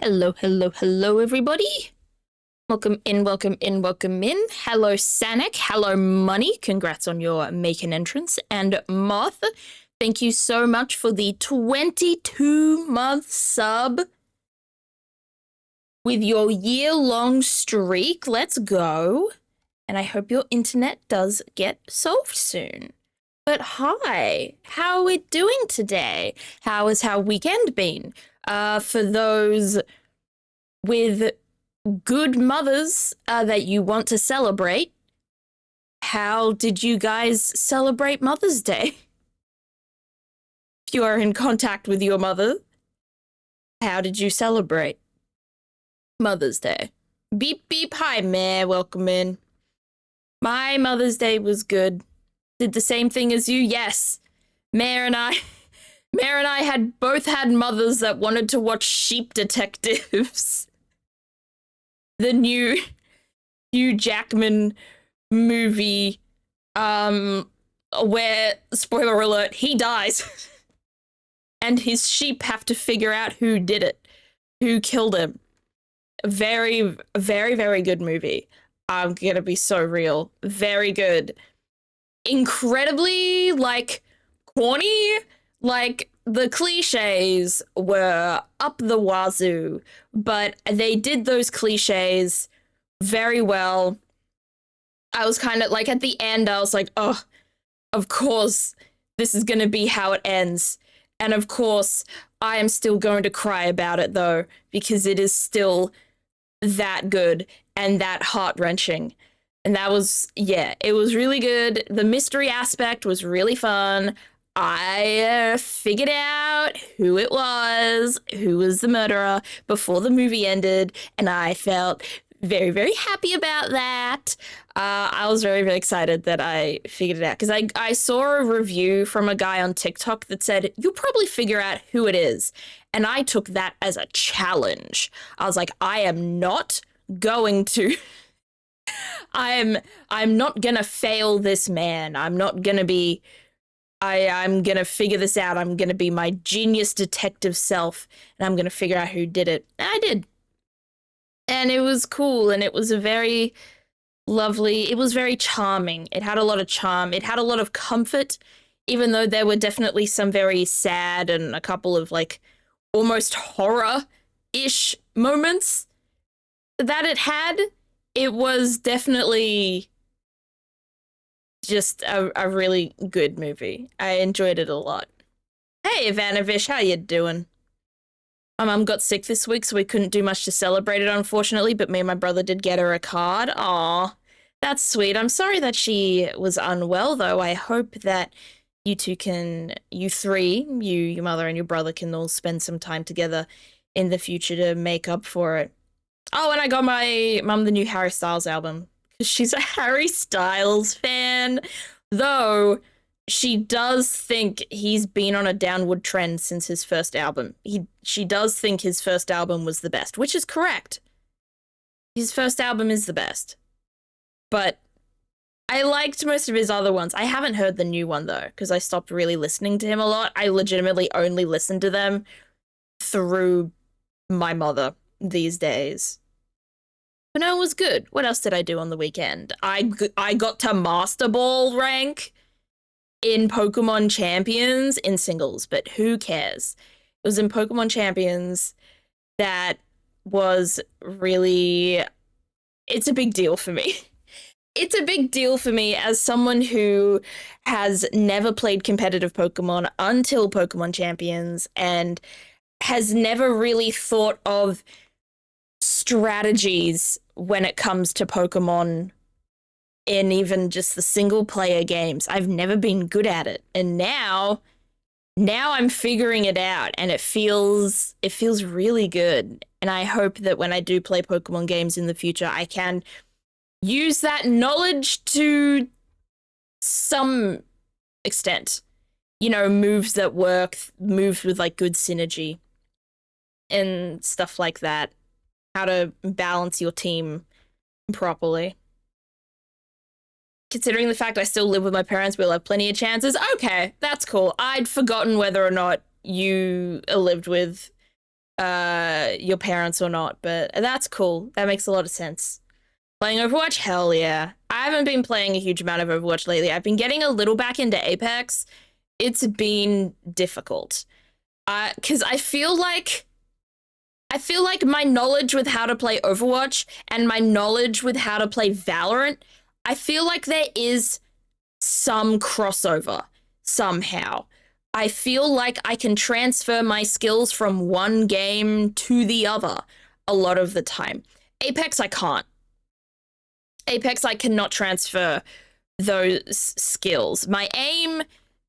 Hello, hello, hello, everybody. Welcome in, welcome in, welcome in. Hello, Sanic. Hello, Money. Congrats on your making entrance. And Martha, thank you so much for the 22-month sub with your year-long streak. Let's go. And I hope your internet does get solved soon. But hi, how are we doing today? How has our weekend been? For those with good mothers that you want to celebrate, how did you guys celebrate Mother's Day? If you are in contact with your mother, how did you celebrate Mother's Day? Beep, beep, hi, Mare, welcome in. My Mother's Day was good. Did the same thing as you, yes. Mare and I had both had mothers that wanted to watch Sheep Detectives. The new Hugh Jackman movie, where, spoiler alert, he dies. And his sheep have to figure out who did it, who killed him. Very, very, very good movie. I'm gonna be so real. Very good. Incredibly, corny. The cliches were up the wazoo, but they did those cliches very well. I was kind of at the end, I was like, oh, of course, this is going to be how it ends. And of course, I am still going to cry about it, though, because it is still that good and that heart-wrenching. And that was, yeah, it was really good. The mystery aspect was really fun. I figured out who it was, who was the murderer before the movie ended, and I felt very, very happy about that. I was very, very excited that I figured it out, because I saw a review from a guy on TikTok that said, you'll probably figure out who it is. And I took that as a challenge. I was like, I am not going to... I'm not gonna fail this man. I'm not gonna be... I'm gonna figure this out. I'm gonna be my genius detective self, and I'm gonna figure out who did it. And I did. And it was cool, and it was a very lovely, it was very charming. It had a lot of charm. It had a lot of comfort, even though there were definitely some very sad and a couple of, almost horror-ish moments that it had. It was definitely just a really good movie. I enjoyed it a lot. Hey, Ivanovish, how you doing? My mum got sick this week, so we couldn't do much to celebrate it, unfortunately, but me and my brother did get her a card. Aw, that's sweet. I'm sorry that she was unwell, though. I hope that you two can, you three, your mother and your brother can all spend some time together in the future to make up for it. Oh, and I got my mum the new Harry Styles album. She's a Harry Styles fan, though she does think he's been on a downward trend since his first album. She does think his first album was the best, which is correct. His first album is the best. But I liked most of his other ones. I haven't heard the new one, though, because I stopped really listening to him a lot. I legitimately only listen to them through my mother these days. But no, it was good. What else did I do on the weekend? I got to Master Ball rank in Pokemon Champions in singles, but who cares? It was in Pokemon Champions. That was really... It's a big deal for me. It's a big deal for me as someone who has never played competitive Pokemon until Pokemon Champions and has never really thought of strategies when it comes to Pokemon in even just the single player games. I've never been good at it, and now I'm figuring it out, and it feels really good. And I hope that when I do play Pokemon games in the future, I can use that knowledge to some extent. You know, moves that work, moves with good synergy and stuff like that. How to balance your team properly. Considering the fact I still live with my parents, we'll have plenty of chances. Okay, that's cool. I'd forgotten whether or not you lived with your parents or not, but that's cool. That makes a lot of sense. Playing Overwatch? Hell yeah. I haven't been playing a huge amount of Overwatch lately. I've been getting a little back into Apex. It's been difficult. Because I feel like my knowledge with how to play Overwatch and my knowledge with how to play Valorant, I feel like there is some crossover somehow. I feel like I can transfer my skills from one game to the other a lot of the time. Apex, I can't. Apex, I cannot transfer those skills. My aim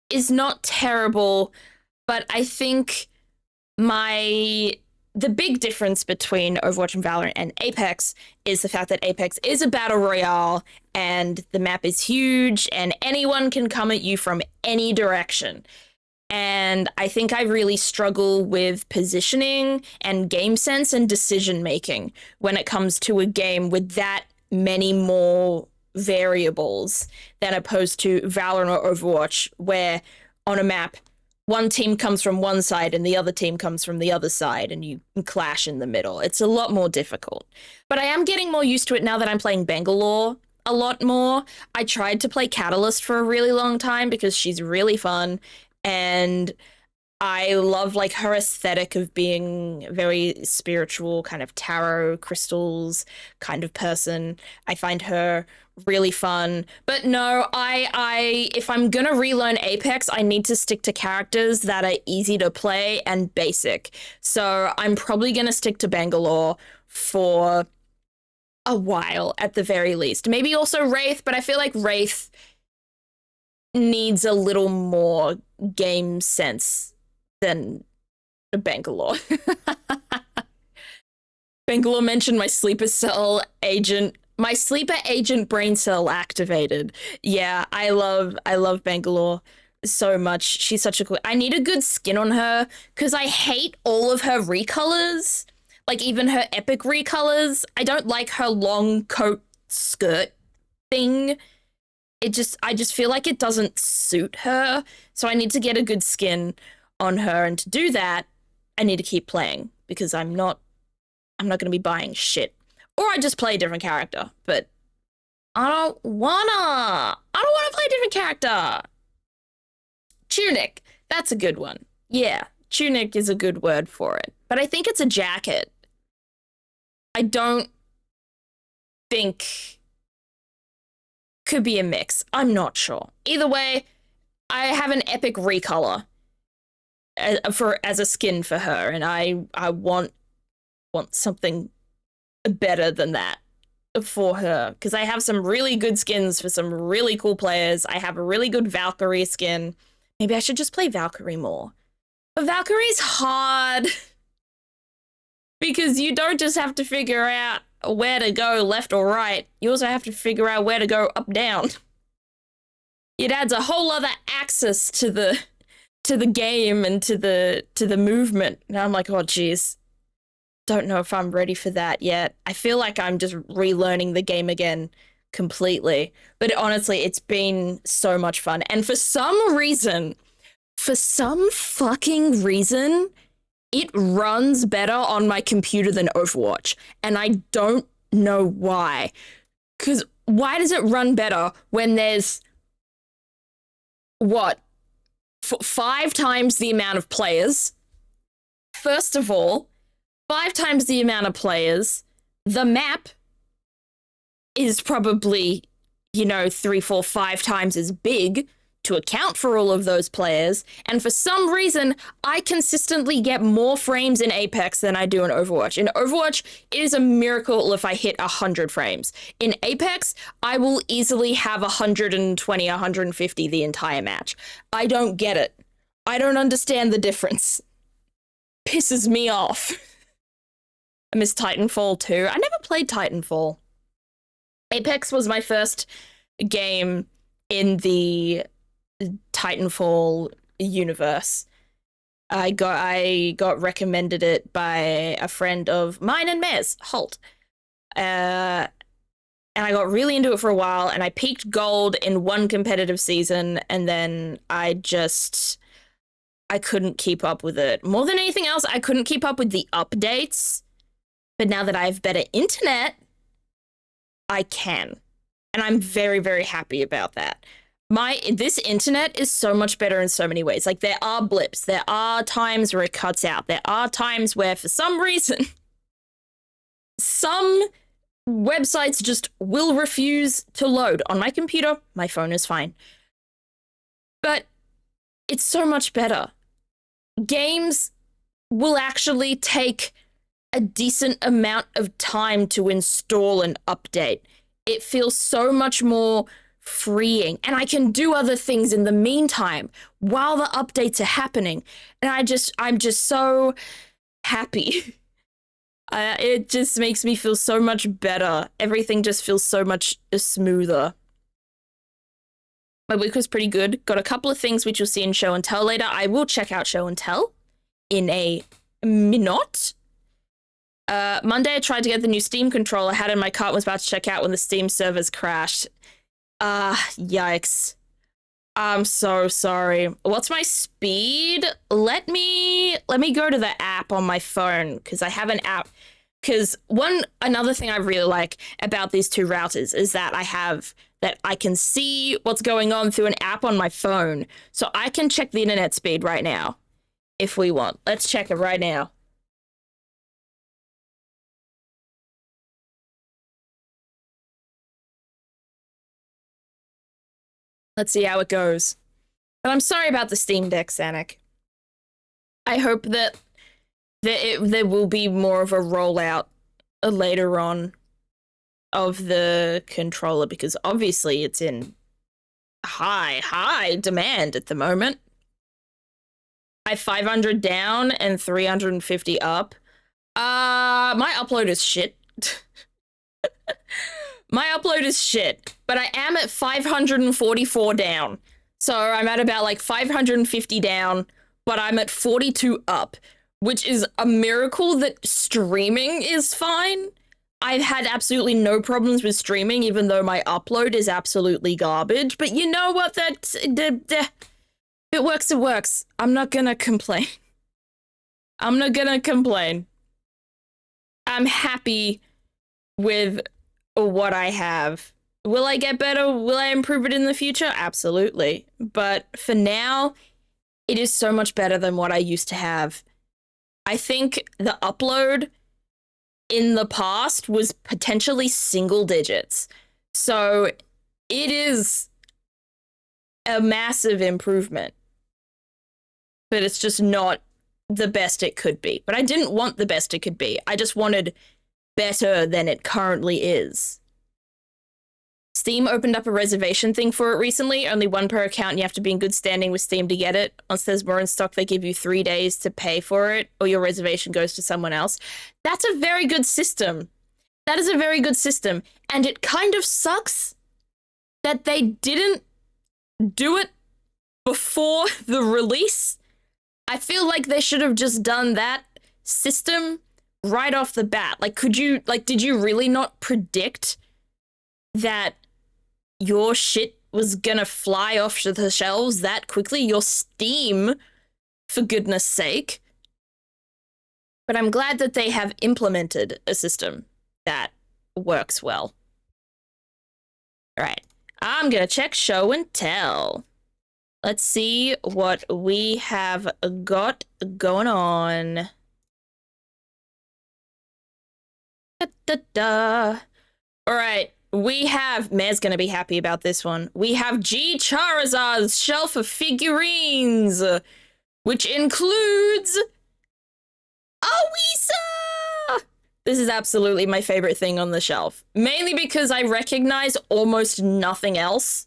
is not terrible, but I think the big difference between Overwatch and Valorant and Apex is the fact that Apex is a battle royale and the map is huge and anyone can come at you from any direction. And I think I really struggle with positioning and game sense and decision making when it comes to a game with that many more variables than opposed to Valorant or Overwatch, where on a map, one team comes from one side and the other team comes from the other side and you clash in the middle. It's a lot more difficult. But I am getting more used to it now that I'm playing Bangalore a lot more. I tried to play Catalyst for a really long time because she's really fun and I love like her aesthetic of being very spiritual, kind of tarot crystals kind of person. I find her really fun. But no, I if I'm gonna relearn Apex, I need to stick to characters that are easy to play and basic. So I'm probably gonna stick to Bangalore for a while at the very least. Maybe also Wraith, but I feel like Wraith needs a little more game sense than Bangalore. Bangalore mentioned my sleeper agent brain cell activated. Yeah, I love Bangalore so much. She's such a cool. I need a good skin on her because I hate all of her recolors. Like even her epic recolors. I don't like her long coat skirt thing. I just feel like it doesn't suit her. So I need to get a good skin on her, and to do that, I need to keep playing because I'm not going to be buying shit. Or I just play a different character, but I don't wanna play a different character. Tunic, that's a good one. Yeah, tunic is a good word for it. But I think it's a jacket. I don't think could be a mix. I'm not sure. Either way, I have an epic recolor as a skin for her, and I want something better than that for her because I have some really good skins for some really cool players. I have a really good Valkyrie skin. Maybe I should just play Valkyrie more. But Valkyrie's hard because you don't just have to figure out where to go left or right. You also have to figure out where to go up down. It adds a whole other axis to the game and to the movement. And I'm like, oh geez, don't know if I'm ready for that yet. I feel like I'm just relearning the game again completely. But honestly, it's been so much fun. And for some fucking reason, it runs better on my computer than Overwatch. And I don't know why. Because why does it run better when there's, what, 5 times the amount of players? First of all, 5 times the amount of players. The map is probably, 3, 4, 5 times as big to account for all of those players. And for some reason, I consistently get more frames in Apex than I do in Overwatch. In Overwatch, it is a miracle if I hit 100 frames. In Apex, I will easily have 120, 150 the entire match. I don't get it. I don't understand the difference. Pisses me off. I miss Titanfall too. I never played Titanfall. Apex was my first game in the Titanfall universe. I got recommended it by a friend of mine and Mez, Holt. And I got really into it for a while, and I peaked gold in one competitive season, and then I just I couldn't keep up with it. More than anything else, I couldn't keep up with the updates. But now that I have better internet, I can. And I'm very, very happy about that. This internet is so much better in so many ways. Like, there are blips. There are times where it cuts out. There are times where, for some reason, some websites just will refuse to load. On my computer, my phone is fine. But it's so much better. Games will actually take a decent amount of time to install and update. It feels so much more freeing, and I can do other things in the meantime while the updates are happening. And I'm just so happy. It just makes me feel so much better. Everything just feels so much smoother. My week was pretty good. Got a couple of things which you'll see in Show and Tell later. I will check out Show and Tell in a minute. Monday, I tried to get the new Steam controller I had in my cart, was about to check out when the Steam servers crashed. Yikes. I'm so sorry. What's my speed? Let me go to the app on my phone, because I have an app. Because another thing I really like about these two routers is that I can see what's going on through an app on my phone. So I can check the internet speed right now if we want. Let's check it right now. Let's see how it goes. But I'm sorry about the Steam Deck, Sanic. I hope that there will be more of a rollout later on of the controller, because obviously it's in high demand at the moment. I have 500 down and 350 up. My upload is shit. My upload is shit, but I am at 544 down. So I'm at about like 550 down, but I'm at 42 up, which is a miracle that streaming is fine. I've had absolutely no problems with streaming, even though my upload is absolutely garbage. But you know what? It works, it works. I'm not gonna complain. I'm not gonna complain. I'm happy with what I have. Will I get better? Will I improve it in the future? Absolutely. But for now, it is so much better than what I used to have. I think the upload in the past was potentially single digits. So it is a massive improvement. But it's just not the best it could be. But I didn't want the best it could be. I just wanted better than it currently is. Steam opened up a reservation thing for it recently. Only one per account, and you have to be in good standing with Steam to get it. Once there's more in stock, they give you 3 days to pay for it, or your reservation goes to someone else. That's a very good system. That is a very good system. And it kind of sucks that they didn't do it before the release. I feel like they should have just done that system right off the bat. Like, did you really not predict that your shit was gonna fly off the shelves that quickly? Your Steam, for goodness sake. But I'm glad that they have implemented a system that works well. All right, I'm gonna check Show and Tell. Let's see what we have got going on. All right, we have, Mayor's gonna be happy about this one. We have G Charizard's shelf of figurines, which includes Oisa! This is absolutely my favorite thing on the shelf, mainly because I recognize almost nothing else.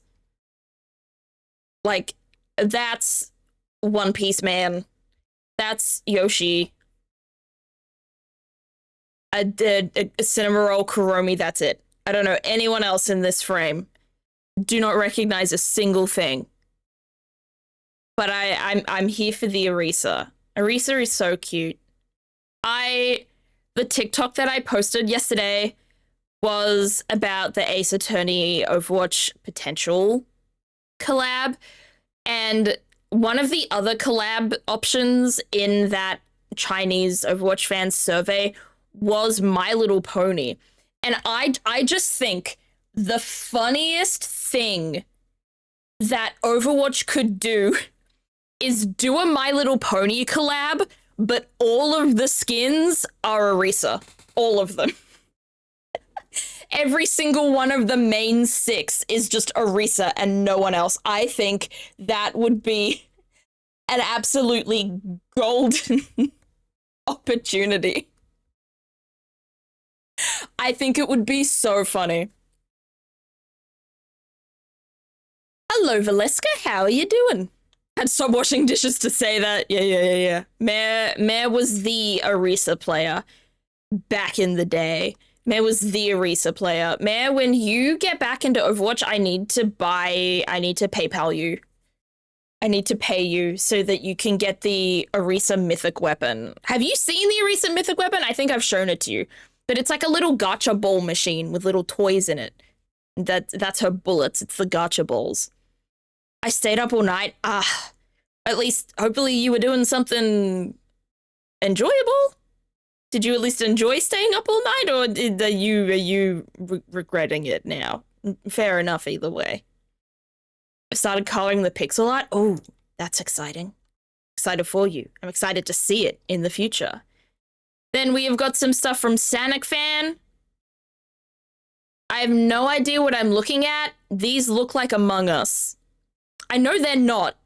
Like, that's One Piece Man. That's Yoshi. A Cinnamoroll Kuromi, that's it. I don't know anyone else in this frame. Do not recognize a single thing. But I'm here for the Orisa. Orisa is so cute. The TikTok that I posted yesterday was about the Ace Attorney Overwatch potential collab. And one of the other collab options in that Chinese Overwatch fans survey was My Little Pony. And I just think the funniest thing that Overwatch could do is do a My Little Pony collab, but all of the skins are Orisa. All of them. Every single one of the main 6 is just Orisa and no one else. I think that would be an absolutely golden opportunity. I think it would be so funny. Hello, Valeska. How are you doing? Had to stop washing dishes to say that. Yeah. Mare was the Orisa player back in the day. Mare was the Orisa player. Mare, when you get back into Overwatch, I need to PayPal you. I need to pay you so that you can get the Orisa mythic weapon. Have you seen the Orisa mythic weapon? I think I've shown it to you. But it's like a little gacha ball machine with little toys in it. That's her bullets. It's the gacha balls. I stayed up all night. At least, hopefully you were doing something enjoyable. Did you at least enjoy staying up all night, or are you regretting it now? Fair enough, either way. I started coloring the pixel art. Oh, that's exciting. Excited for you. I'm excited to see it in the future. Then we have got some stuff from Sanic Fan. I have no idea what I'm looking at. These look like Among Us. I know they're not,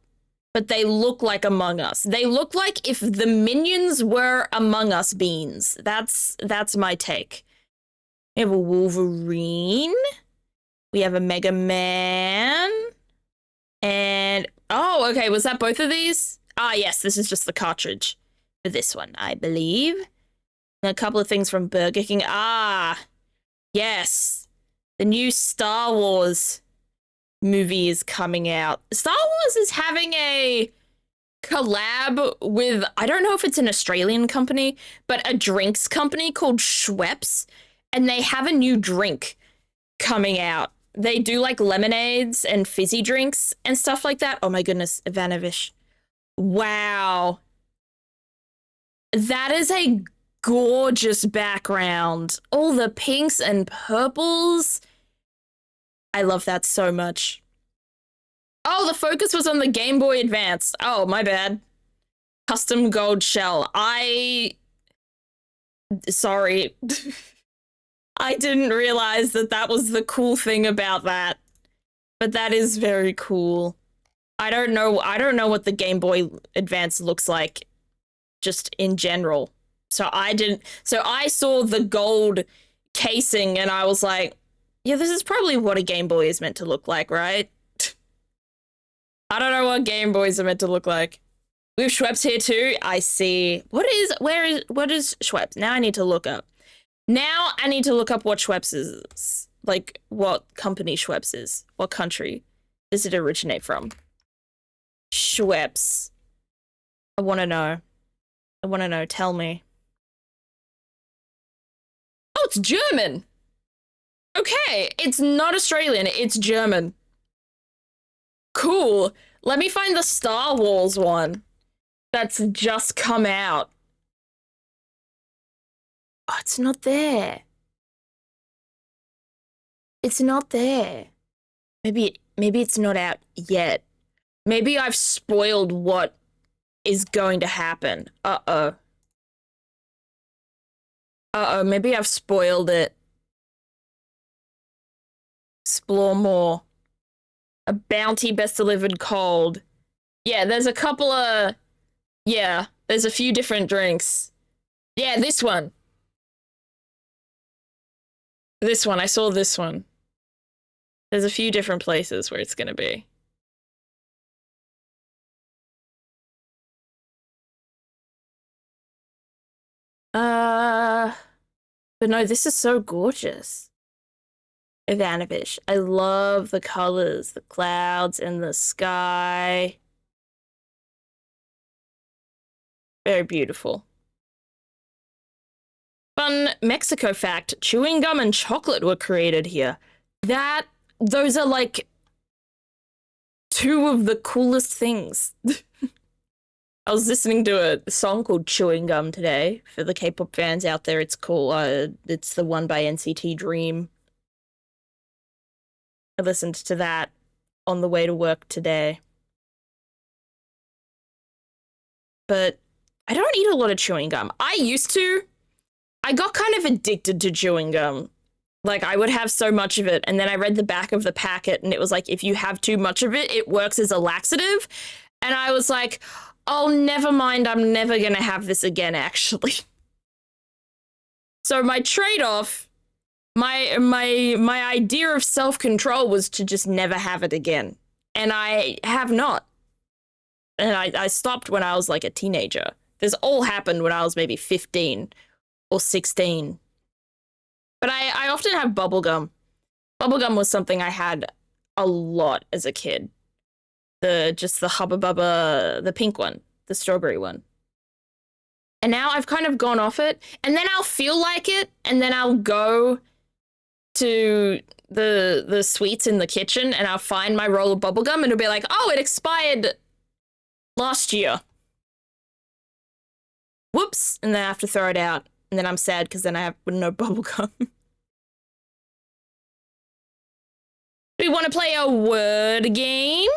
but they look like Among Us. They look like if the minions were Among Us beans. That's my take. We have a Wolverine. We have a Mega Man. And, oh, okay, was that both of these? Ah, yes, this is just the cartridge for this one, I believe. And a couple of things from Burger King. Ah, yes. The new Star Wars movie is coming out. Star Wars is having a collab with, I don't know if it's an Australian company, but a drinks company called Schweppes, and they have a new drink coming out. They do like lemonades and fizzy drinks and stuff like that. Oh my goodness, Ivanovic. Wow. That is a gorgeous background. All the pinks and purples. I love that so much. Oh, the focus was on the Game Boy Advance. Oh, my bad. Custom gold shell. Sorry. I didn't realize that was the cool thing about that. But that is very cool. I don't know what the Game Boy Advance looks like just in general. So I saw the gold casing and I was like, yeah, this is probably what a Game Boy is meant to look like, right? I don't know what Game Boys are meant to look like. We have Schweppes here too. I see. What is Schweppes? Now I need to look up. Now I need to look up what Schweppes is. Like, what company Schweppes is. What country does it originate from? Schweppes. I want to know. I want to know. Tell me. Oh, it's German. Okay, it's not Australian, it's German. Cool. Let me find the Star Wars one that's just come out. Oh, it's not there. It's not there. Maybe it's not out yet. Maybe I've spoiled what is going to happen. Uh-oh. Uh-oh, maybe I've spoiled it. Explore more. A bounty best delivered cold. Yeah, there's a couple of... Yeah, there's a few different drinks. Yeah, this one. This one, I saw this one. There's a few different places where it's gonna be. But no, this is so gorgeous. Ivanovic. I love the colors, the clouds and the sky. Very beautiful. Fun Mexico fact, chewing gum and chocolate were created here. Those are like two of the coolest things. I was listening to a song called Chewing Gum today. For the K-pop fans out there, it's cool. It's the one by NCT Dream. I listened to that on the way to work today. But I don't eat a lot of chewing gum. I used to. I got kind of addicted to chewing gum. Like, I would have so much of it, and then I read the back of the packet, and it was like, if you have too much of it, it works as a laxative. And I was like, oh, never mind, I'm never gonna have this again, actually. So my trade-off, my idea of self-control was to just never have it again. And I have not. And I stopped when I was like a teenager. This all happened when I was maybe 15 or 16. But I often have bubblegum. Bubblegum was something I had a lot as a kid. Just the Hubba Bubba, the pink one, the strawberry one. And now I've kind of gone off it, and then I'll feel like it, and then I'll go to the sweets in the kitchen, and I'll find my roll of bubblegum, and it'll be like, oh, it expired last year. Whoops, and then I have to throw it out. And then I'm sad because then I have no bubblegum. Do we want to play a word game?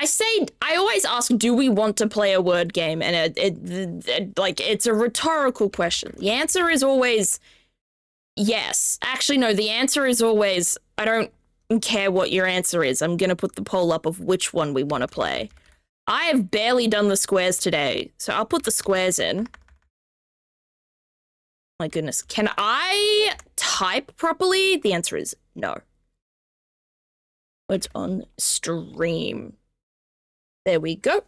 I always ask, do we want to play a word game? And it's a rhetorical question. The answer is always yes. Actually, no, the answer is always, I don't care what your answer is. I'm going to put the poll up of which one we want to play. I have barely done the squares today, so I'll put the squares in. My goodness, can I type properly? The answer is no. It's on stream. There we go.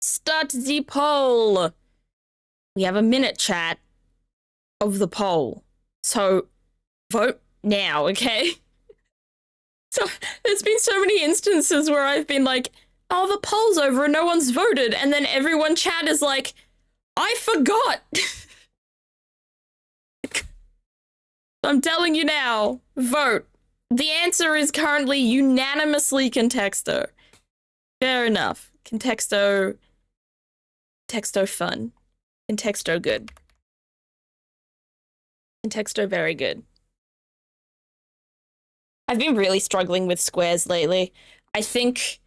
Start the poll. We have a minute, chat, of the poll. So vote now, okay? So there's been so many instances where I've been like, oh, the poll's over and no one's voted. And then everyone chat is like, I forgot. I'm telling you now, vote. The answer is currently unanimously Contexto. Fair enough. Contexto fun. Contexto good. Contexto very good. I've been really struggling with squares lately. I think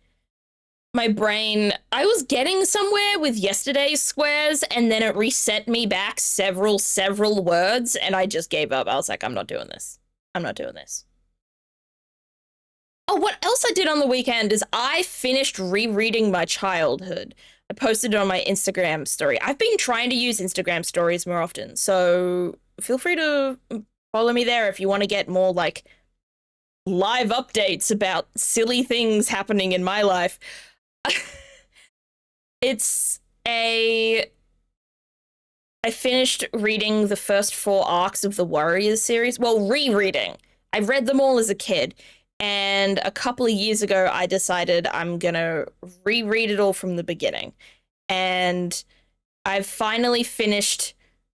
my brain, I was getting somewhere with yesterday's squares, and then it reset me back several words, and I just gave up. I was like, I'm not doing this. I'm not doing this. Oh, what else I did on the weekend is I finished rereading my childhood. I posted it on my Instagram story. I've been trying to use Instagram stories more often, so feel free to follow me there if you want to get more, like, live updates about silly things happening in my life. I finished reading the first 4 arcs of the Warriors series. Well, rereading. I read them all as a kid, and a couple of years ago, I decided I'm gonna reread it all from the beginning. And I've finally finished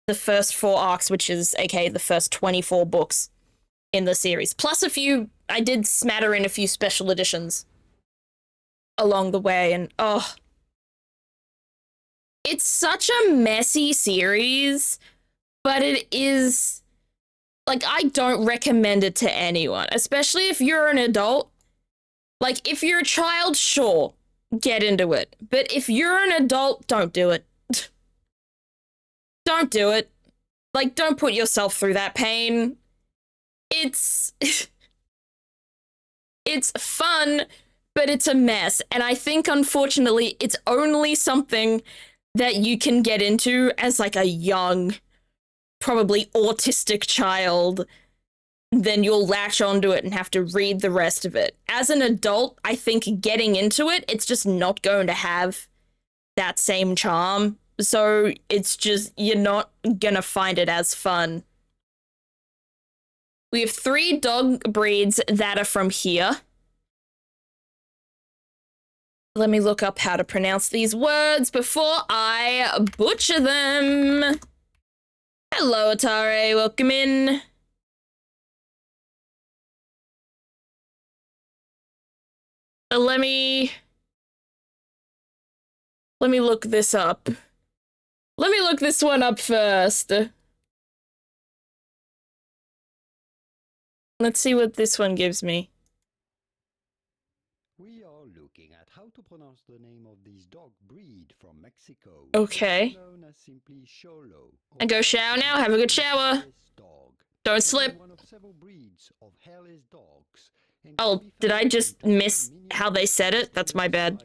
the first 4 arcs, which is, aka the first 24 books in the series. Plus a few, I did smatter in a few special editions along the way, and oh, it's such a messy series, but it is, like, I don't recommend it to anyone, especially if you're an adult. Like, if you're a child, sure, get into it, but if you're an adult, don't do it. Don't do it. Like, don't put yourself through that pain. It's it's fun, but it's a mess. And I think, unfortunately, it's only something that you can get into as, like, a young, probably autistic child. Then you'll latch onto it and have to read the rest of it. As an adult, I think getting into it, it's just not going to have that same charm. So it's just, you're not gonna find it as fun. We have 3 dog breeds that are from here. Let me look up how to pronounce these words before I butcher them. Hello, Atare. Welcome in. let me look this up. Let me look this one up first. Let's see what this one gives me. We are looking at how to pronounce the name of this dog breed from Mexico. Okay. Known as simply Xolo. And go shower now. Have a good shower. Don't slip. One of several breeds of hairless dogs. Oh, did I just miss how they said it? That's my bad.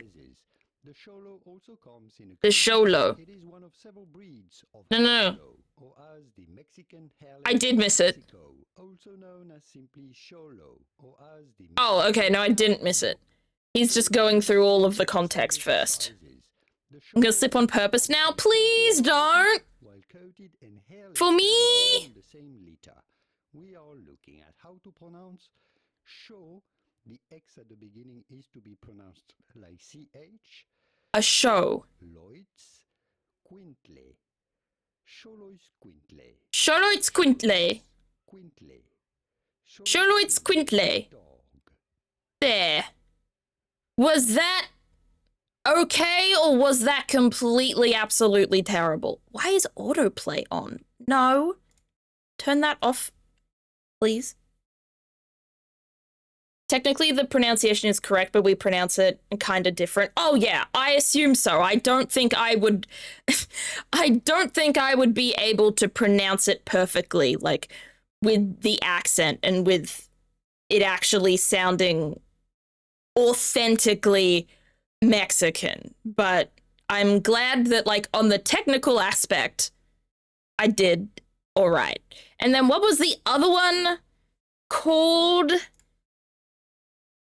The Xolo also comes in a The Xolo. It is one of several breeds of No. or as the Mexican hairless I did miss it. Mexico, also known as simply Xolo, or as the Oh, okay, no, I didn't miss it. He's just going through all of the context first. I'm gonna slip on purpose now. Please don't! For me! We are looking at how to pronounce show. The X at the beginning is to be pronounced like CH. A show. Lloyd's Quintley. Xoloids Quintley. Xoloids Quintley. Quintley. Xoloids Quintley. There. Was that okay, or was that completely, absolutely terrible? Why is autoplay on? No. Turn that off, please. Technically, the pronunciation is correct, but we pronounce it kind of different. Oh, yeah, I assume so. I don't think I would... I don't think I would be able to pronounce it perfectly, like, with the accent and with it actually sounding authentically Mexican. But I'm glad that, like, on the technical aspect, I did all right. And then what was the other one called?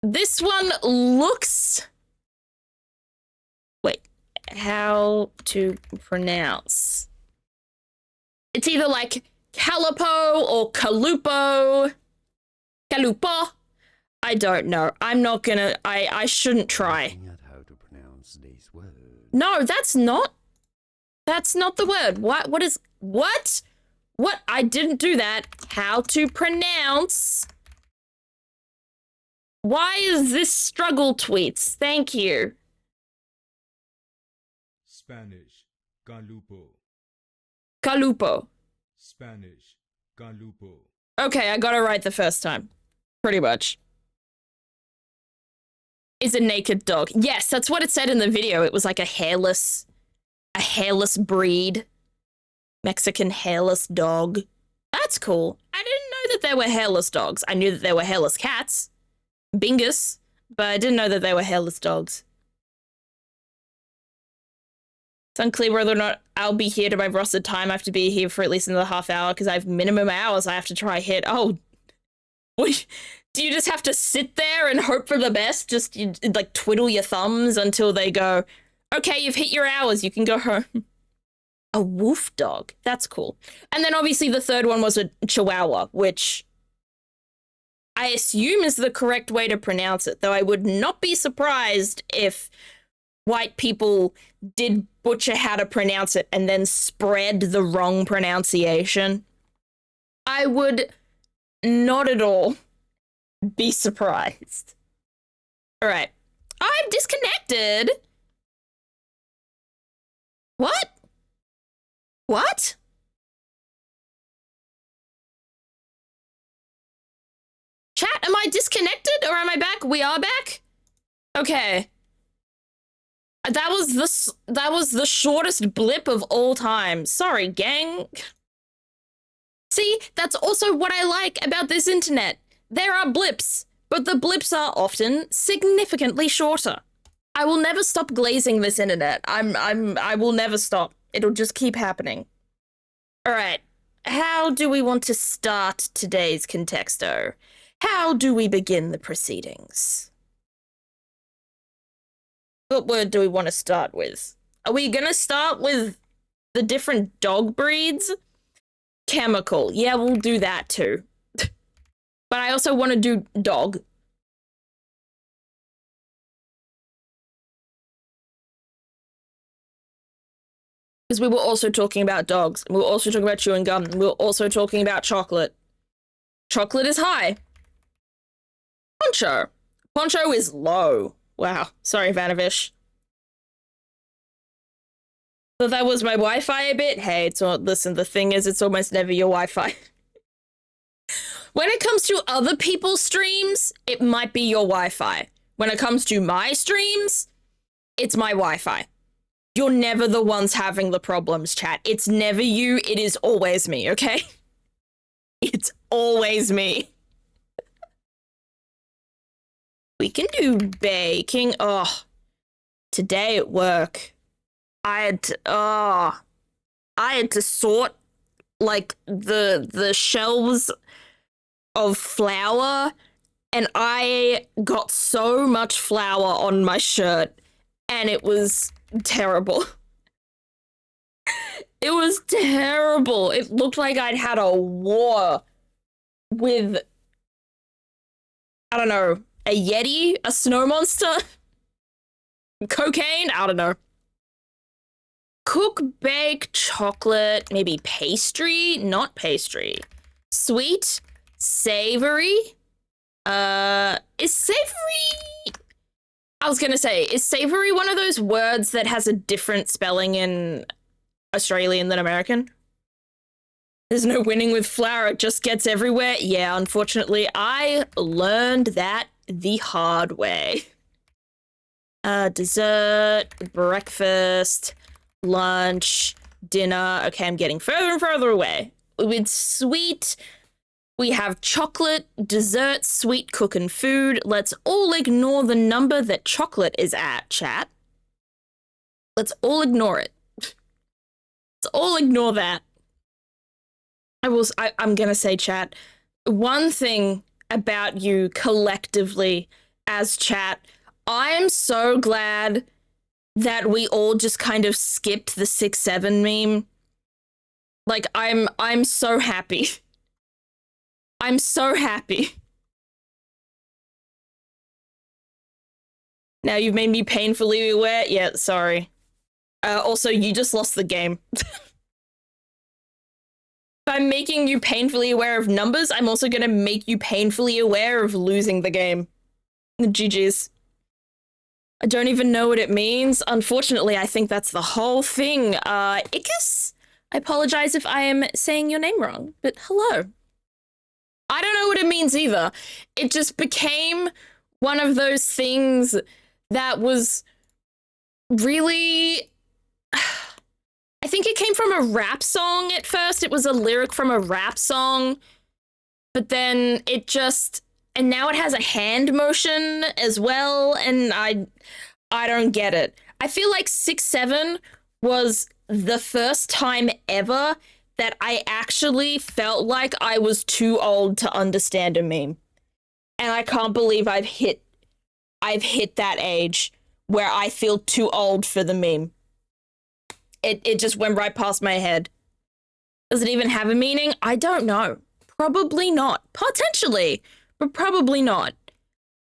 This one looks... Wait, how to pronounce? It's either like Calipo or Calupo. Calupo? I don't know. I'm not gonna... I shouldn't try. How to pronounce this word. No, that's not... That's not the word. What is... What? What? I didn't do that. How to pronounce... Why is this struggle tweets? Thank you. Spanish, Galupo. Calupo. Spanish, Galupo. Okay, I got it right the first time. Pretty much. Is a naked dog. Yes, that's what it said in the video. It was like a hairless breed. Mexican hairless dog. That's cool. I didn't know that there were hairless dogs. I knew that there were hairless cats. Bingus, but I didn't know that they were hairless dogs. It's unclear whether or not I'll be here to my rostered time. I have to be here for at least another half hour because I have minimum hours I have to try hit. Oh, what? Do you just have to sit there and hope for the best? Just like twiddle your thumbs until they go, okay, you've hit your hours, you can go home. A wolf dog. That's cool. And then obviously the third one was a Chihuahua, which I assume is the correct way to pronounce it, though I would not be surprised if white people did butcher how to pronounce it and then spread the wrong pronunciation. I would not at all be surprised. All right. I'm disconnected. What? What? Chat, am I disconnected or am I back? We are back? Okay. That was the shortest blip of all time. Sorry, gang. See, that's also what I like about this internet. There are blips, but the blips are often significantly shorter. I will never stop glazing this internet. I will never stop. It'll just keep happening. All right. How do we want to start today's contexto? How do we begin the proceedings? What word do we want to start with? Are we gonna start with the different dog breeds? Chemical. Yeah, we'll do that too. But I also want to do dog. Because we were also talking about dogs. We were also talking about chewing gum. We were also talking about chocolate. Chocolate is high. Poncho. Poncho is low. Wow. Sorry, Vanovish. Thought that was my Wi-Fi a bit. Hey, it's all, listen, the thing is, it's almost never your Wi-Fi. When it comes to other people's streams, it might be your Wi-Fi. When it comes to my streams, it's my Wi-Fi. You're never the ones having the problems, chat. It's never you, it is always me, okay? It's always me. We can do baking. Oh, today at work, I had to sort like the shelves of flour, and I got so much flour on my shirt, and it was terrible. It was terrible. It looked like I'd had a war with, I don't know, a Yeti, a snow monster, cocaine, I don't know. Cook, bake, chocolate, maybe pastry, not pastry. Sweet, savory. Is savory... I was gonna say, is savory one of those words that has a different spelling in Australian than American? There's no winning with flour, it just gets everywhere. Yeah, unfortunately, I learned that the hard way. Dessert, breakfast, lunch, dinner. Okay, I'm getting further and further away. With sweet, we have chocolate, dessert, sweet, cooking food. Let's all ignore the number that chocolate is at, chat. Let's all ignore it. Let's all ignore that. I'm gonna say, chat, one thing about you collectively as chat, I'm so glad that we all just kind of skipped the 6-7 meme. Like, I'm so happy. I'm so happy. Now you've made me painfully aware. Yeah, sorry. Also, you just lost the game. If I'm making you painfully aware of numbers, I'm also gonna make you painfully aware of losing the game. GG's. I don't even know what it means. Unfortunately, I think that's the whole thing. Ickis, I apologize if I am saying your name wrong, but hello. I don't know what it means either. It just became one of those things that was really... I think it came from a rap song at first. It was a lyric from a rap song, but then it just... And now it has a hand motion as well, and I don't get it. I feel like 6-7 was the first time ever that I actually felt like I was too old to understand a meme. And I can't believe I've hit that age where I feel too old for the meme. It just went right past my head. Does it even have a meaning? I don't know. Probably not. Potentially, but probably not.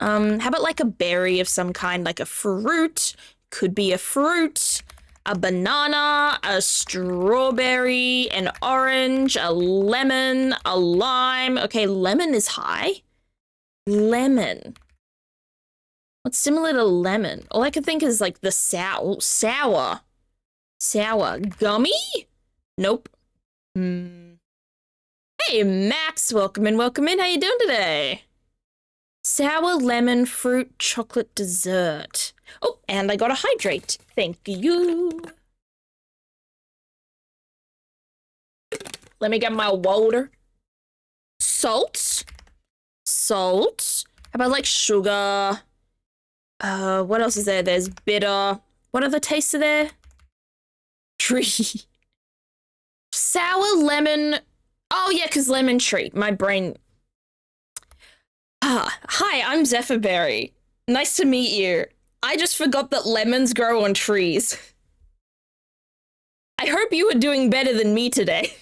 How about like a berry of some kind, like a fruit? Could be a fruit, a banana, a strawberry, an orange, a lemon, a lime. Okay, lemon is high. Lemon. What's similar to lemon? All I can think is like the sour. Gummy? Nope. Hey, Max, welcome in. How you doing today? Sour lemon fruit chocolate dessert. Oh, and I got a hydrate. Thank you. Let me get my water. Salt. How about like sugar? What else is there? There's bitter. What other tastes are there? Tree. Sour lemon. Oh yeah, because lemon tree. My brain. Hi, I'm Zephyrberry. Nice to meet you. I just forgot that lemons grow on trees. I hope you are doing better than me today.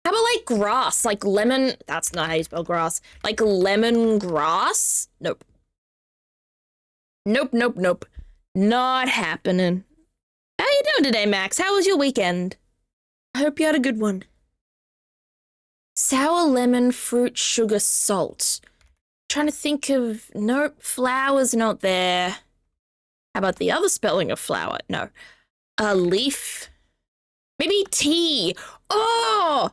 How about like grass? Like lemon. That's not how you spell grass. Like lemon grass? Nope. Nope. Not happening. How you doing today, Max? How was your weekend? I hope you had a good one. Sour lemon, fruit, sugar, salt. trying to think of, nope, flower's not there. How about the other spelling of flower? No. A leaf. Maybe tea. Oh,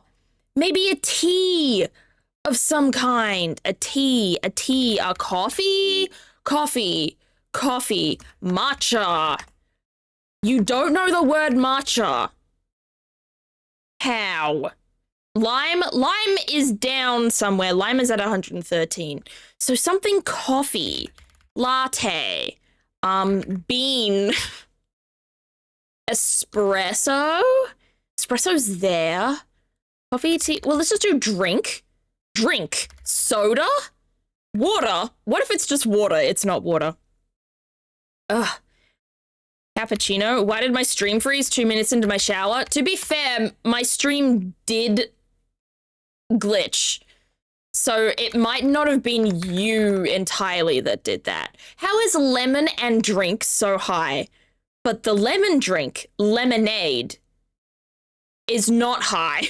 maybe a tea of some kind. A coffee, matcha. You don't know the word matcha. How? Lime is down somewhere. Lime is at 113. So something coffee, latte, bean, espresso. Espresso's there. Coffee, tea. Well, let's just do drink. Drink. Soda? Water? What if it's just water? It's not water. Ugh. Cappuccino. Why did my stream freeze 2 minutes into my shower? To be fair, my stream did glitch. So it might not have been you entirely that did that. How is lemon and drink so high, but the lemon drink, lemonade, is not high?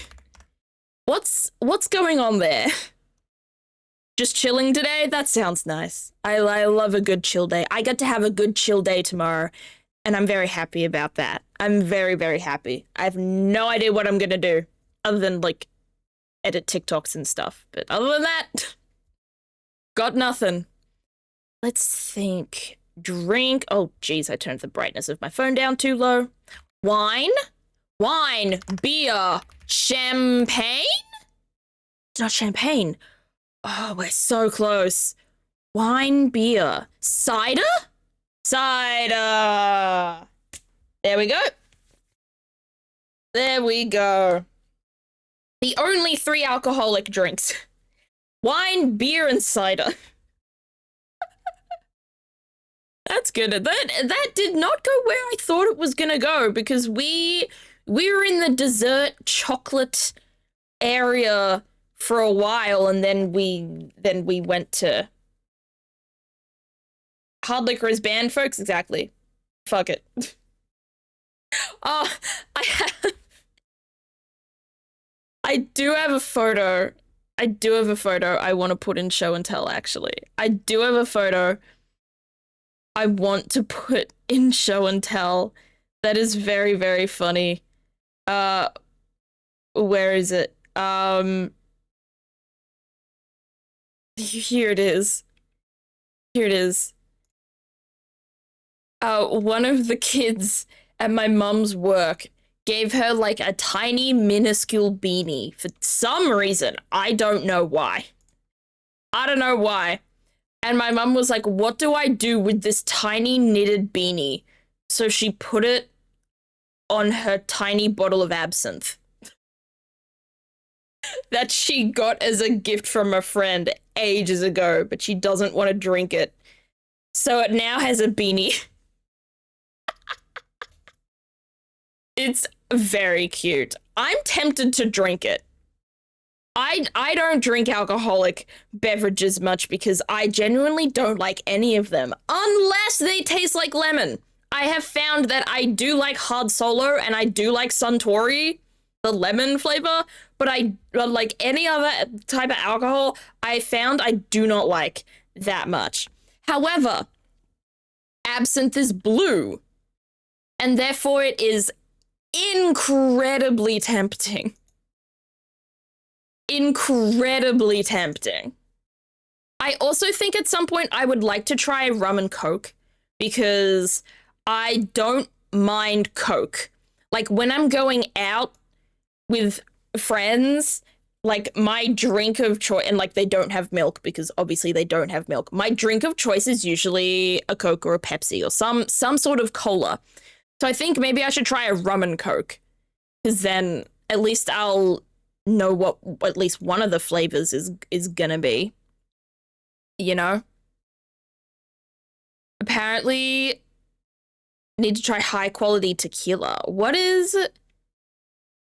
What's going on there? Just chilling today? That sounds nice. I love a good chill day. I get to have a good chill day tomorrow, and I'm very happy about that. I'm very, very happy. I have no idea what I'm gonna do other than, like, edit TikToks and stuff. But other than that, got nothing. Let's think. Drink. Oh, geez, I turned the brightness of my phone down too low. Wine? Wine. Beer. Champagne? It's not champagne. Oh, we're so close. Wine, beer. Cider? Cider. There we go. There we go. The only 3 alcoholic drinks. Wine, beer, and cider. That's good. That did not go where I thought it was gonna go, because we were in the dessert chocolate area for a while, and then we went to hard liquor is banned, folks. Exactly. Fuck it. Oh, I do have a photo. I want to put in show and tell, actually. I do have a photo I want to put in show and tell that is very, very funny. Where is it? Here it is. Here it is. One of the kids at my mum's work gave her, like, a tiny, minuscule beanie for some reason. I don't know why. I don't know why. And my mum was like, what do I do with this tiny knitted beanie? So she put it on her tiny bottle of absinthe that she got as a gift from a friend ages ago, but she doesn't want to drink it. So it now has a beanie. It's very cute. I'm tempted to drink it. I don't drink alcoholic beverages much because I genuinely don't like any of them unless they taste like lemon. I have found that I do like Hard Solo and I do like Suntory, the lemon flavor, but like any other type of alcohol, I found I do not like that much. However, absinthe is blue, and therefore it is incredibly tempting. Incredibly tempting. I also think at some point I would like to try rum and coke because I don't mind coke. Like, when I'm going out with friends, like, my drink of choice, and like they don't have milk because obviously they don't have milk. My drink of choice is usually a Coke or a Pepsi or some sort of cola. So I think maybe I should try a rum and coke, because then at least I'll know what at least one of the flavors is gonna be, you know? Apparently need to try high quality tequila. What's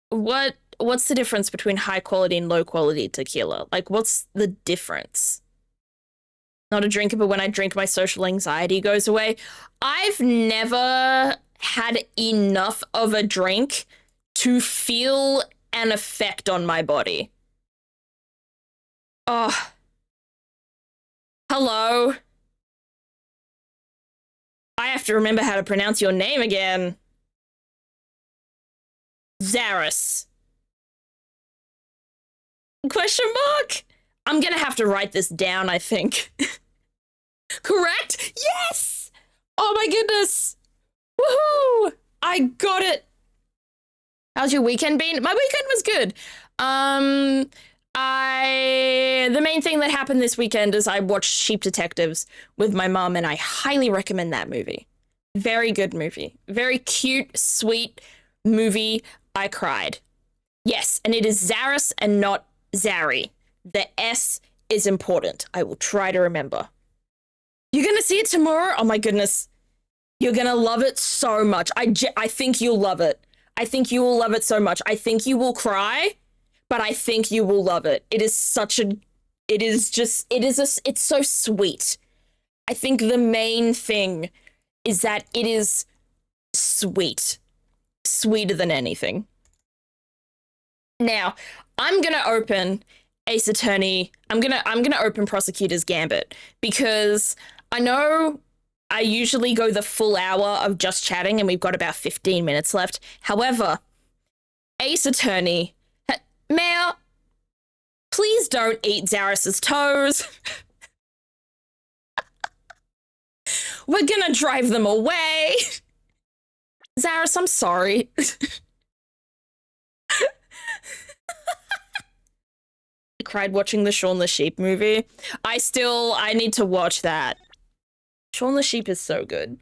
the difference between high quality and low quality tequila? Like, what's the difference? Not a drinker, but when I drink, my social anxiety goes away. I've never had enough of a drink to feel an effect on my body. Oh, Hello? I have to remember how to pronounce your name again. Zaris. Question mark? I'm gonna have to write this down, I think. Correct? Yes! Oh my goodness! Woohoo! I got it! How's your weekend been? My weekend was good. The main thing that happened this weekend is I watched Sheep Detectives with my mum, and I highly recommend that movie. Very good movie. Very cute, sweet movie. I cried. Yes, and it is Zaris and not Zari. The S is important. I will try to remember. You're gonna see it tomorrow? Oh my goodness. You're gonna love it so much. I think you'll love it. I think you will love it so much. I think you will cry, but I think you will love it. It's so sweet. I think the main thing is that it is sweet. Sweeter than anything. Now, I'm gonna open Ace Attorney. I'm gonna open Prosecutor's Gambit because I know I usually go the full hour of just chatting and we've got about 15 minutes left. However, Ace Attorney, Mayor, please don't eat Zaris's toes. We're gonna drive them away. Zaris, I'm sorry. I cried watching the Shaun the Sheep movie. I need to watch that. Shaun the Sheep is so good.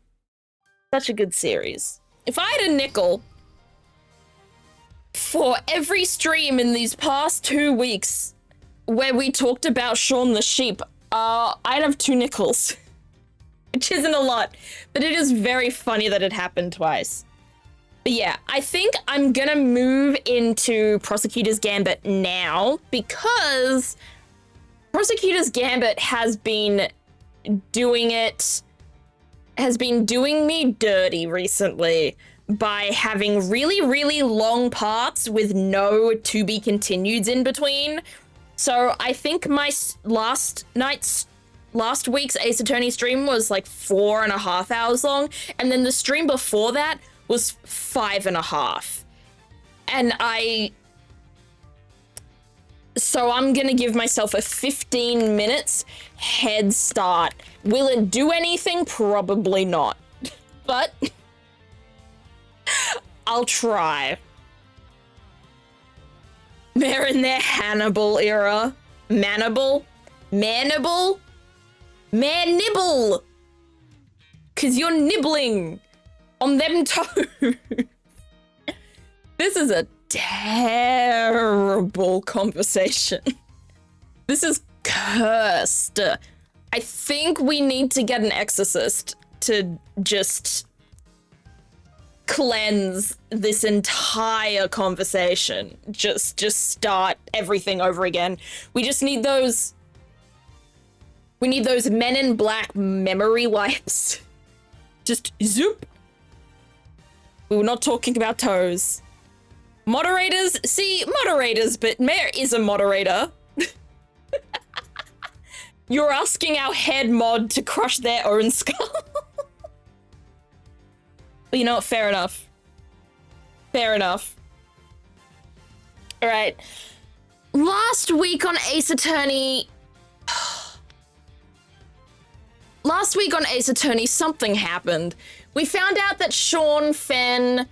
Such a good series. If I had a nickel for every stream in these past 2 weeks where we talked about Shaun the Sheep, I'd have 2 nickels. Which isn't a lot, but it is very funny that it happened twice. But yeah, I think I'm gonna move into Prosecutor's Gambit now because Prosecutor's Gambit has been doing me dirty recently by having really, really long parts with no to be continueds in between. So I think my last week's Ace Attorney stream was like 4.5 hours long, and then the stream before that was 5.5. So I'm gonna give myself a 15 minutes head start. Will it do anything? Probably not. But I'll try. They're in their Hannibal era. Manibal? Man-nibble! 'Cause you're nibbling on them toes. This is a terrible conversation. This is cursed. I think we need to get an exorcist to just cleanse this entire conversation. Just start everything over again. We just need those... We need those Men in Black memory wipes. Just zoop. We were not talking about toes. Moderators, but Mayor is a moderator. You're asking our head mod to crush their own skull. But you know what? Fair enough. Fair enough. All right. Last week on Ace Attorney, something happened. We found out that Sean Fenn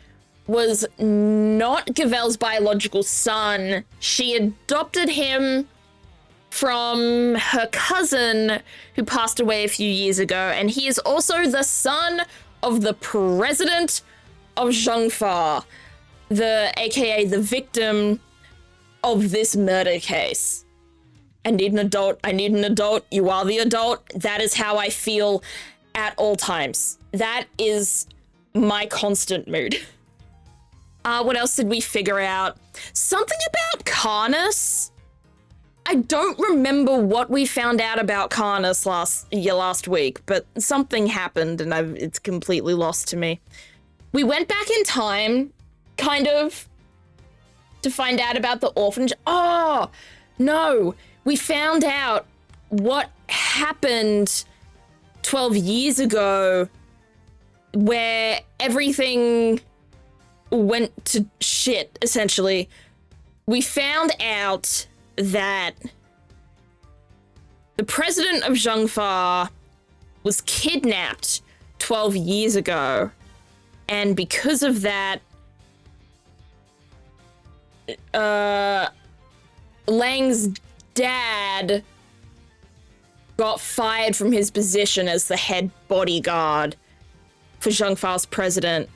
was not Gavel's biological son. She adopted him from her cousin who passed away a few years ago, and he is also the son of the president of Zhongfa, aka the victim of this murder case. I need an adult. You are the adult. That is how I feel at all times. That is my constant mood. What else did we figure out? Something about Carnus. I don't remember what we found out about Carnus last week, but something happened and it's completely lost to me. We went back in time, kind of, to find out about the orphanage. Oh, no. We found out what happened 12 years ago where everything went to shit, essentially. We found out that the president of Zhengfa was kidnapped 12 years ago, and because of that, Lang's dad got fired from his position as the head bodyguard for Zhengfa's president.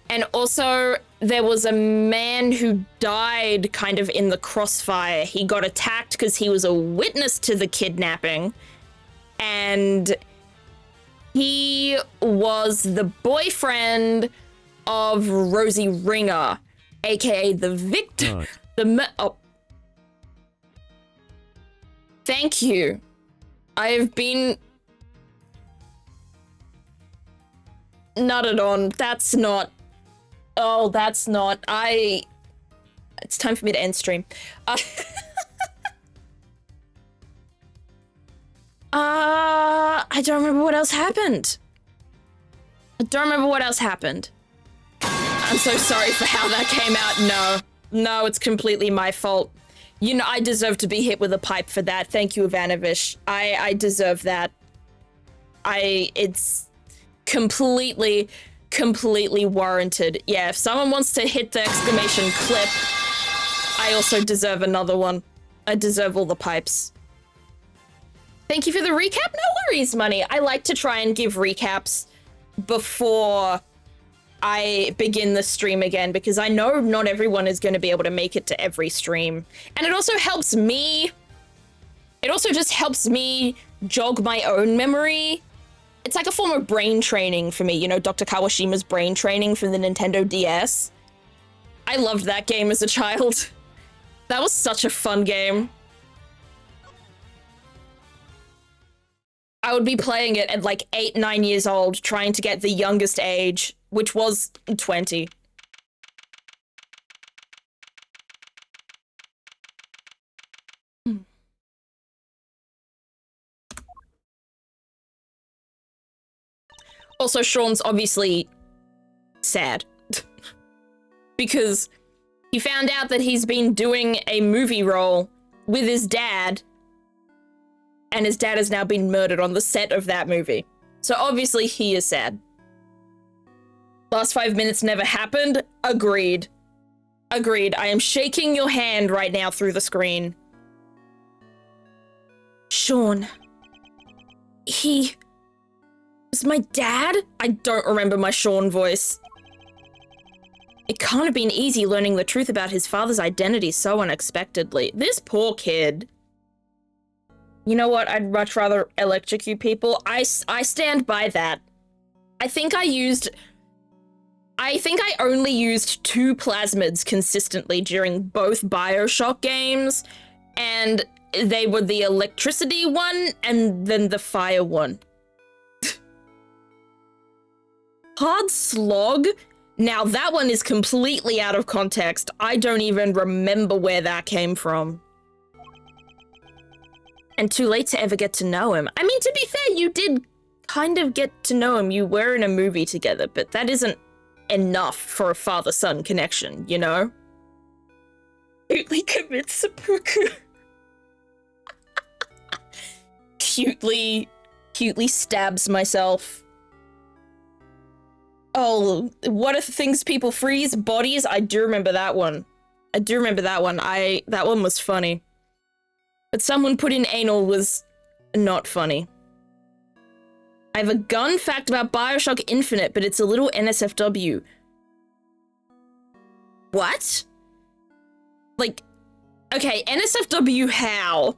And also, there was a man who died kind of in the crossfire. He got attacked because he was a witness to the kidnapping, and he was the boyfriend of Rosie Ringer, aka the victim. Oh. Thank you. I've been nutted on. That's not. Oh, that's not. It's time for me to end stream. I don't remember what else happened. I'm so sorry for how that came out. No, it's completely my fault. You know, I deserve to be hit with a pipe for that. Thank you, Ivanovic. I deserve that. It's completely warranted. Yeah, if someone wants to hit the exclamation clip, I also deserve another one. I deserve all the pipes. Thank you for the recap. No worries, Money. I like to try and give recaps before I begin the stream again, because I know not everyone is going to be able to make it to every stream. And it also helps me. It also just helps me jog my own memory. It's like a form of brain training for me, you know, Dr. Kawashima's brain training for the Nintendo DS. I loved that game as a child. That was such a fun game. I would be playing it at like 8, 9 years old, trying to get the youngest age, which was 20. Also, Sean's obviously sad because he found out that he's been doing a movie role with his dad, and his dad has now been murdered on the set of that movie. So obviously he is sad. Last 5 minutes never happened. Agreed. I am shaking your hand right now through the screen. Sean. He was my dad? I don't remember my Sean voice. It can't have been easy learning the truth about his father's identity so unexpectedly. This poor kid. You know what? I'd much rather electrocute people. I stand by that. I think I only used 2 plasmids consistently during both BioShock games, and they were the electricity one and then the fire one. Hard Slog? Now that one is completely out of context. I don't even remember where that came from. And too late to ever get to know him. I mean, to be fair, you did kind of get to know him. You were in a movie together, but that isn't enough for a father-son connection, you know? Cutely commits seppuku. Cutely stabs myself. Oh, what are things people freeze? Bodies? I do remember that one. That one was funny. But someone put in anal was not funny. I have a gun fact about BioShock Infinite, but it's a little NSFW. What? Like, okay, NSFW how?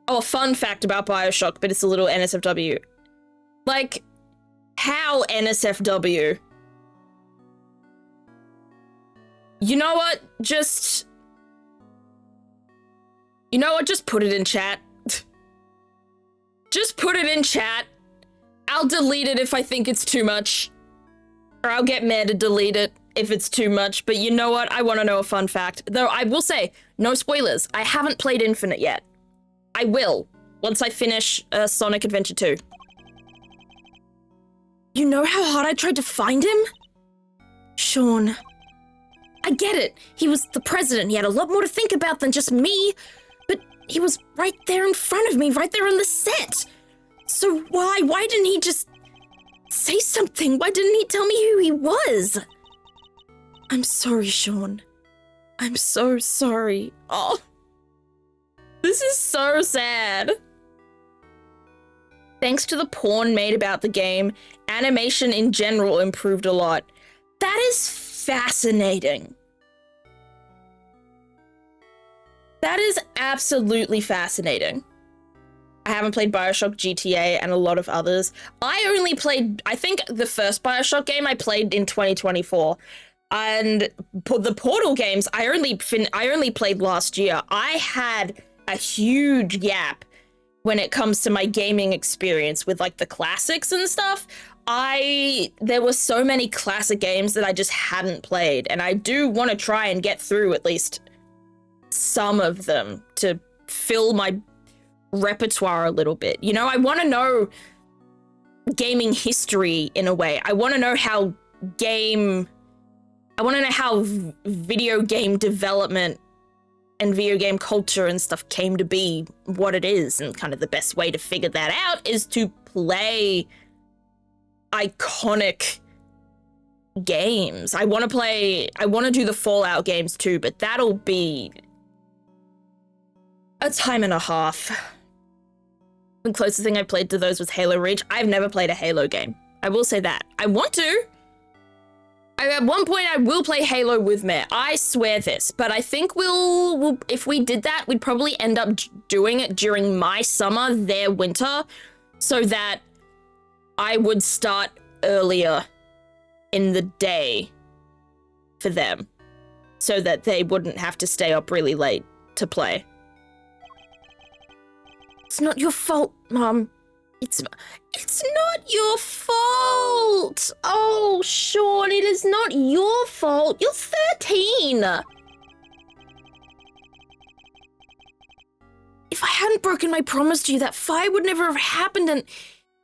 Oh, a fun fact about BioShock, but it's a little NSFW. Like, how NSFW? You know what? Just put it in chat. Just put it in chat. I'll delete it if I think it's too much. Or I'll get mad and delete it if it's too much. But you know what? I want to know a fun fact. Though I will say, no spoilers. I haven't played Infinite yet. I will. Once I finish Sonic Adventure 2. You know how hard I tried to find him? Sean. I get it. He was the president. He had a lot more to think about than just me. But he was right there in front of me, right there on the set. So why didn't he just say something? Why didn't he tell me who he was? I'm sorry, Sean. I'm so sorry. Oh, this is so sad. Thanks to the porn made about the game, animation in general improved a lot. That is fascinating. That is absolutely fascinating. I haven't played BioShock, GTA, and a lot of others. I only played, I think the first BioShock game I played in 2024. And the Portal games, I only played last year. I had a huge gap when it comes to my gaming experience with like the classics and stuff. There were so many classic games that I just hadn't played, and I do want to try and get through at least some of them to fill my repertoire a little bit. You know, I want to know gaming history in a way. I want to know how video game development and video game culture and stuff came to be what it is, and kind of the best way to figure that out is to play iconic games. I want to do the Fallout games too, but that'll be a time and a half. The closest thing I played to those was Halo Reach. I've never played a Halo game. I will say that. I want to. At one point, I will play Halo with Mare. I swear this. But I think we'll if we did that, we'd probably end up doing it during my summer, their winter, so that I would start earlier in the day for them, so that they wouldn't have to stay up really late to play. It's not your fault, Mom. It's not your fault. Oh, Sean, it is not your fault. You're 13. If I hadn't broken my promise to you, that fire would never have happened, and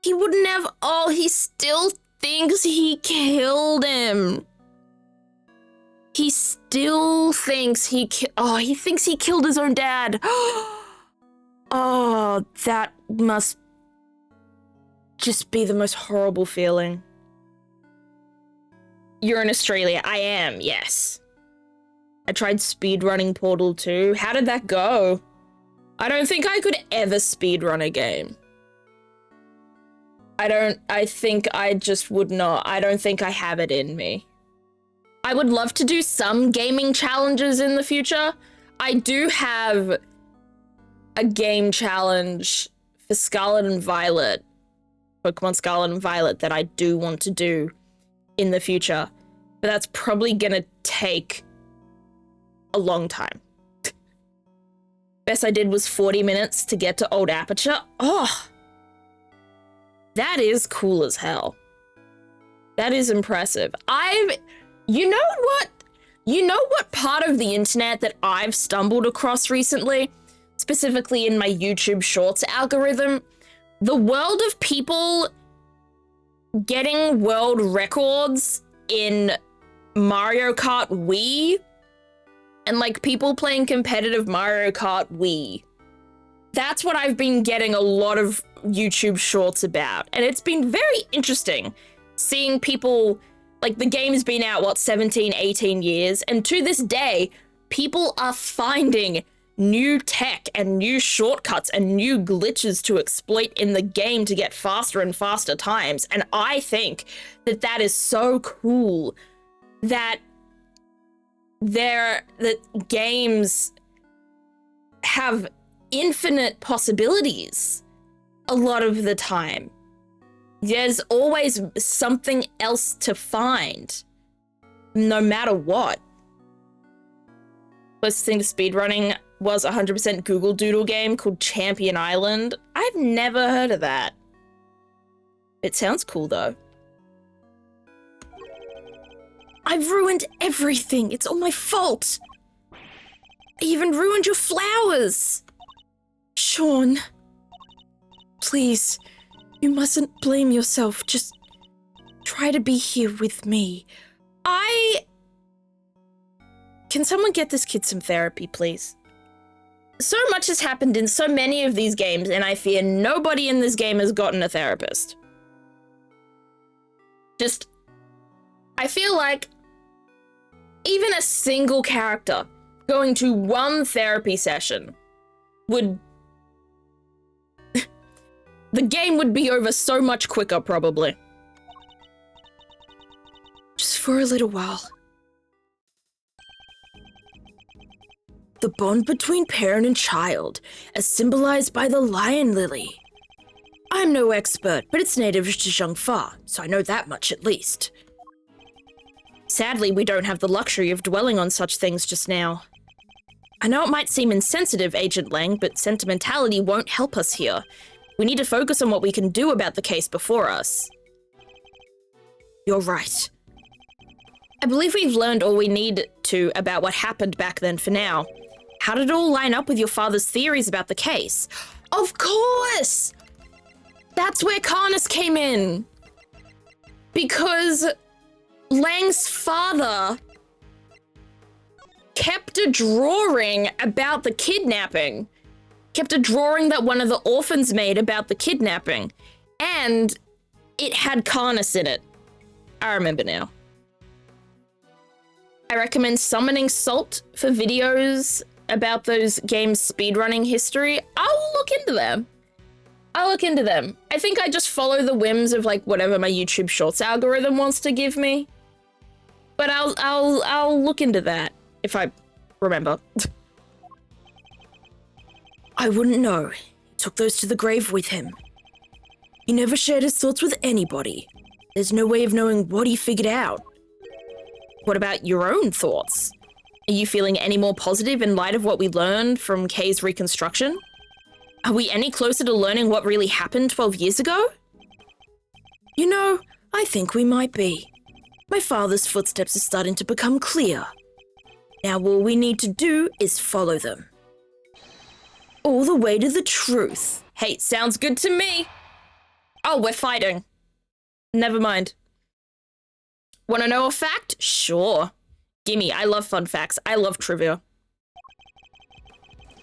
he wouldn't have. Oh, he still thinks he killed him. He still thinks he thinks he killed his own dad. Oh, that must just be the most horrible feeling. You're in Australia. I am, yes. I tried speedrunning Portal 2. How did that go? I don't think I could ever speedrun a game. I think I just would not. I don't think I have it in me. I would love to do some gaming challenges in the future. I do have a game challenge for Scarlet and Violet, Pokemon Scarlet and Violet, that I do want to do in the future, but that's probably gonna take a long time. Best I did was 40 minutes to get to Old Aperture. Oh, that is cool as hell. That is impressive. You know what part of the internet that I've stumbled across recently, specifically in my YouTube Shorts algorithm? The world of people getting world records in Mario Kart Wii, and like people playing competitive Mario Kart Wii. That's what I've been getting a lot of YouTube Shorts about, and it's been very interesting seeing people, like, the game's been out, 17, 18 years, and to this day, people are finding new tech and new shortcuts and new glitches to exploit in the game to get faster and faster times. And I think that that is so cool that games have infinite possibilities a lot of the time. There's always something else to find, no matter what. Closest thing to speedrunning was 100% Google Doodle game called Champion Island. I've never heard of that. It sounds cool though. I've ruined everything. It's all my fault. I even ruined your flowers. Sean, Please, you mustn't blame yourself. Just try to be here with me. Can someone get this kid some therapy, please? So much has happened in so many of these games, and I fear nobody in this game has gotten a therapist. I feel like even a single character going to one therapy session would... the game would be over so much quicker, probably. Just for a little while. The bond between parent and child, as symbolized by the lion lily. I'm no expert, but it's native to Zhengfa, so I know that much at least. Sadly, we don't have the luxury of dwelling on such things just now. I know it might seem insensitive, Agent Lang, but sentimentality won't help us here. We need to focus on what we can do about the case before us. You're right. I believe we've learned all we need to about what happened back then for now. How did it all line up with your father's theories about the case? Of course! That's where Karnas came in. Because Lang's father kept a drawing about the kidnapping. Kept a drawing that one of the orphans made about the kidnapping. And it had Karnas in it. I remember now. I recommend summoning Salt for videos about those games' speedrunning history. I'll look into them. I think I just follow the whims of like whatever my YouTube Shorts algorithm wants to give me. But I'll look into that if I remember. I wouldn't know. He took those to the grave with him. He never shared his thoughts with anybody. There's no way of knowing what he figured out. What about your own thoughts? Are you feeling any more positive in light of what we learned from Kay's reconstruction? Are we any closer to learning what really happened 12 years ago? You know, I think we might be. My father's footsteps are starting to become clear. Now all we need to do is follow them. All the way to the truth. Hey, sounds good to me. Oh, we're fighting. Never mind. Want to know a fact? Sure. Gimme, I love fun facts. I love trivia.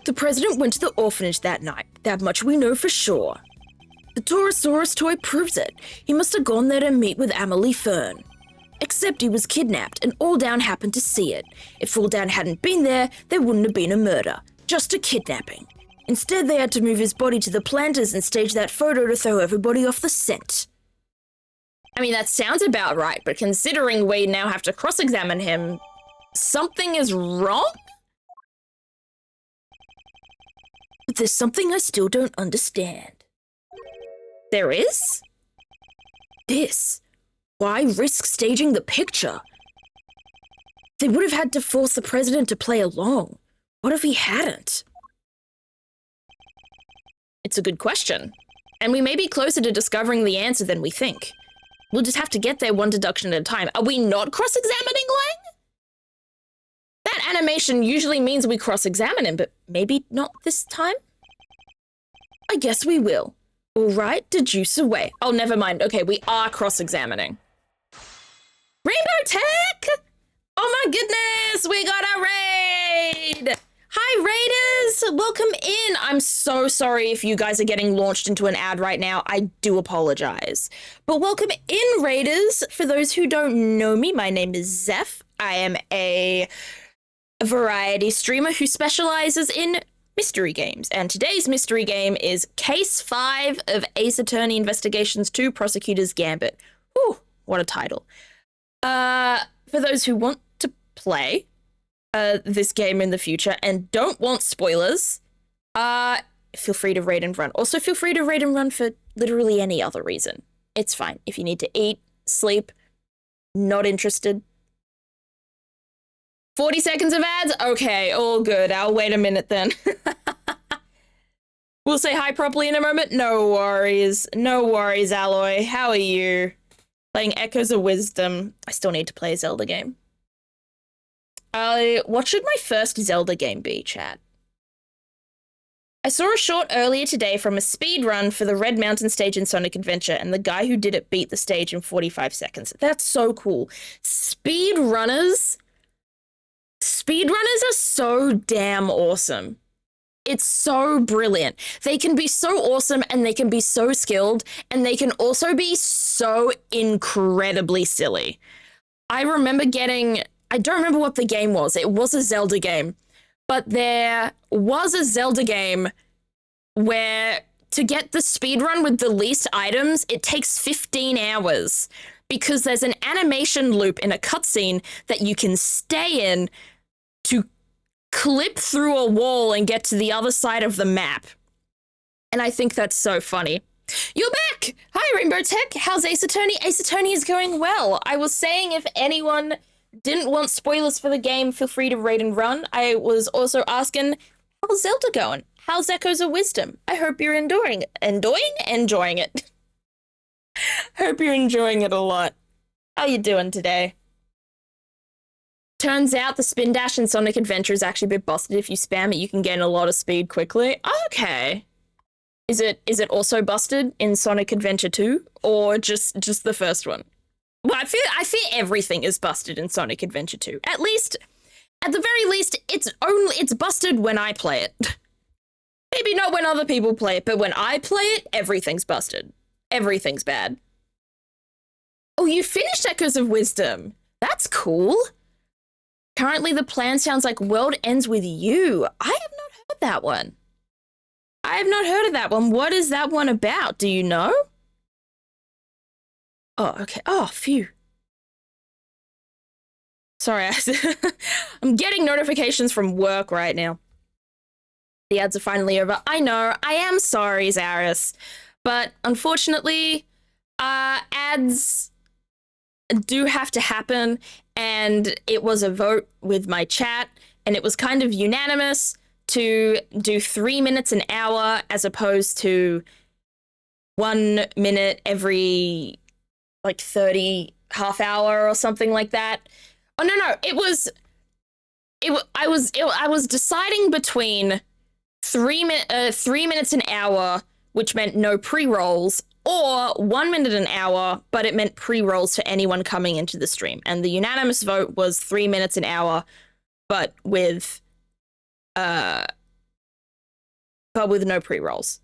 The president went to the orphanage that night. That much we know for sure. The Torosaurus toy proves it. He must have gone there to meet with Amelie Fern. Except he was kidnapped and All Down happened to see it. If All Down hadn't been there, there wouldn't have been a murder. Just a kidnapping. Instead, they had to move his body to the planters and stage that photo to throw everybody off the scent. I mean, that sounds about right, but considering we now have to cross-examine him, something is wrong? But there's something I still don't understand. There is? This. Why risk staging the picture? They would have had to force the president to play along. What if he hadn't? It's a good question. And we may be closer to discovering the answer than we think. We'll just have to get there one deduction at a time. Are we not cross-examining Lang? That animation usually means we cross-examine him, but maybe not this time? I guess we will. All right, deduce away. Oh, never mind. Okay, we are cross-examining. Rainbow Tech! Oh my goodness, we got a raid! Hi, Raiders! Welcome in! I'm so sorry if you guys are getting launched into an ad right now. I do apologize. But welcome in, Raiders! For those who don't know me, my name is Zeph. I am a variety streamer who specializes in mystery games. And today's mystery game is Case 5 of Ace Attorney Investigations 2 Prosecutor's Gambit. Whew, what a title. For those who want to play this game in the future and don't want spoilers, feel free to raid and run. Also, feel free to raid and run for literally any other reason. It's fine. If you need to eat, sleep, not interested. 40 seconds of ads? Okay, all good. I'll wait a minute then. We'll say hi properly in a moment. No worries. No worries, Alloy. How are you? Playing Echoes of Wisdom. I still need to play a Zelda game. What should my first Zelda game be, chat? I saw a short earlier today from a speed run for the Red Mountain stage in Sonic Adventure, and the guy who did it beat the stage in 45 seconds. That's so cool. Speedrunners are so damn awesome. It's so brilliant. They can be so awesome, and they can be so skilled, and they can also be so incredibly silly. I remember I don't remember what the game was. It was a Zelda game. But there was a Zelda game where to get the speedrun with the least items, it takes 15 hours because there's an animation loop in a cutscene that you can stay in to clip through a wall and get to the other side of the map. And I think that's so funny. You're back! Hi, Rainbow Tech. How's Ace Attorney? Ace Attorney is going well. I was saying if anyone didn't want spoilers for the game, feel free to raid and run. I was also asking, how's Zelda going? How's Echoes of Wisdom? I hope you're enjoying it. Hope you're enjoying it a lot. How you doing today? Turns out the spin dash in Sonic Adventure is actually a bit busted. If you spam it, you can gain a lot of speed quickly. Okay. Is it also busted in Sonic Adventure 2? Or just the first one? Well, I fear everything is busted in Sonic Adventure 2. At the very least, it's busted when I play it. Maybe not when other people play it, but when I play it, everything's busted. Everything's bad. Oh, you finished Echoes of Wisdom. That's cool. Currently, the plan sounds like World Ends With You. I have not heard that one. I have not heard of that one. What is that one about? Do you know? Oh, okay. Oh, phew. Sorry, I'm getting notifications from work right now. The ads are finally over. I know. I am sorry, Zaris. But unfortunately, ads do have to happen, and it was a vote with my chat, and it was kind of unanimous to do 3 minutes an hour as opposed to 1 minute every 30 half hour or something like that. Oh no, I was deciding between 3 minutes an hour, which meant no pre-rolls, or 1 minute an hour, but it meant pre-rolls for anyone coming into the stream. And the unanimous vote was 3 minutes an hour, but with no pre-rolls.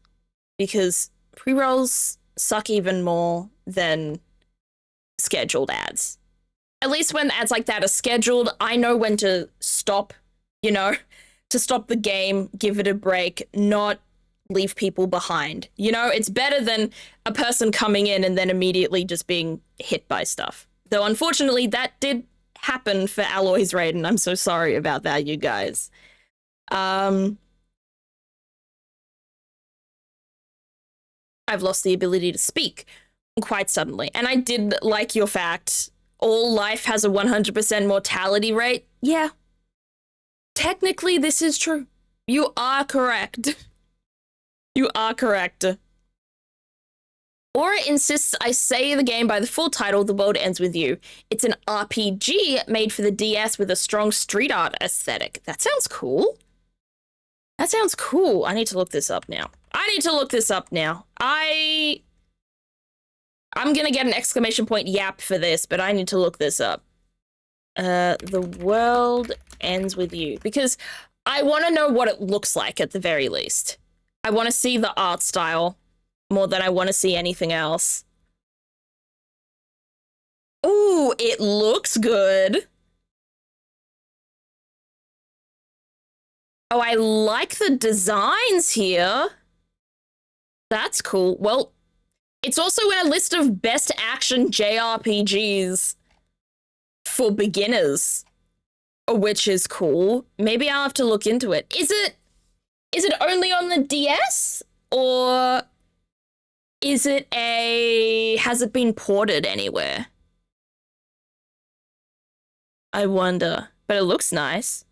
Because pre-rolls suck even more than scheduled ads. At least when ads like that are scheduled, I know when to stop, to stop the game, give it a break, not leave people behind. It's better than a person coming in and then immediately just being hit by stuff. Though unfortunately that did happen for Alloy's raid, and I'm so sorry about that, you guys. I've lost the ability to speak quite suddenly. And I did like your fact, all life has a 100% mortality rate. Yeah. Technically, this is true. You are correct. You are correct. Aura insists I say the game by the full title, The World Ends With You. It's an RPG made for the DS with a strong street art aesthetic. That sounds cool. That sounds cool. I need to look this up now. I'm gonna get an exclamation point yap for this, but I need to look this up. The World Ends With You. Because I want to know what it looks like at the very least. I want to see the art style more than I want to see anything else. Ooh, it looks good. Oh, I like the designs here. That's cool. Well, it's also in a list of best action JRPGs for beginners, which is cool. Maybe I'll have to look into it. Is it only on the DS, or has it been ported anywhere? I wonder, but it looks nice.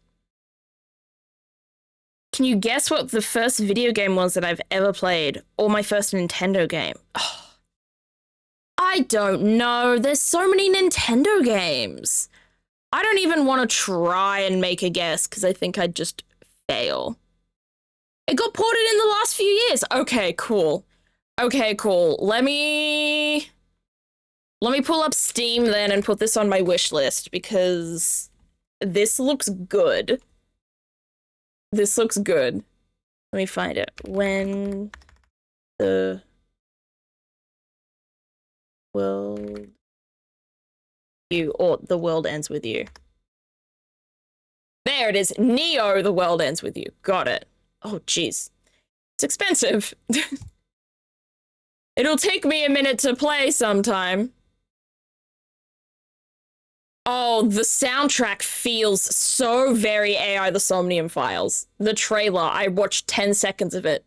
Can you guess what the first video game was that I've ever played? Or my first Nintendo game? Oh, I don't know. There's so many Nintendo games. I don't even want to try and make a guess because I think I'd just fail. It got ported in the last few years. Okay, cool. Okay, cool. Let me pull up Steam then and put this on my wish list because this looks good. This looks good. Let me find it. When the world the world ends with you. There it is. Neo, the world ends with you. Got it. Oh, jeez. It's expensive. It'll take me a minute to play sometime. Oh, the soundtrack feels so very AI The Somnium Files. The trailer, I watched 10 seconds of it.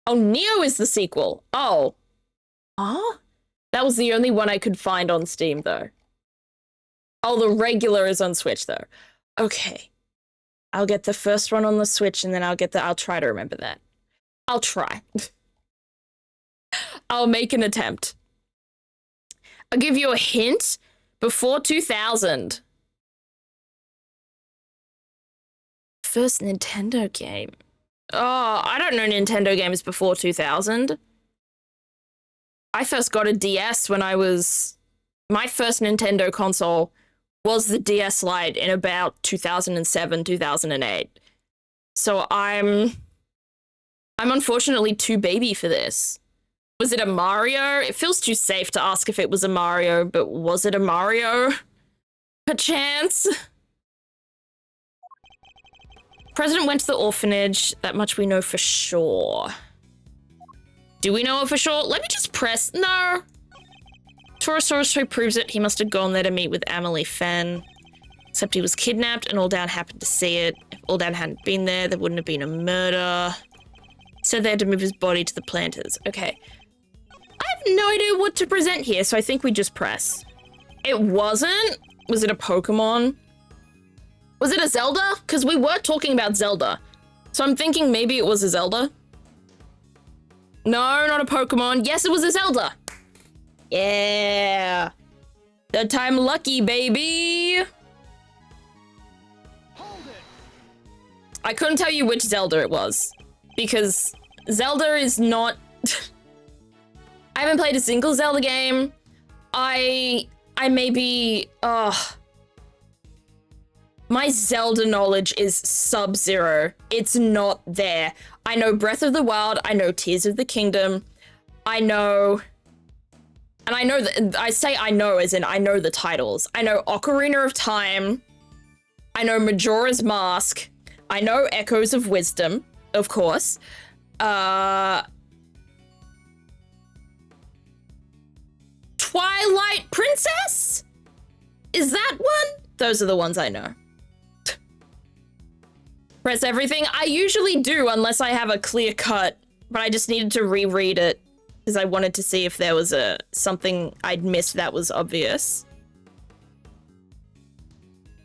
Oh, Neo is the sequel. Oh. Huh? That was the only one I could find on Steam, though. Oh, the regular is on Switch, though. Okay. I'll get the first one on the Switch, and then I'll try to remember that. I'll try. I'll make an attempt. I'll give you a hint. Before 2000. First Nintendo game. Oh, I don't know Nintendo games before 2000. I first got a DS when my first Nintendo console was the DS Lite in about 2007, 2008. So I'm unfortunately too baby for this. Was it a Mario? It feels too safe to ask if it was a Mario, but was it a Mario? Perchance? President went to the orphanage. That much we know for sure. Do we know it for sure? Let me just press. No. Torosaurus proves it. He must have gone there to meet with Amelie Fenn. Except he was kidnapped and All Down happened to see it. If All Down hadn't been there, there wouldn't have been a murder. So they had to move his body to the planters. Okay. I have no idea what to present here, so I think we just press. It wasn't? Was it a Pokemon? Was it a Zelda? Because we were talking about Zelda. So I'm thinking maybe it was a Zelda. No, not a Pokemon. Yes, it was a Zelda. Yeah. Third time lucky, baby. Hold it. I couldn't tell you which Zelda it was. Because Zelda is not... I haven't played a single Zelda game. I maybe... My Zelda knowledge is sub-zero. It's not there. I know Breath of the Wild. I know Tears of the Kingdom. I know... And I know that... I say I know as in I know the titles. I know Ocarina of Time. I know Majora's Mask. I know Echoes of Wisdom, of course. Twilight Princess? Is that one? Those are the ones I know. Press everything? I usually do unless I have a clear cut, but I just needed to reread it because I wanted to see if there was something I'd missed that was obvious.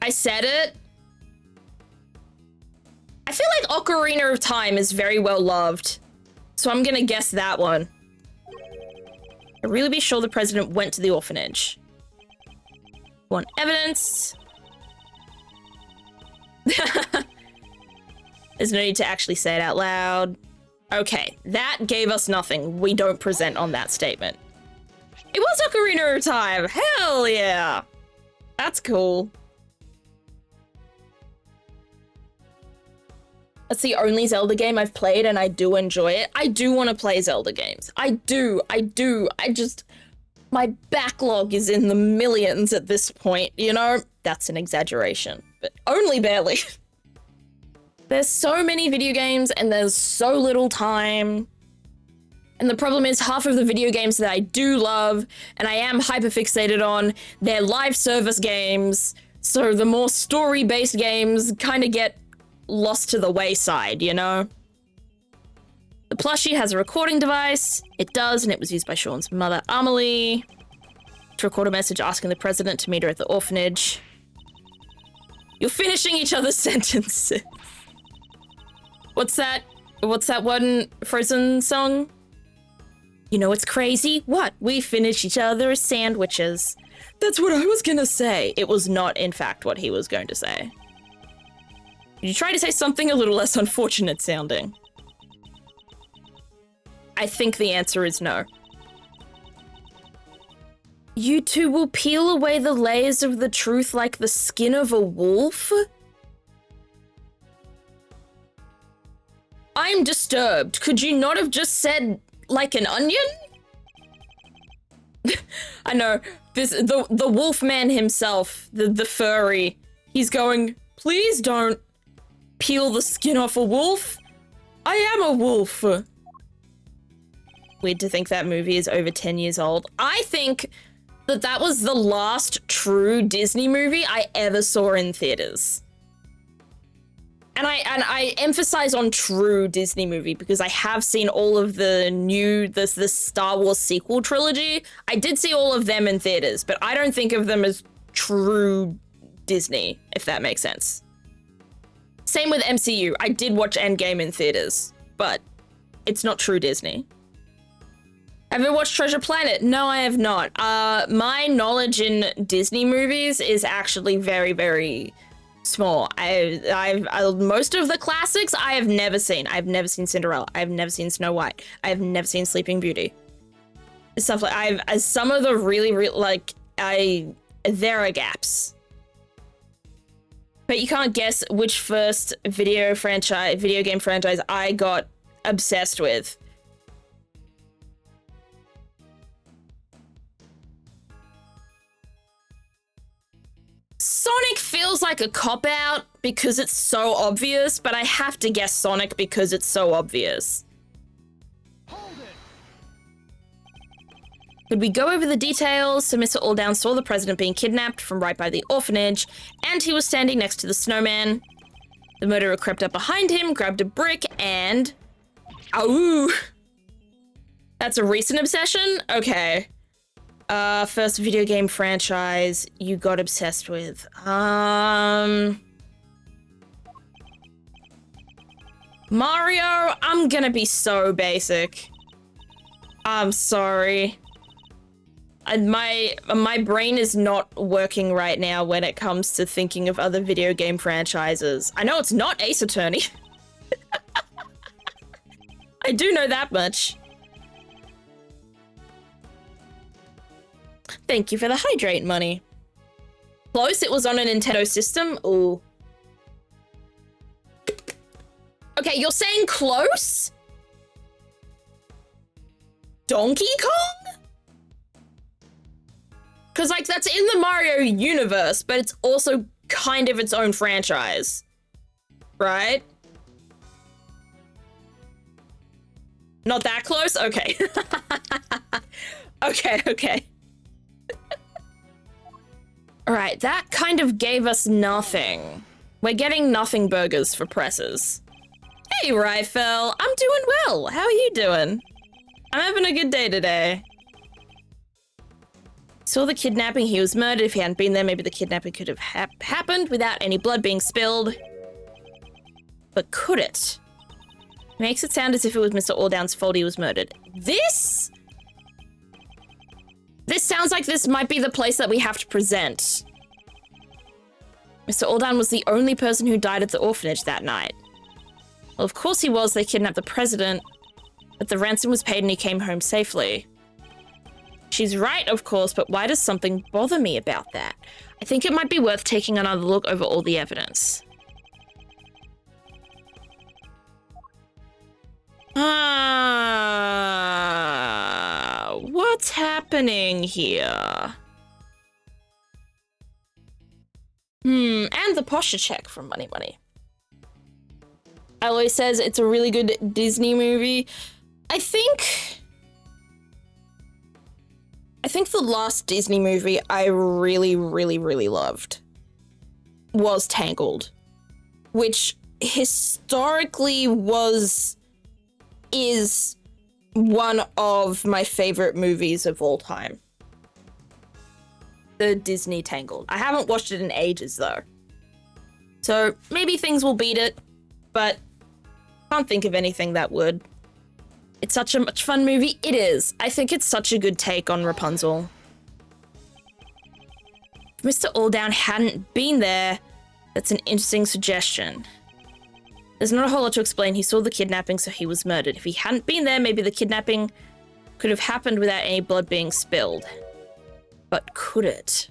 I said it. I feel like Ocarina of Time is very well loved, so I'm gonna guess that one. I'd really be sure the president went to the orphanage. Want evidence? There's no need to actually say it out loud. Okay, that gave us nothing. We don't present on that statement. It was Ocarina of Time. Hell yeah. That's cool. That's the only Zelda game I've played and I do enjoy it. I do want to play Zelda games. I do. My backlog is in the millions at this point, you know? That's an exaggeration, but only barely. There's so many video games and there's so little time. And the problem is half of the video games that I do love and I am hyperfixated on, they're live service games. So the more story-based games kind of get lost to the wayside, you know? The plushie has a recording device. It does, and it was used by Sean's mother, Amelie, to record a message asking the president to meet her at the orphanage. You're finishing each other's sentences. What's that one Frozen song? You know what's crazy? What? We finish each other's sandwiches. That's what I was gonna say. It was not, in fact, what he was going to say. Could you try to say something a little less unfortunate sounding? I think the answer is no. You two will peel away the layers of the truth like the skin of a wolf? I'm disturbed. Could you not have just said, like an onion? I know, the wolf man himself, the furry, he's going, please don't peel the skin off a wolf. I am a wolf. Weird to think that movie is over 10 years old. I think that was the last true Disney movie I ever saw in theaters. And I emphasize on true Disney movie because I have seen all of the Star Wars sequel trilogy. I did see all of them in theaters, but I don't think of them as true Disney, if that makes sense. Same with MCU. I did watch Endgame in theaters, but it's not true Disney. Have you watched Treasure Planet? No, I have not. My knowledge in Disney movies is actually very, very small. I've most of the classics I have never seen. I've never seen Cinderella. I've never seen Snow White. I've never seen Sleeping Beauty. Stuff like some of the really like there are gaps. But you can't guess which first video game franchise I got obsessed with. Sonic feels like a cop-out because it's so obvious, but I have to guess Sonic because it's so obvious. Could we go over the details? So Mr. Alldown saw the president being kidnapped from right by the orphanage, and he was standing next to the snowman. The murderer crept up behind him, grabbed a brick, and... Ow! That's a recent obsession? Okay. First video game franchise you got obsessed with. Mario, I'm gonna be so basic. I'm sorry. My brain is not working right now when it comes to thinking of other video game franchises. I know it's not Ace Attorney. I do know that much. Thank you for the hydrate money. Close, it was on a Nintendo system. Ooh. Okay, you're saying close? Donkey Kong? Because, like, that's in the Mario universe, but it's also kind of its own franchise. Right? Not that close? Okay. Okay. All right, that kind of gave us nothing. We're getting nothing burgers for presses. Hey, Rifel, I'm doing well. How are you doing? I'm having a good day today. Saw the kidnapping, he was murdered. If he hadn't been there, maybe the kidnapping could have happened without any blood being spilled. But could it? Makes it sound as if it was Mr. Alldown's fault he was murdered. This sounds like this might be the place that we have to present. Mr. Alldown was the only person who died at the orphanage that night. Well, of course he was. They kidnapped the president, but the ransom was paid and he came home safely. She's right, of course, but why does something bother me about that? I think it might be worth taking another look over all the evidence. What's happening here? And the posture check from Money Money. Alloy says it's a really good Disney movie. I think the last Disney movie I really, really, really loved was Tangled, which historically is one of my favorite movies of all time. The Disney Tangled. I haven't watched it in ages though. So maybe things will beat it, but can't think of anything that would. It's such a much fun movie. It is. I think it's such a good take on Rapunzel. If Mr. Alldown hadn't been there, that's an interesting suggestion. There's not a whole lot to explain. He saw the kidnapping, so he was murdered. If he hadn't been there, maybe the kidnapping could have happened without any blood being spilled. But could it?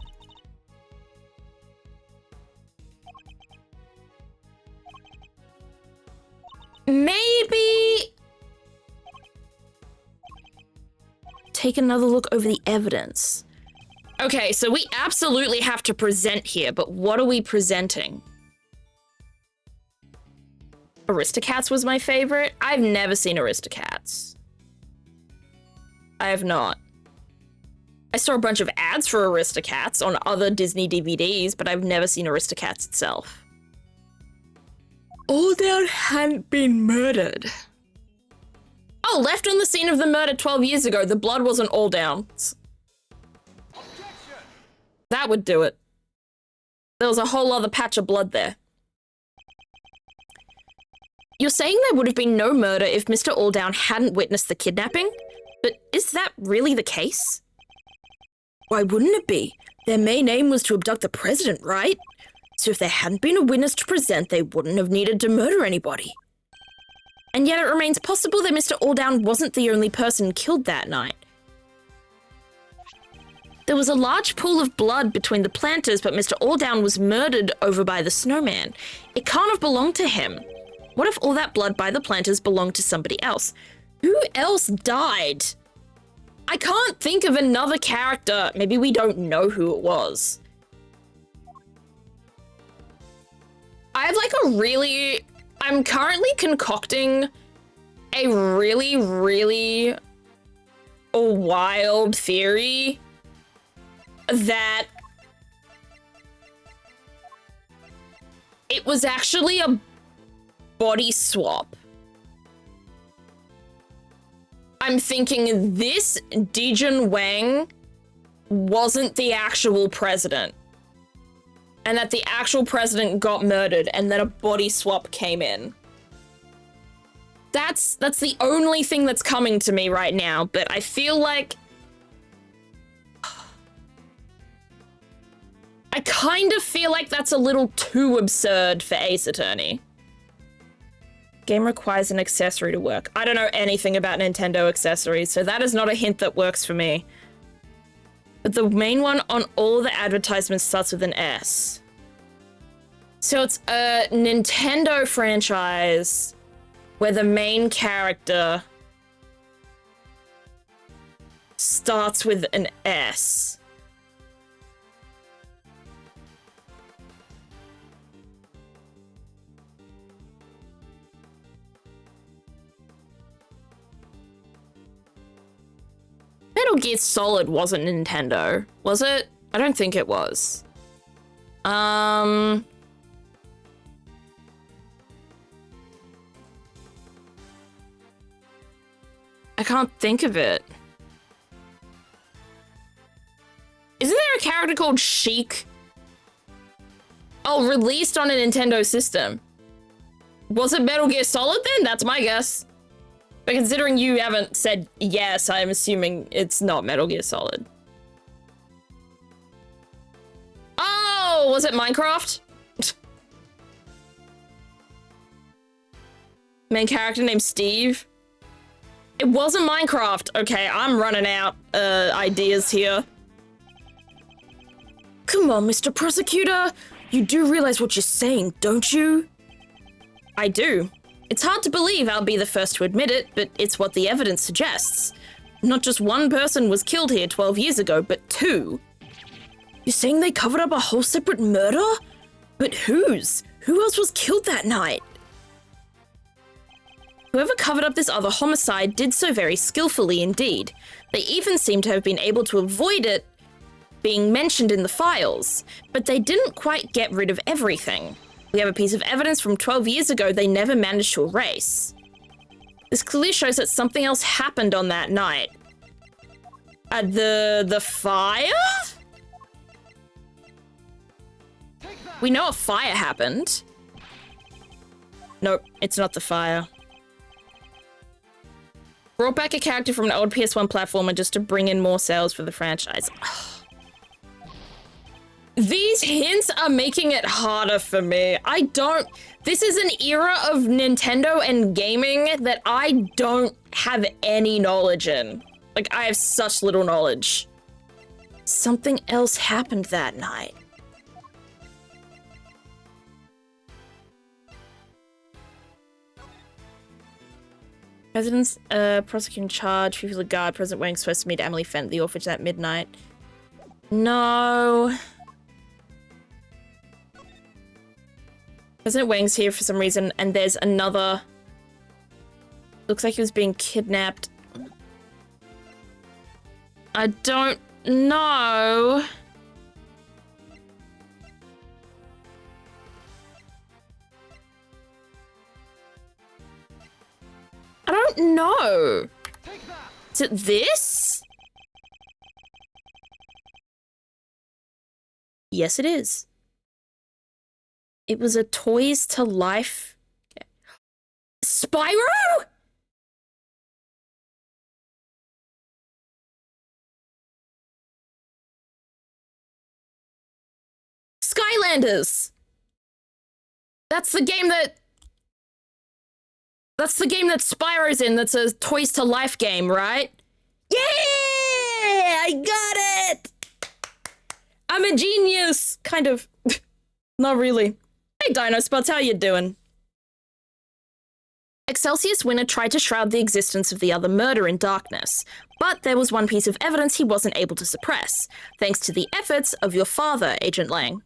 Maybe take another look over the evidence. Okay, so we absolutely have to present here, but what are we presenting? Aristocats was my favorite. I've never seen Aristocats. I have not. I saw a bunch of ads for Aristocats on other Disney DVDs, but I've never seen Aristocats itself. All Down hadn't been murdered. Oh, left on the scene of the murder 12 years ago. The blood wasn't All Down's. That would do it. There was a whole other patch of blood there. You're saying there would have been no murder if Mr. Alldown hadn't witnessed the kidnapping? But is that really the case? Why wouldn't it be? Their main aim was to abduct the president, right? So if there hadn't been a witness to present, they wouldn't have needed to murder anybody. And yet it remains possible that Mr. Alldown wasn't the only person killed that night. There was a large pool of blood between the planters, but Mr. Alldown was murdered over by the snowman. It can't have belonged to him. What if all that blood by the planters belonged to somebody else? Who else died? I can't think of another character. Maybe we don't know who it was. I have like I'm currently concocting a really wild theory that it was actually a body swap. I'm thinking this Dijun Wang wasn't the actual president, and that the actual president got murdered, and then a body swap came in. That's the only thing that's coming to me right now, but I feel like I kind of feel like that's a little too absurd for Ace Attorney. Game requires an accessory to work. I don't know anything about Nintendo accessories, so that is not a hint that works for me. But the main one on all the advertisements starts with an S. So it's a Nintendo franchise where the main character starts with an S. Metal Gear Solid wasn't Nintendo, was it? I don't think it was. I can't think of it. Isn't there a character called Sheik? Oh, released on a Nintendo system. Was it Metal Gear Solid then? That's my guess. But considering you haven't said yes, I'm assuming it's not Metal Gear Solid. Oh, was it Minecraft? Main character named Steve? It wasn't Minecraft. Okay, I'm running out ideas here. Come on, Mr. Prosecutor. You do realize what you're saying, don't you? I do. It's hard to believe I'll be the first to admit it, but it's what the evidence suggests. Not just one person was killed here 12 years ago, but two. You're saying they covered up a whole separate murder? But whose? Who else was killed that night? Whoever covered up this other homicide did so very skillfully indeed. They even seem to have been able to avoid it being mentioned in the files, but they didn't quite get rid of everything. We have a piece of evidence from 12 years ago they never managed to erase. This clearly shows that something else happened on that night. The fire? We know a fire happened. Nope, it's not the fire. Brought back a character from an old PS1 platformer just to bring in more sales for the franchise. These hints are making it harder for me. This is an era of Nintendo and gaming that I don't have any knowledge in. Like, I have such little knowledge. Something else happened that night. President's prosecuting charge, people of guard, President Wang's supposed to meet Emily Fent at the orphanage at midnight. No. President Wang's here for some reason, and there's another... Looks like he was being kidnapped. I don't know. I don't know. Is it this? Yes, it is. It was a Toys to Life. Spyro? Skylanders. That's the game that Spyro's in. That's a Toys to Life game, right? Yeah! I got it! I'm a genius! Kind of. Not really. Hey, Dino Spots, how you doing? Excelsius Winner tried to shroud the existence of the other murder in darkness, but there was one piece of evidence he wasn't able to suppress, thanks to the efforts of your father, Agent Lang.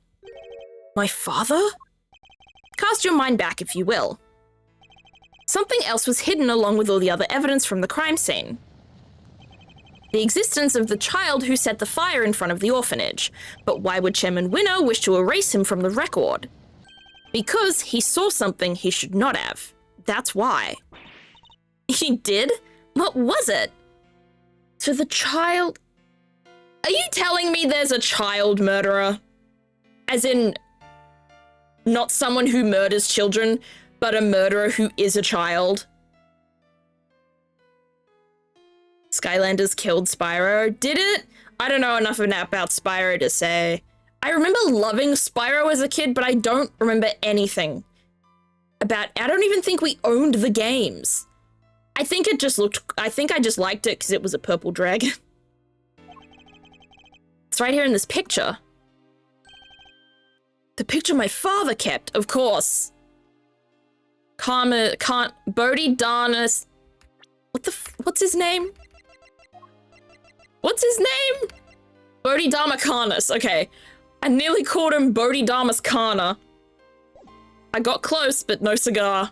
My father? Cast your mind back, if you will. Something else was hidden along with all the other evidence from the crime scene. The existence of the child who set the fire in front of the orphanage. But why would Chairman Winner wish to erase him from the record? Because he saw something he should not have. That's why. He did? What was it? So the child... Are you telling me there's a child murderer? As in, not someone who murders children, but a murderer who is a child? Skylanders killed Spyro. Did it? I don't know enough about Spyro to say. I remember loving Spyro as a kid, but I don't remember anything about... I don't even think we owned the games. I think I just liked it because it was a purple dragon. It's right here in this picture. The picture my father kept, of course. Bodhi Darnas... What's his name? What's his name? Bodhidharma Karnas. Okay. I nearly called him Bodhidharma's Kana. I got close, but no cigar.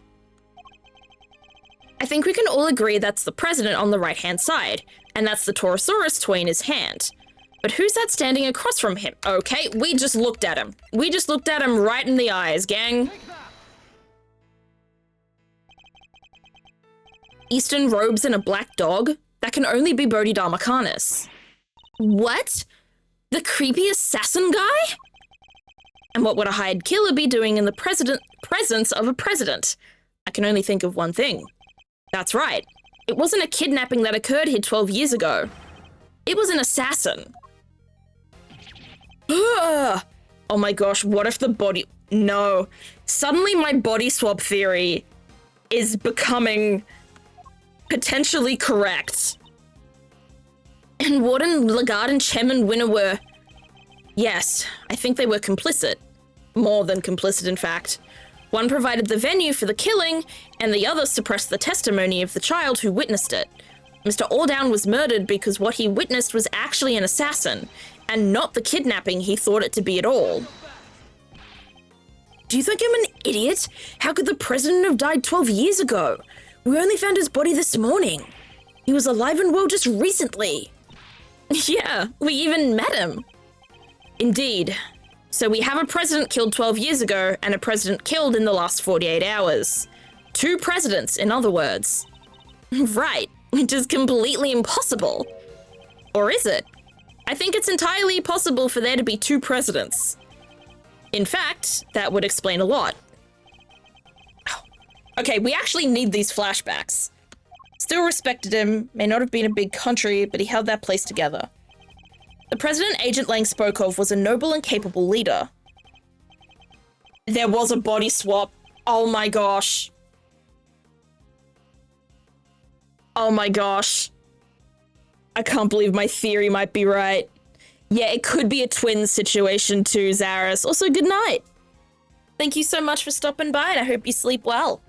I think we can all agree that's the president on the right-hand side, and that's the Taurosaurus toy in his hand. But who's that standing across from him? Okay, we just looked at him. We just looked at him right in the eyes, gang. Eastern robes and a black dog? That can only be Bodhidharma Karnas. What? The creepy assassin guy? And what would a hired killer be doing in the presence of a president? I can only think of one thing. That's right. It wasn't a kidnapping that occurred here 12 years ago. It was an assassin. Oh my gosh, what if the body... No. Suddenly my body swap theory is becoming potentially correct. And Warden, Lagarde, and Chairman Winner were... Yes, I think they were complicit. More than complicit, in fact. One provided the venue for the killing, and the other suppressed the testimony of the child who witnessed it. Mr. Alldown was murdered because what he witnessed was actually an assassin, and not the kidnapping he thought it to be at all. Do you think I'm an idiot? How could the president have died 12 years ago? We only found his body this morning. He was alive and well just recently. Yeah, we even met him. Indeed. So we have a president killed 12 years ago and a president killed in the last 48 hours. 2 presidents, in other words. Right, which is completely impossible. Or is it? I think it's entirely possible for there to be 2 presidents. In fact, that would explain a lot. Okay, we actually need these flashbacks. Still respected him, may not have been a big country, but he held that place together. The president Agent Lang spoke of was a noble and capable leader. There was a body swap. Oh my gosh. Oh my gosh. I can't believe my theory might be right. Yeah, it could be a twin situation too, Zaris. Also, good night. Thank you so much for stopping by, and I hope you sleep well.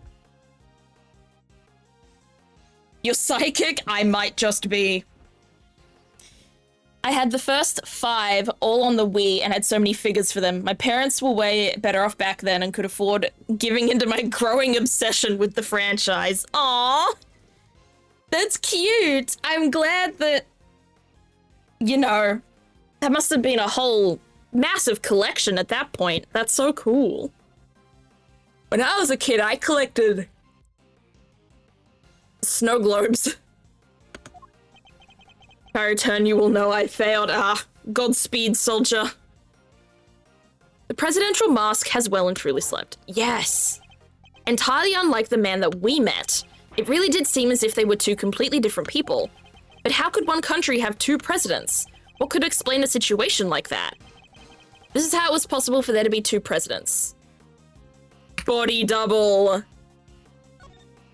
You're psychic? I might just be. I had the first 5 all on the Wii and had so many figures for them. My parents were way better off back then and could afford giving into my growing obsession with the franchise. Aww. That's cute. I'm glad that, you know, that must have been a whole massive collection at that point. That's so cool. When I was a kid, I collected snow globes. If I return, you will know I failed. Godspeed, soldier. The presidential mask has well and truly slept. Yes. Entirely unlike the man that we met. It really did seem as if they were 2 completely different people. But how could one country have 2 presidents? What could explain a situation like that? This is how it was possible for there to be 2 presidents. Body double.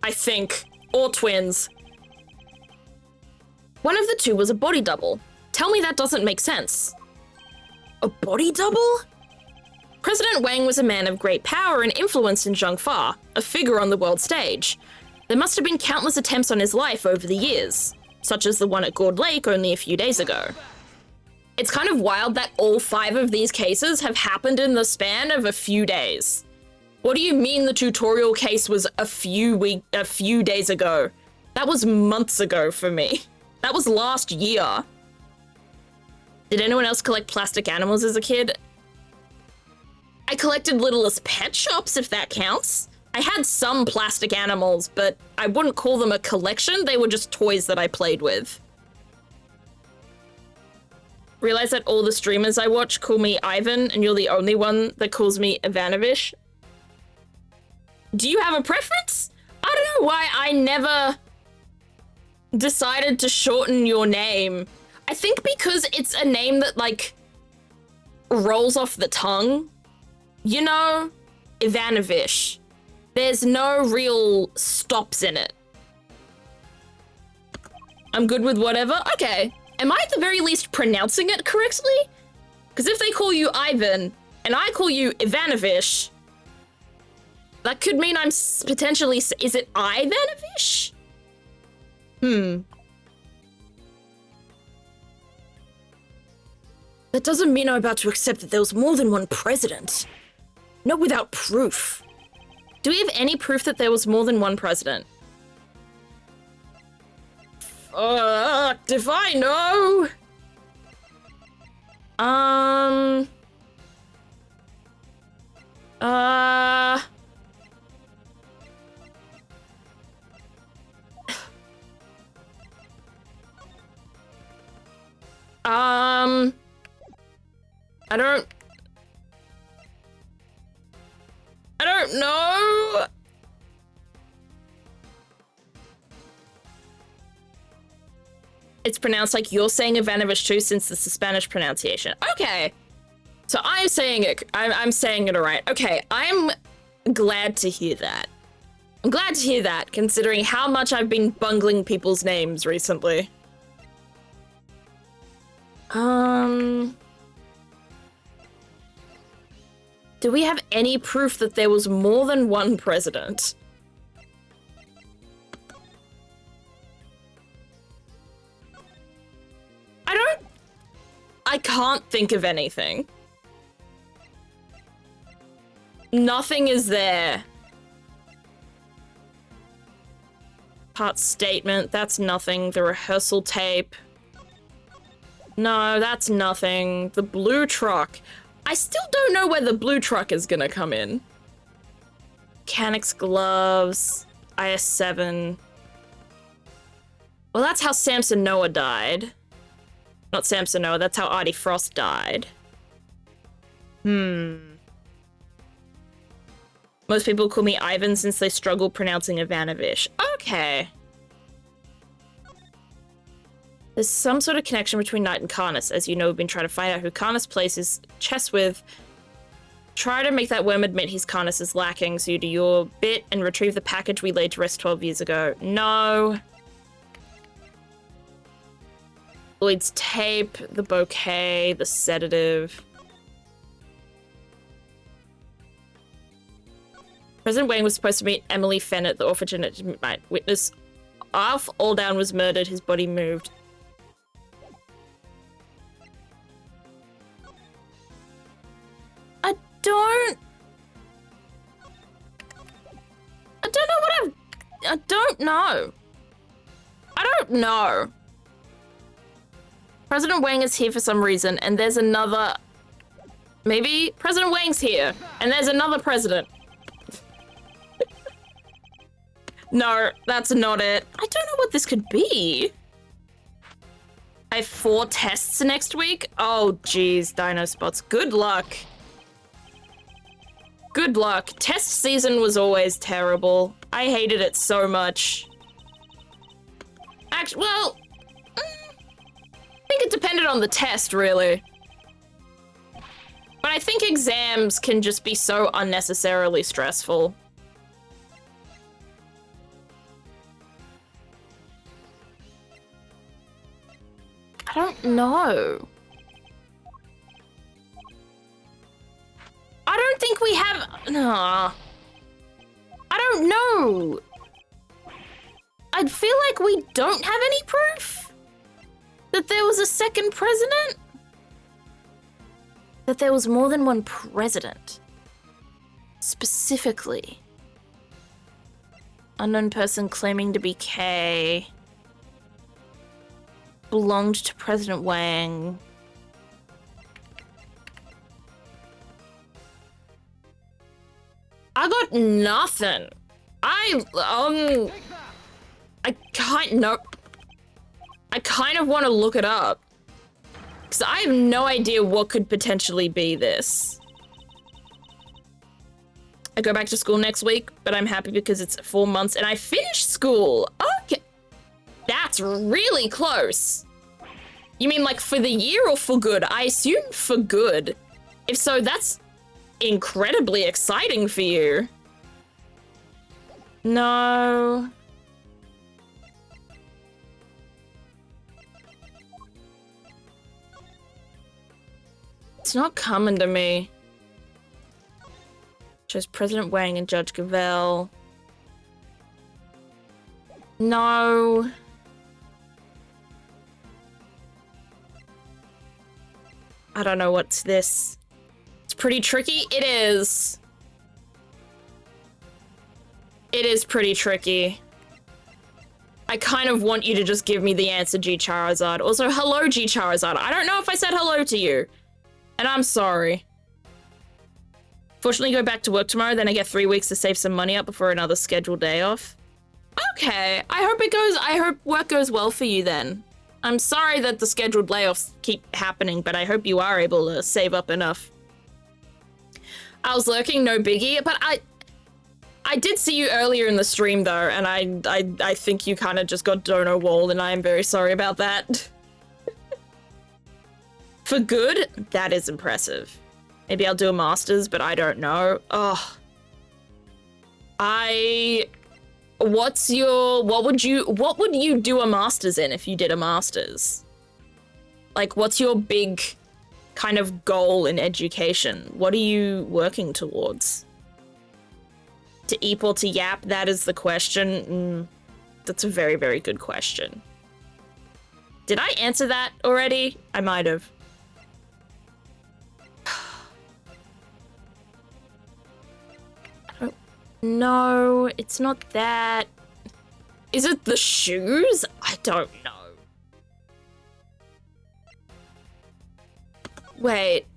I think. Or twins. One of the 2 was a body double. Tell me that doesn't make sense. A body double? President Wang was a man of great power and influence in Zhongfa, a figure on the world stage. There must have been countless attempts on his life over the years, such as the one at Gourd Lake only a few days ago. It's kind of wild that all 5 of these cases have happened in the span of a few days. What do you mean the tutorial case was a few days ago? That was months ago for me. That was last year. Did anyone else collect plastic animals as a kid? I collected Littlest Pet Shops, if that counts. I had some plastic animals, but I wouldn't call them a collection. They were just toys that I played with. Realize that all the streamers I watch call me Ivan, and you're the only one that calls me Ivanovish. Do you have a preference? I don't know why I never decided to shorten your name. I think because it's a name that, like, rolls off the tongue. You know? Ivanovish. There's no real stops in it. I'm good with whatever? Okay. Am I at the very least pronouncing it correctly? Because if they call you Ivan, and I call you Ivanovish, that could mean I'm potentially... Is it Ivanovish? That doesn't mean I'm about to accept that there was more than one president. Not without proof. Do we have any proof that there was more than one president? If I know. I don't know. It's pronounced like you're saying Ivanovish too, since it's the Spanish pronunciation. Okay. So I'm saying it. I'm saying it all right. Okay, I'm glad to hear that. I'm glad to hear that, considering how much I've been bungling people's names recently. Do we have any proof that there was more than one president? I can't think of anything. Nothing is there. Part statement, that's nothing. The rehearsal tape. No, that's nothing. The blue truck. I still don't know where the blue truck is gonna come in. Mechanics gloves. IS-7. Well, that's how Samson Noah died. Not Samson Noah, that's how Artie Frost died. Most people call me Ivan since they struggle pronouncing Ivanovish. Okay. There's some sort of connection between Knight and Karnas. As you know, we've been trying to find out who Karnas plays his chess with. Try to make that worm admit his Karnas is lacking, so you do your bit and retrieve the package we laid to rest 12 years ago. No. Lloyd's tape, the bouquet, the sedative. President Wang was supposed to meet Emily Fenn at the orphanage at midnight. Witness Alf Alldown was murdered, his body moved. I don't know. I don't know. President Wang is here for some reason, and there's another... Maybe President Wang's here, and there's another president. No, that's not it. I don't know what this could be. I have 4 tests next week? Oh, geez, Dino Spots. Good luck. Good luck. Test season was always terrible. I hated it so much. Actually, well, I think it depended on the test, really. But I think exams can just be so unnecessarily stressful. I don't know. I don't think we have... Nah. I don't know. I feel like we don't have any proof that there was a second president. That there was more than one president. Specifically. Unknown person claiming to be K. Belonged to President Wang. I got nothing. I kind of want to look it up. Because I have no idea what could potentially be this. I go back to school next week, but I'm happy because it's 4 months and I finished school. Okay. That's really close. You mean like for the year or for good? I assume for good. If so, that's incredibly exciting for you. No. It's not coming to me. Just President Wang and Judge Cavell. No. I don't know what's this. It's pretty tricky. It is. It is pretty tricky. I kind of want you to just give me the answer, G Charizard. Also, hello, G Charizard. I don't know if I said hello to you. And I'm sorry. Fortunately, go back to work tomorrow, then I get 3 weeks to save some money up before another scheduled day off. Okay, I hope work goes well for you then. I'm sorry that the scheduled layoffs keep happening, but I hope you are able to save up enough. I was lurking, no biggie, but I did see you earlier in the stream though, and I think you kind of just got dono walled, and I am very sorry about that. For good, that is impressive. Maybe I'll do a master's, but I don't know. Oh. What would you do a master's in if you did a master's? Like, what's your big kind of goal in education? What are you working towards? To eep or to yap? That is the question. That's a very, very good question. Did I answer that already? I might have. No, it's not that. Is it the shoes? I don't know. Wait.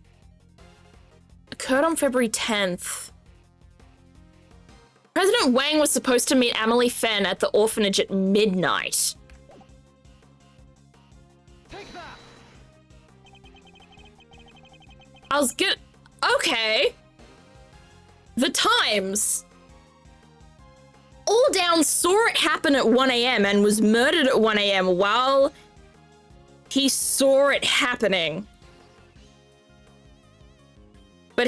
Occurred on February 10th. President Wang was supposed to meet Emily Fenn at the orphanage at midnight. Take that. I was good. Okay. The Times. Alldown saw it happen at 1 a.m. and was murdered at 1 a.m. while he saw it happening. But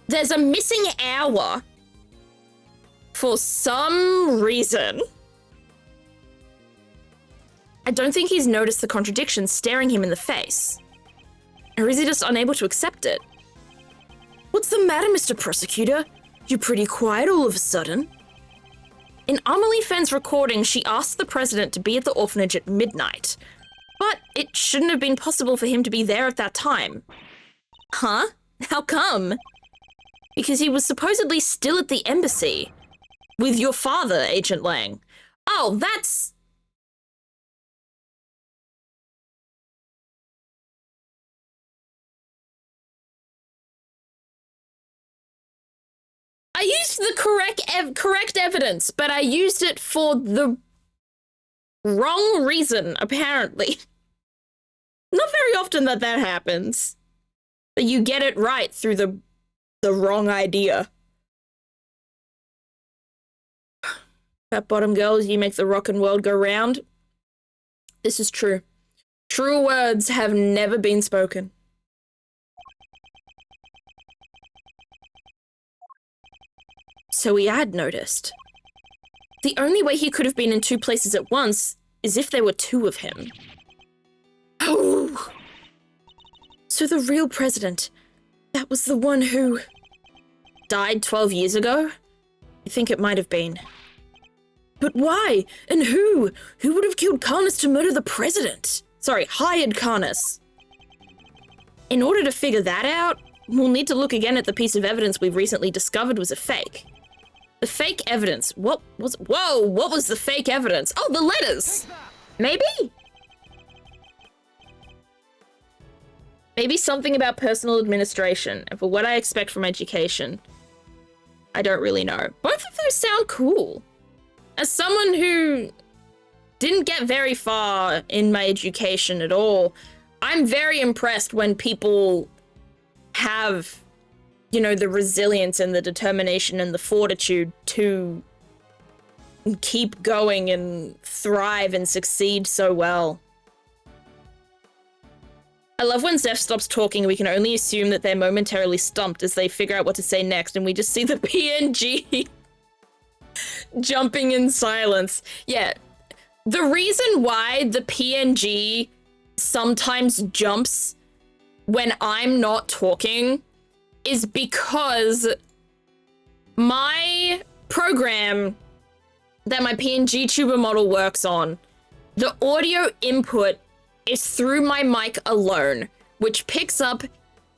there's a missing hour for some reason. I don't think he's noticed the contradiction staring him in the face. Or is he just unable to accept it? What's the matter, Mr. Prosecutor? You're pretty quiet all of a sudden. In Amelie Fenn's recording, she asked the president to be at the orphanage at midnight. But it shouldn't have been possible for him to be there at that time. Huh? How come? Because he was supposedly still at the embassy. With your father, Agent Lang. Oh, that's... I used the correct evidence, but I used it for the wrong reason, apparently. Not very often that happens. But you get it right through the wrong idea. Fat bottom girls, you make the rockin' world go round. This is true. True words have never been spoken. So he had noticed. The only way he could have been in two places at once is if there were two of him. Oh! So the real president, that was the one who died 12 years ago? I think it might have been. But why? And who? Who would have killed Karnas to murder the president? Sorry, hired Karnas. In order to figure that out, we'll need to look again at the piece of evidence we've recently discovered was a fake. The fake evidence. What was the fake evidence? Oh, the letters! Maybe? Maybe something about personal administration, and for what I expect from education. I don't really know. Both of those sound cool. As someone who didn't get very far in my education at all, I'm very impressed when people have, you know, the resilience and the determination and the fortitude to keep going and thrive and succeed so well. I love when Zeph stops talking and we can only assume that they're momentarily stumped as they figure out what to say next, and we just see the PNG jumping in silence. Yeah, the reason why the PNG sometimes jumps when I'm not talking is because my program that my PNG tuber model works on, the audio input is through my mic alone, which picks up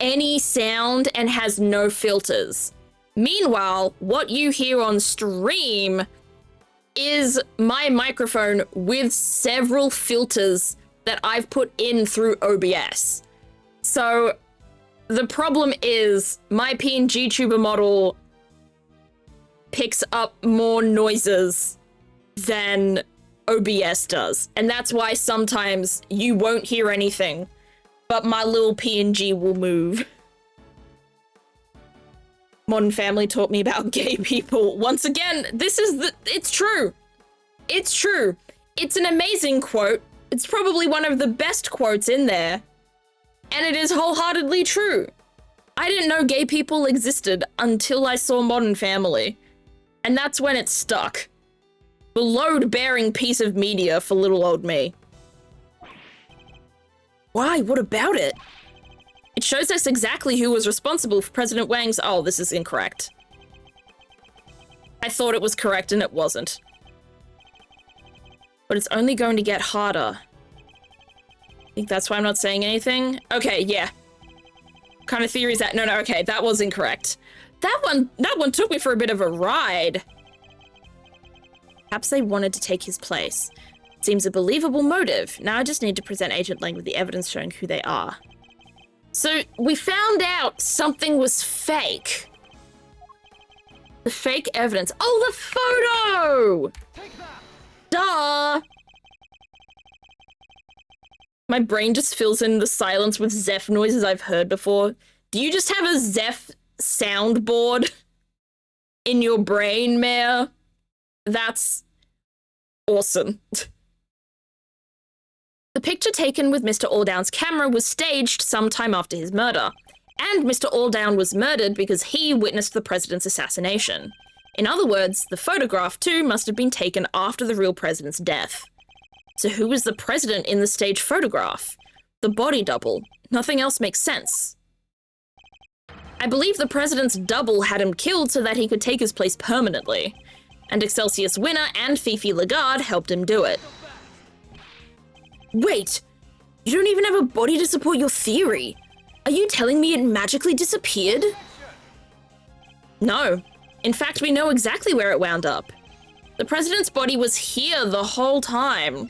any sound and has no filters. Meanwhile, what you hear on stream is my microphone with several filters that I've put in through OBS. So the problem is my PNG tuber model picks up more noises than OBS does. And that's why sometimes you won't hear anything, but my little PNG will move. Modern Family taught me about gay people. Once again, it's true. It's true. It's an amazing quote. It's probably one of the best quotes in there. And it is wholeheartedly true. I didn't know gay people existed until I saw Modern Family. And that's when it stuck. The load-bearing piece of media for little old me. Why? What about it? It shows us exactly who was responsible for President Wang's... Oh, this is incorrect. I thought it was correct and it wasn't. But it's only going to get harder. I think that's why I'm not saying anything. Okay, yeah. What kind of theory is that? No, okay, that was incorrect. That one took me for a bit of a ride. Perhaps they wanted to take his place. Seems a believable motive. Now I just need to present Agent Lang with the evidence showing who they are. So we found out something was fake. The fake evidence. Oh, the photo! Duh! My brain just fills in the silence with Zeph noises I've heard before. Do you just have a Zeph soundboard in your brain, Mare? That's awesome. The picture taken with Mr. Alldown's camera was staged sometime after his murder, and Mr. Alldown was murdered because he witnessed the president's assassination. In other words, the photograph too must have been taken after the real president's death. So who was the president in the staged photograph? The body double. Nothing else makes sense. I believe the president's double had him killed so that he could take his place permanently, and Excelsius winner and Fifi Lagarde helped him do it. Wait, you don't even have a body to support your theory. Are you telling me it magically disappeared? No. In fact, we know exactly where it wound up. The president's body was here the whole time.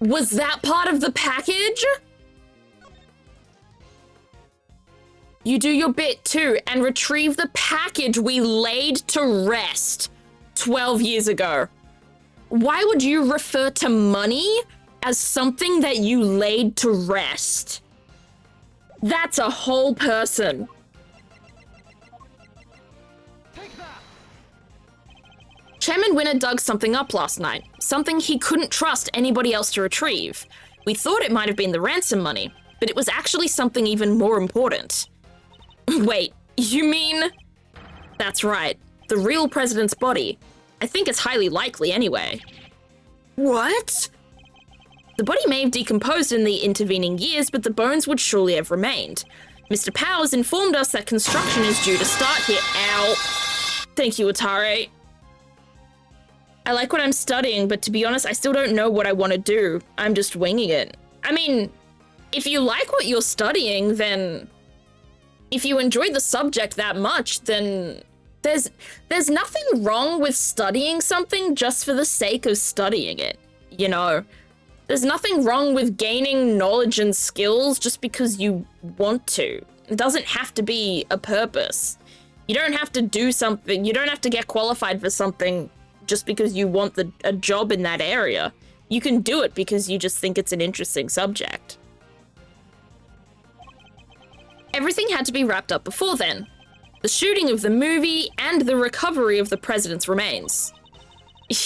Was that part of the package? You do your bit too and retrieve the package we laid to rest 12 years ago. Why would you refer to money as something that you laid to rest? That's a whole person. Chairman Winner dug something up last night, something he couldn't trust anybody else to retrieve. We thought it might have been the ransom money, but it was actually something even more important. Wait, you mean? That's right, the real president's body. I think it's highly likely anyway. What? The body may have decomposed in the intervening years, but the bones would surely have remained. Mr. Powers informed us that construction is due to start here. Ow. Thank you, Atare. I like what I'm studying, but to be honest, I still don't know what I want to do. I'm just winging it. I mean, if you like what you're studying, then... If you enjoy the subject that much, then there's nothing wrong with studying something just for the sake of studying it, you know? There's nothing wrong with gaining knowledge and skills just because you want to. It doesn't have to be a purpose. You don't have to do something, you don't have to get qualified for something just because you want a job in that area. You can do it because you just think it's an interesting subject. Everything had to be wrapped up before then. The shooting of the movie and the recovery of the president's remains.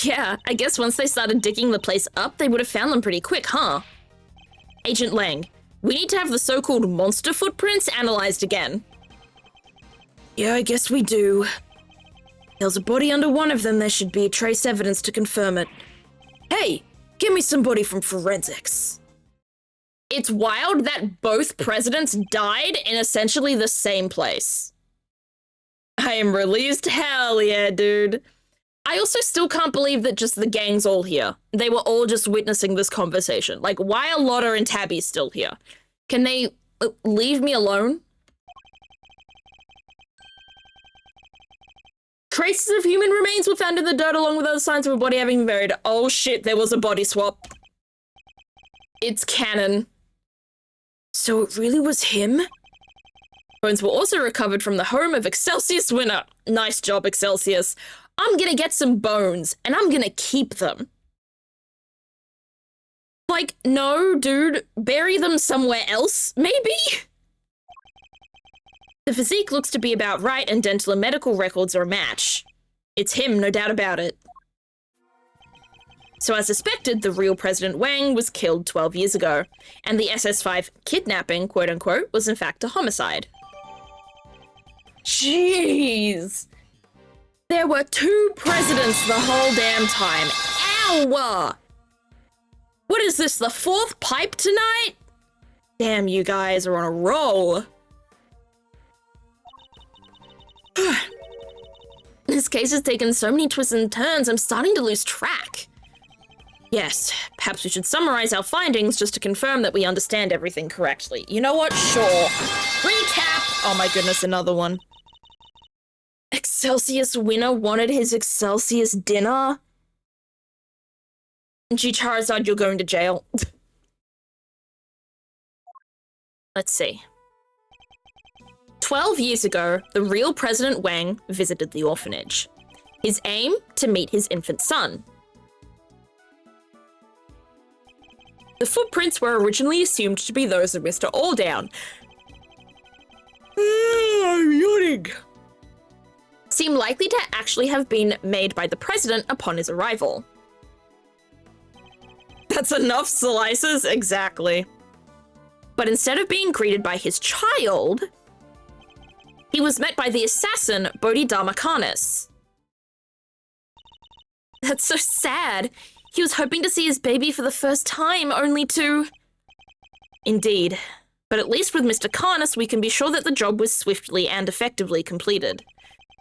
Yeah, I guess once they started digging the place up, they would have found them pretty quick, huh? Agent Lang, we need to have the so-called monster footprints analyzed again. Yeah, I guess we do. There's a body under one of them. There should be trace evidence to confirm it. Hey, give me somebody from forensics. It's wild that both presidents died in essentially the same place. I am released. Hell yeah, dude. I also still can't believe that just the gang's all here. They were all just witnessing this conversation. Like, why are Lotta and Tabby still here? Can they leave me alone? Traces of human remains were found in the dirt along with other signs of a body having been buried. Oh shit, there was a body swap. It's canon. So it really was him? Bones were also recovered from the home of Excelsius winner. Nice job, Excelsius. I'm gonna get some bones, and I'm gonna keep them. Like, no, dude, bury them somewhere else, maybe? The physique looks to be about right, and dental and medical records are a match. It's him, no doubt about it. So as suspected, the real President Wang was killed 12 years ago, and the SS5 kidnapping, quote-unquote, was in fact a homicide. Jeez! There were 2 presidents the whole damn time. Ow! What is this, the 4th pipe tonight? Damn, you guys are on a roll. This case has taken so many twists and turns, I'm starting to lose track. Yes, perhaps we should summarize our findings just to confirm that we understand everything correctly. You know what? Sure. Recap! Oh my goodness, another one. Excelsius winner wanted his Excelsius dinner? Gee, Charizard, you're going to jail. Let's see. 12 years ago, the real President Wang visited the orphanage. His aim? To meet his infant son. The footprints were originally assumed to be those of Mr. Alldown. I'm yawning. See, seem likely to actually have been made by the president upon his arrival. That's enough slices, exactly. But instead of being greeted by his child, he was met by the assassin, Bodhidharma Karnas. That's so sad. He was hoping to see his baby for the first time, only to... Indeed. But at least with Mr. Karnas, we can be sure that the job was swiftly and effectively completed.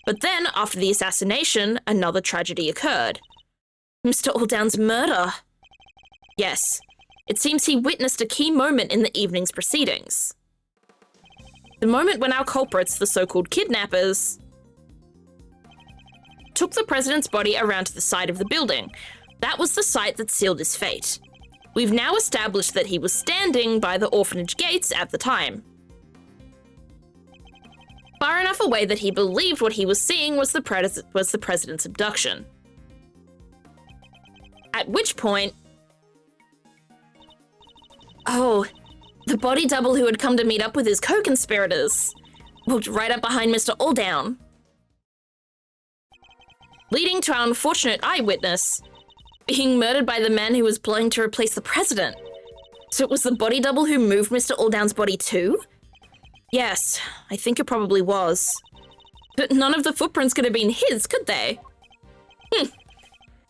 But then, after the assassination, another tragedy occurred. Mr. Alldown's murder. Yes, it seems he witnessed a key moment in the evening's proceedings. The moment when our culprits, the so-called kidnappers, took the president's body around to the side of the building. That was the site that sealed his fate. We've now established that he was standing by the orphanage gates at the time. Far enough away that he believed what he was seeing was the president's abduction. At which point... Oh, the body double who had come to meet up with his co-conspirators walked right up behind Mr. Alldown, leading to our unfortunate eyewitness being murdered by the man who was plotting to replace the president. So it was the body double who moved Mr. Alldown's body too? Yes, I think it probably was. But none of the footprints could have been his, could they?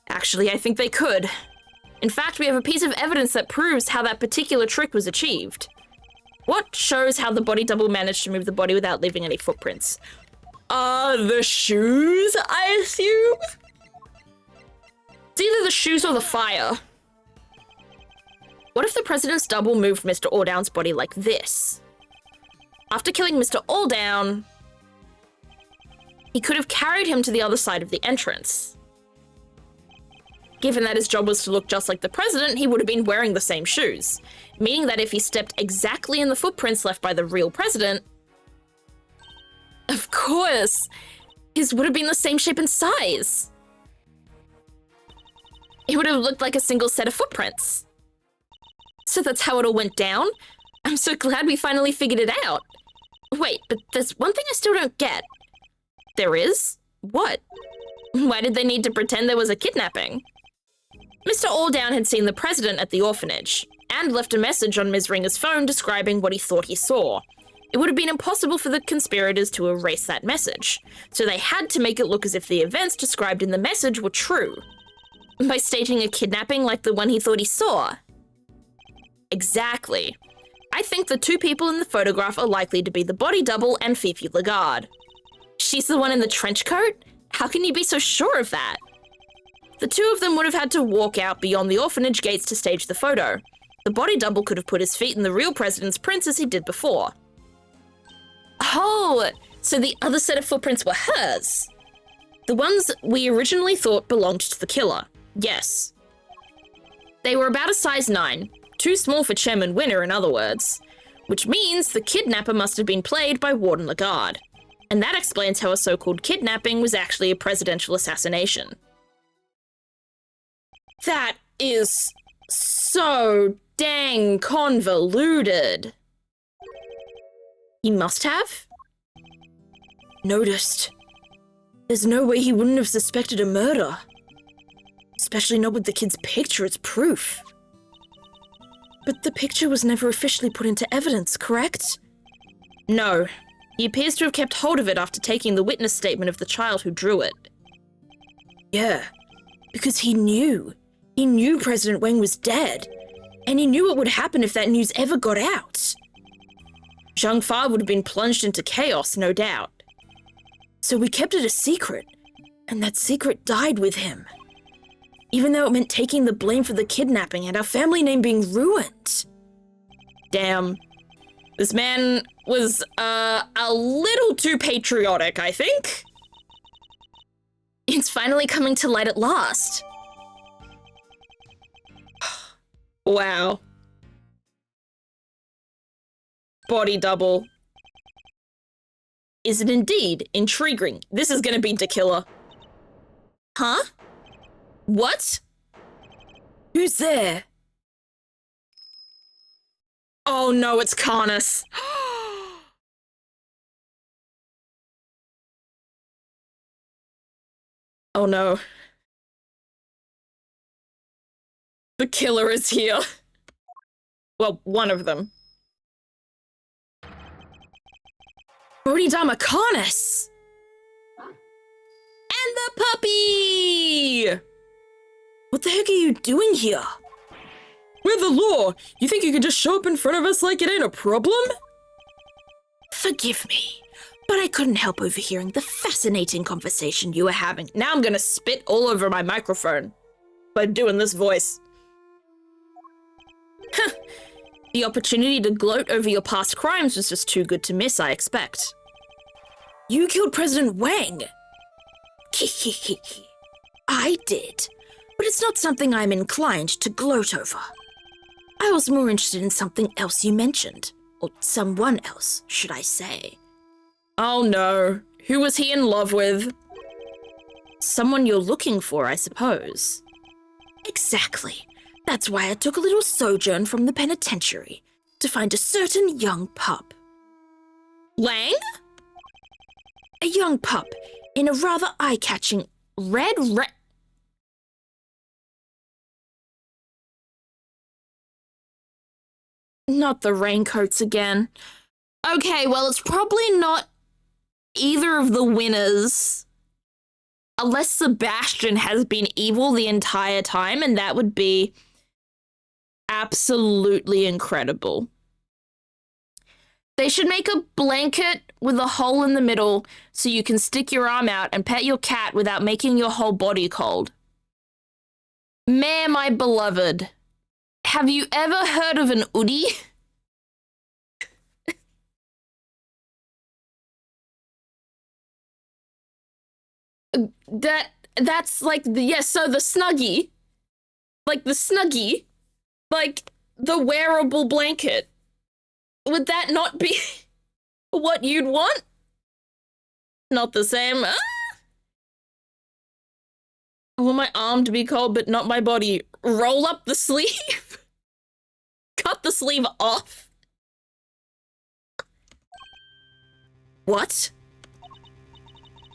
Actually, I think they could. In fact, we have a piece of evidence that proves how that particular trick was achieved. What shows how the body double managed to move the body without leaving any footprints? The shoes, I assume? It's either the shoes or the fire. What if the president's double moved Mr. Alldown's body like this? After killing Mr. Alldown, he could have carried him to the other side of the entrance. Given that his job was to look just like the president, he would have been wearing the same shoes, meaning that if he stepped exactly in the footprints left by the real president, of course, his would have been the same shape and size. It would have looked like a single set of footprints. So that's how it all went down? I'm so glad we finally figured it out. Wait, but there's one thing I still don't get. There is? What? Why did they need to pretend there was a kidnapping? Mr. Alldown had seen the president at the orphanage, and left a message on Ms. Ringer's phone describing what he thought he saw. It would have been impossible for the conspirators to erase that message, so they had to make it look as if the events described in the message were true, by staging a kidnapping like the one he thought he saw. Exactly. I think the two people in the photograph are likely to be the body double and Fifi Lagarde. She's the one in the trench coat? How can you be so sure of that? The two of them would have had to walk out beyond the orphanage gates to stage the photo. The body double could have put his feet in the real president's prints as he did before. Oh, so the other set of footprints were hers. The ones we originally thought belonged to the killer. Yes. They were about a size 9, too small for Chairman Winner in other words, which means the kidnapper must have been played by Warden Lagarde. And that explains how a so-called kidnapping was actually a presidential assassination. That is so dang convoluted. He must have noticed. There's no way he wouldn't have suspected a murder. Especially not with the kid's picture as proof. But the picture was never officially put into evidence, correct? No. He appears to have kept hold of it after taking the witness statement of the child who drew it. Yeah, because he knew. He knew President Wang was dead, and he knew what would happen if that news ever got out. Zhang Fa would have been plunged into chaos, no doubt. So we kept it a secret, and that secret died with him. Even though it meant taking the blame for the kidnapping and our family name being ruined. Damn. This man was, a little too patriotic, I think. It's finally coming to light at last. Wow. Body double. Is it indeed intriguing? This is gonna be the killer. Huh? What? Who's there? Oh no, it's Karnas. Oh no. The killer is here. Well, one of them. Bodhidharmacanis! And the puppy! What the heck are you doing here? We're the law. You think you can just show up in front of us like it ain't a problem? Forgive me, but I couldn't help overhearing the fascinating conversation you were having. Now I'm gonna spit all over my microphone by doing this voice. The opportunity to gloat over your past crimes was just too good to miss, I expect. You killed President Wang. I did, but it's not something I'm inclined to gloat over. I was more interested in something else you mentioned. Or someone else, should I say. Oh no. Who was he in love with? Someone you're looking for, I suppose. Exactly. That's why I took a little sojourn from the penitentiary to find a certain young pup. Lang? A young pup in a rather eye-catching red. Not the raincoats again. Okay, well, it's probably not either of the winners. Unless Sebastian has been evil the entire time, and that would be absolutely incredible. They should make a blanket with a hole in the middle so you can stick your arm out and pet your cat without making your whole body cold. Mare, my beloved, have you ever heard of an Udi? That's like so the Snuggie. Like the Snuggie. Like the wearable blanket. Would that not be what you'd want? Not the same. I want my arm to be cold, but not my body. Roll up the sleeve. Cut the sleeve off. What?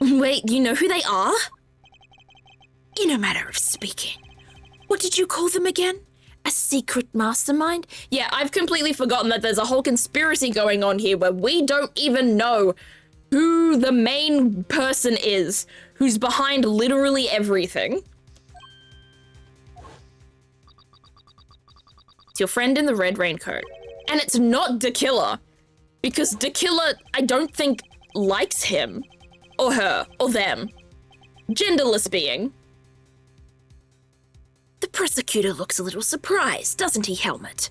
Wait, you know who they are? In a matter of speaking. What did you call them again? A secret mastermind? Yeah, I've completely forgotten that there's a whole conspiracy going on here where we don't even know who the main person is, who's behind literally everything. It's your friend in the red raincoat. And it's not the killer, because the killer, I don't think, likes him, or her, or them. Genderless being. The prosecutor looks a little surprised, doesn't he, Helmut?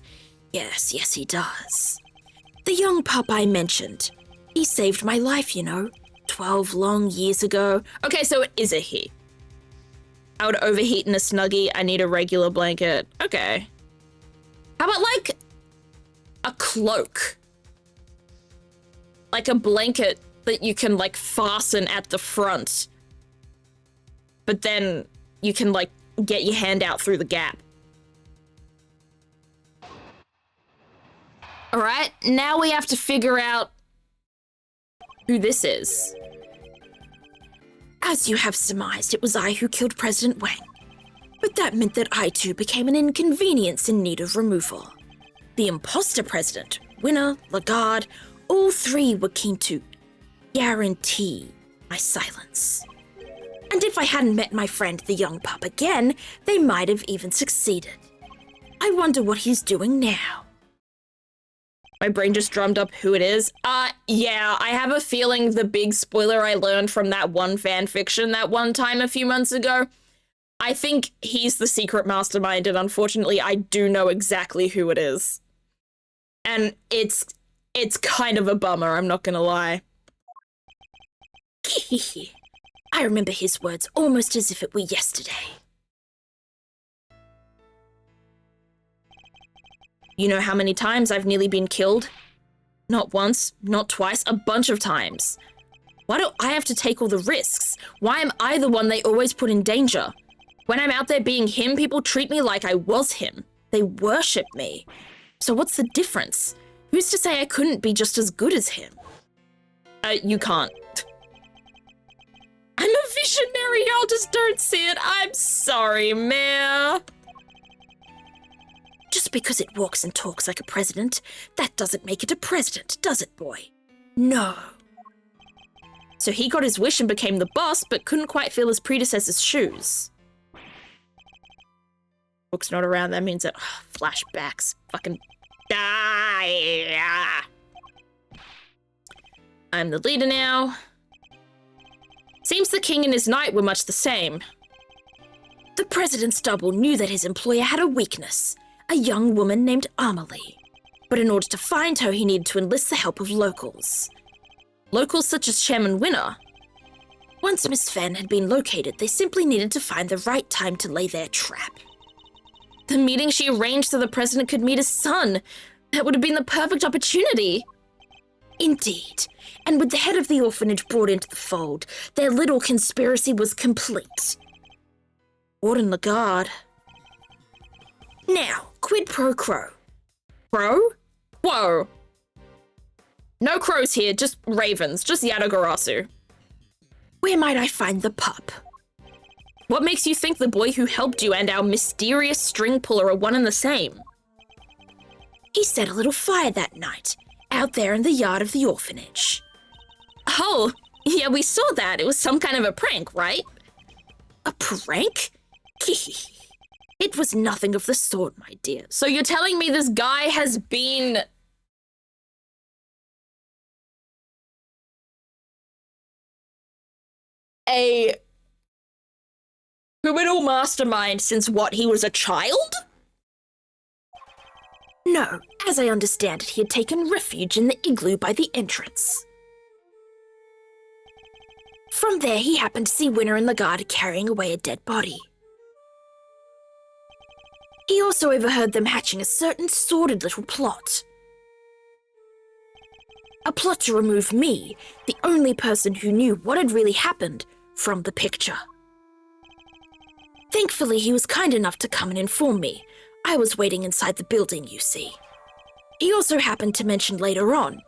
Yes, he does. The young pup I mentioned. He saved my life, you know, 12 long years ago. Okay, so it is a he. I would overheat in a Snuggie. I need a regular blanket. Okay. How about, like, a cloak? Like a blanket that you can, like, fasten at the front. But then you can, like, get your hand out through the gap. All right, now we have to figure out who this is. As you have surmised, it was I who killed President Wang. But that meant that I too became an inconvenience in need of removal. The imposter president, Winner, Lagarde, all three were keen to guarantee my silence. And if I hadn't met my friend the young pup again, they might have even succeeded. I wonder what he's doing now. My brain just drummed up who it is. Yeah, I have a feeling the big spoiler I learned from that one fan fiction that one time a few months ago, I think he's the secret mastermind, and unfortunately I do know exactly who it is. And it's kind of a bummer, I'm not gonna lie. I remember his words almost as if it were yesterday. You know how many times I've nearly been killed? Not once, not twice, a bunch of times. Why do I have to take all the risks? Why am I the one they always put in danger? When I'm out there being him, people treat me like I was him. They worship me. So what's the difference? Who's to say I couldn't be just as good as him? You can't. I'm a visionary! sorry, y'all just don't see it. I'm sorry, Mayor. Just because it walks and talks like a president, that doesn't make it a president, does it, boy? No. So he got his wish and became the boss, but couldn't quite fill his predecessor's shoes. Book's not around, that means that flashbacks. Fucking die. I'm the leader now. Seems the king and his knight were much the same. The president's double knew that his employer had a weakness, a young woman named Amelie. But in order to find her, he needed to enlist the help of locals. Locals such as Chairman Winner. Once Miss Fenn had been located, they simply needed to find the right time to lay their trap. The meeting she arranged so the president could meet his son. That would have been the perfect opportunity. Indeed. And with the head of the orphanage brought into the fold, their little conspiracy was complete. Warden Lagarde. Now, quid pro quo. Crow? Whoa. No crows here, just ravens, just Yadagarasu. Where might I find the pup? What makes you think the boy who helped you and our mysterious string puller are one and the same? He set a little fire that night, out there in the yard of the orphanage. Oh, yeah, we saw that. It was some kind of a prank, right? A prank? It was nothing of the sort, my dear. So you're telling me this guy has been... a criminal mastermind since what, he was a child? No, as I understand it, he had taken refuge in the igloo by the entrance. From there, he happened to see Winner and Lagarde carrying away a dead body. He also overheard them hatching a certain sordid little plot. A plot to remove me, the only person who knew what had really happened, from the picture. Thankfully, he was kind enough to come and inform me. I was waiting inside the building, you see. He also happened to mention later on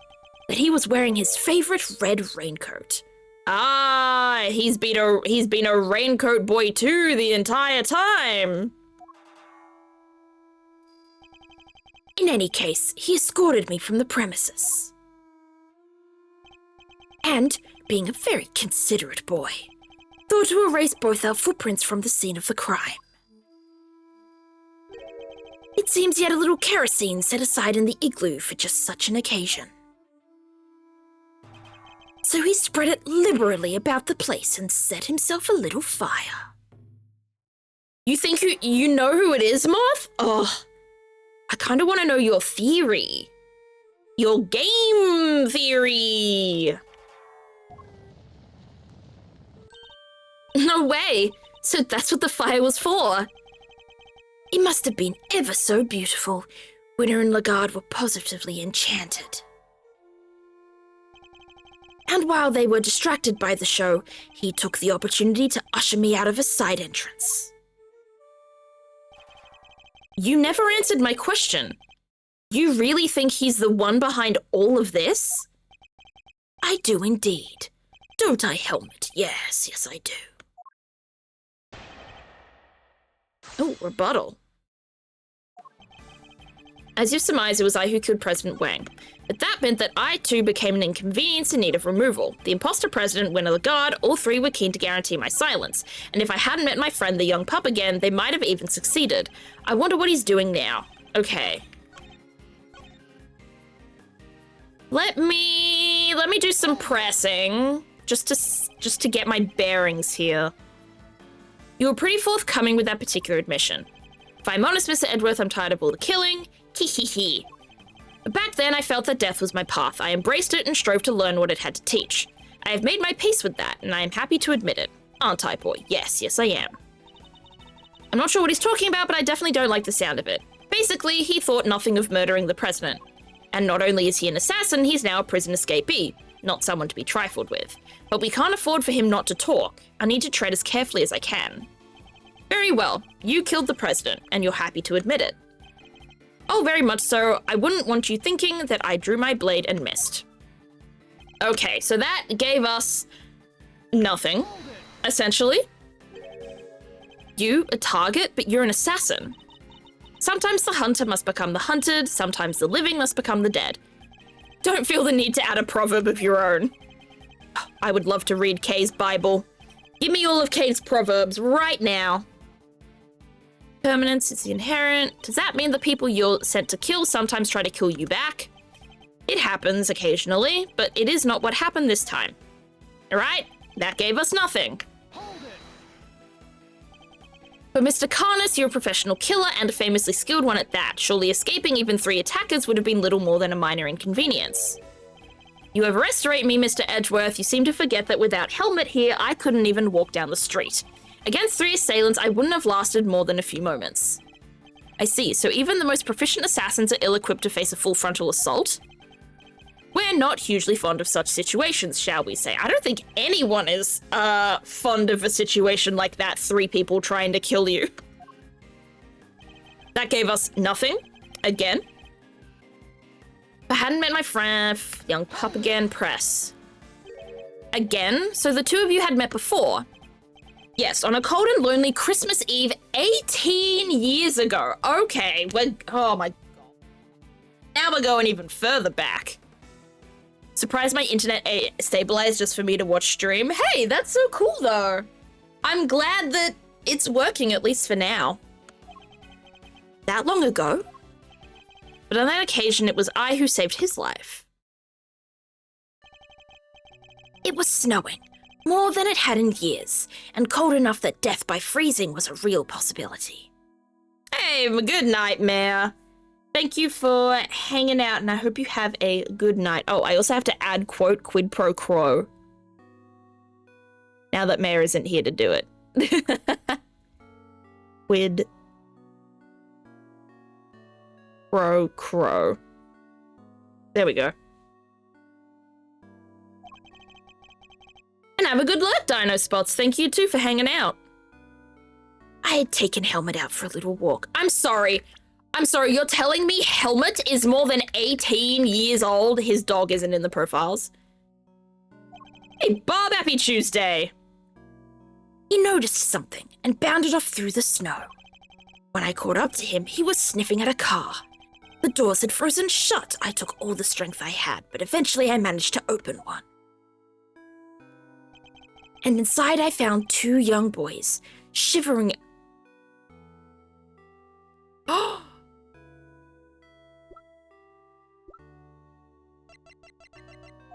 that he was wearing his favorite red raincoat. Ah, he's been a raincoat boy too the entire time. In any case, he escorted me from the premises. And, being a very considerate boy, thought to erase both our footprints from the scene of the crime. It seems he had a little kerosene set aside in the igloo for just such an occasion. So he spread it liberally about the place and set himself a little fire. You think you know who it is, Moth? Oh, I kind of want to know your theory. Your game theory. No way! So that's what the fire was for. It must have been ever so beautiful. Winner and Lagarde were positively enchanted. And while they were distracted by the show, he took the opportunity to usher me out of a side entrance. You never answered my question. You really think he's the one behind all of this? I do indeed. Don't I, Helmet? Yes, yes I do. Oh, rebuttal. As you surmise, it was I who killed President Wang. But that meant that I too became an inconvenience in need of removal. The imposter president, Winner Lagarde, all three were keen to guarantee my silence. And if I hadn't met my friend, the young pup again, they might have even succeeded. I wonder what he's doing now. Okay. Let me do some pressing. Just to get my bearings here. You were pretty forthcoming with that particular admission. If I'm honest, Mr. Edworth, I'm tired of all the killing. Hee. But back then, I felt that death was my path. I embraced it and strove to learn what it had to teach. I have made my peace with that, and I am happy to admit it. Aren't I, boy? Yes, I am. I'm not sure what he's talking about, but I definitely don't like the sound of it. Basically, he thought nothing of murdering the president. And not only is he an assassin, he's now a prison escapee. Not someone to be trifled with. But we can't afford for him not to talk. I need to tread as carefully as I can. Very well. You killed the president, and you're happy to admit it. Oh, very much so. I wouldn't want you thinking that I drew my blade and missed. Okay, so that gave us nothing, essentially. you a target, but you're an assassin. Sometimes the hunter must become the hunted, sometimes the living must become the dead. Don't feel the need to add a proverb of your own. I would love to read Kay's Bible. Give me all of Kay's proverbs right now. Permanence is the inherent. Does that mean the people you're sent to kill sometimes try to kill you back? It happens occasionally, but it is not what happened this time. Alright, that gave us nothing. But Mr. Karnas, you're a professional killer and a famously skilled one at that. Surely escaping even 3 attackers would have been little more than a minor inconvenience. You overestimate me, Mr. Edgeworth. You seem to forget that without helmet here, I couldn't even walk down the street. Against 3 assailants, I wouldn't have lasted more than a few moments. I see, so even the most proficient assassins are ill-equipped to face a full frontal assault? We're not hugely fond of such situations, shall we say. I don't think anyone is fond of a situation like that, 3 people trying to kill you. That gave us nothing, again. If I hadn't met my friend, young pup again, press. Again? So the 2 of you had met before? Yes, on a cold and lonely Christmas Eve 18 years ago. Okay, oh my god. Now we're going even further back. Surprised my internet stabilized just for me to watch stream. Hey, that's so cool though. I'm glad that it's working, at least for now. That long ago? But on that occasion, it was I who saved his life. It was snowing, more than it had in years, and cold enough that death by freezing was a real possibility. Hey, good night, Mayor. Thank you for hanging out, and I hope you have a good night. Oh, I also have to add quote quid pro quo. Now that Mayor isn't here to do it. Quid pro quo. There we go. And have a good luck, Dino Spots. Thank you too for hanging out. I had taken Helmet out for a little walk. I'm sorry, you're telling me Helmet is more than 18 years old? His dog isn't in the profiles. Hey, Bob, happy Tuesday. He noticed something and bounded off through the snow. When I caught up to him, he was sniffing at a car. The doors had frozen shut. I took all the strength I had, but eventually I managed to open one. And inside I found 2 young boys, shivering.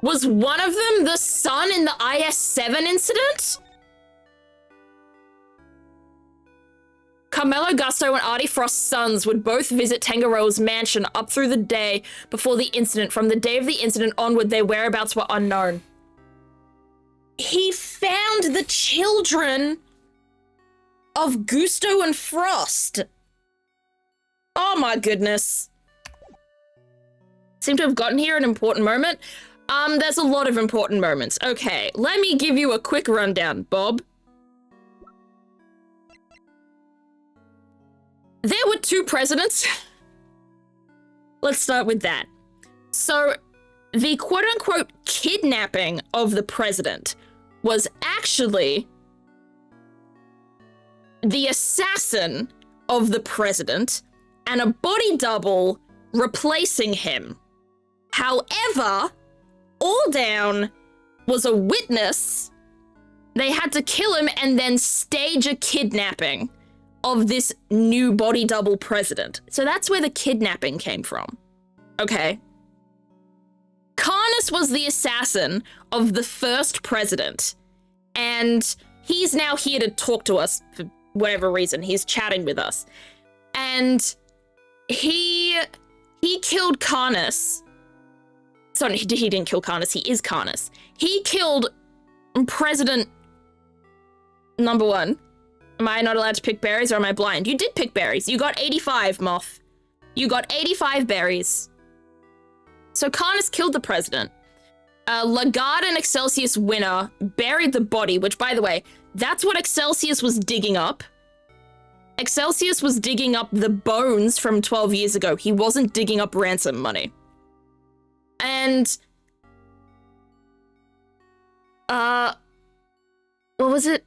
Was one of them the son in the IS-7 incident? Carmelo Gusto and Artie Frost's sons would both visit Tangaroa's mansion up through the day before the incident. From the day of the incident onward, their whereabouts were unknown. He found the children of Gusto and Frost. Oh my goodness. Seem to have gotten here at an important moment. There's a lot of important moments. Okay, let me give you a quick rundown, Bob. There were 2 presidents. Let's start with that. So, the quote-unquote kidnapping of the president was actually the assassin of the president and a body double replacing him. However, Alldown was a witness. They had to kill him and then stage a kidnapping of this new body double president. So that's where the kidnapping came from. Okay. Karnas was the assassin of the first president, and he's now here to talk to us for whatever reason. He's chatting with us. And he killed Karnas. Sorry, he didn't kill Karnas, he is Karnas. He killed President number 1. Am I not allowed to pick berries or am I blind? You did pick berries. You got 85, Moth. You got 85 berries. So Karnas killed the president. Lagarde and Excelsius Winner buried the body, which, by the way, that's what Excelsius was digging up. Excelsius was digging up the bones from 12 years ago. He wasn't digging up ransom money. And what was it?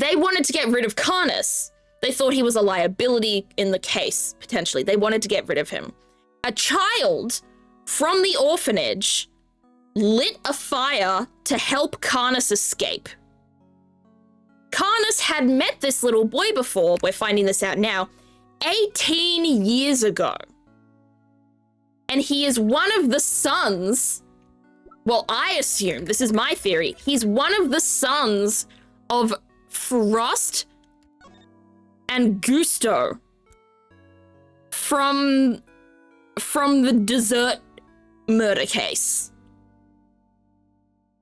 they wanted to get rid of Karnas. They thought he was a liability in the case, potentially. They wanted to get rid of him. A child from the orphanage lit a fire to help Karnas escape. Karnas had met this little boy before, we're finding this out now, 18 years ago. And he is one of the sons, well, I assume, this is my theory, he's one of the sons of Frost and Gusto from the dessert murder case.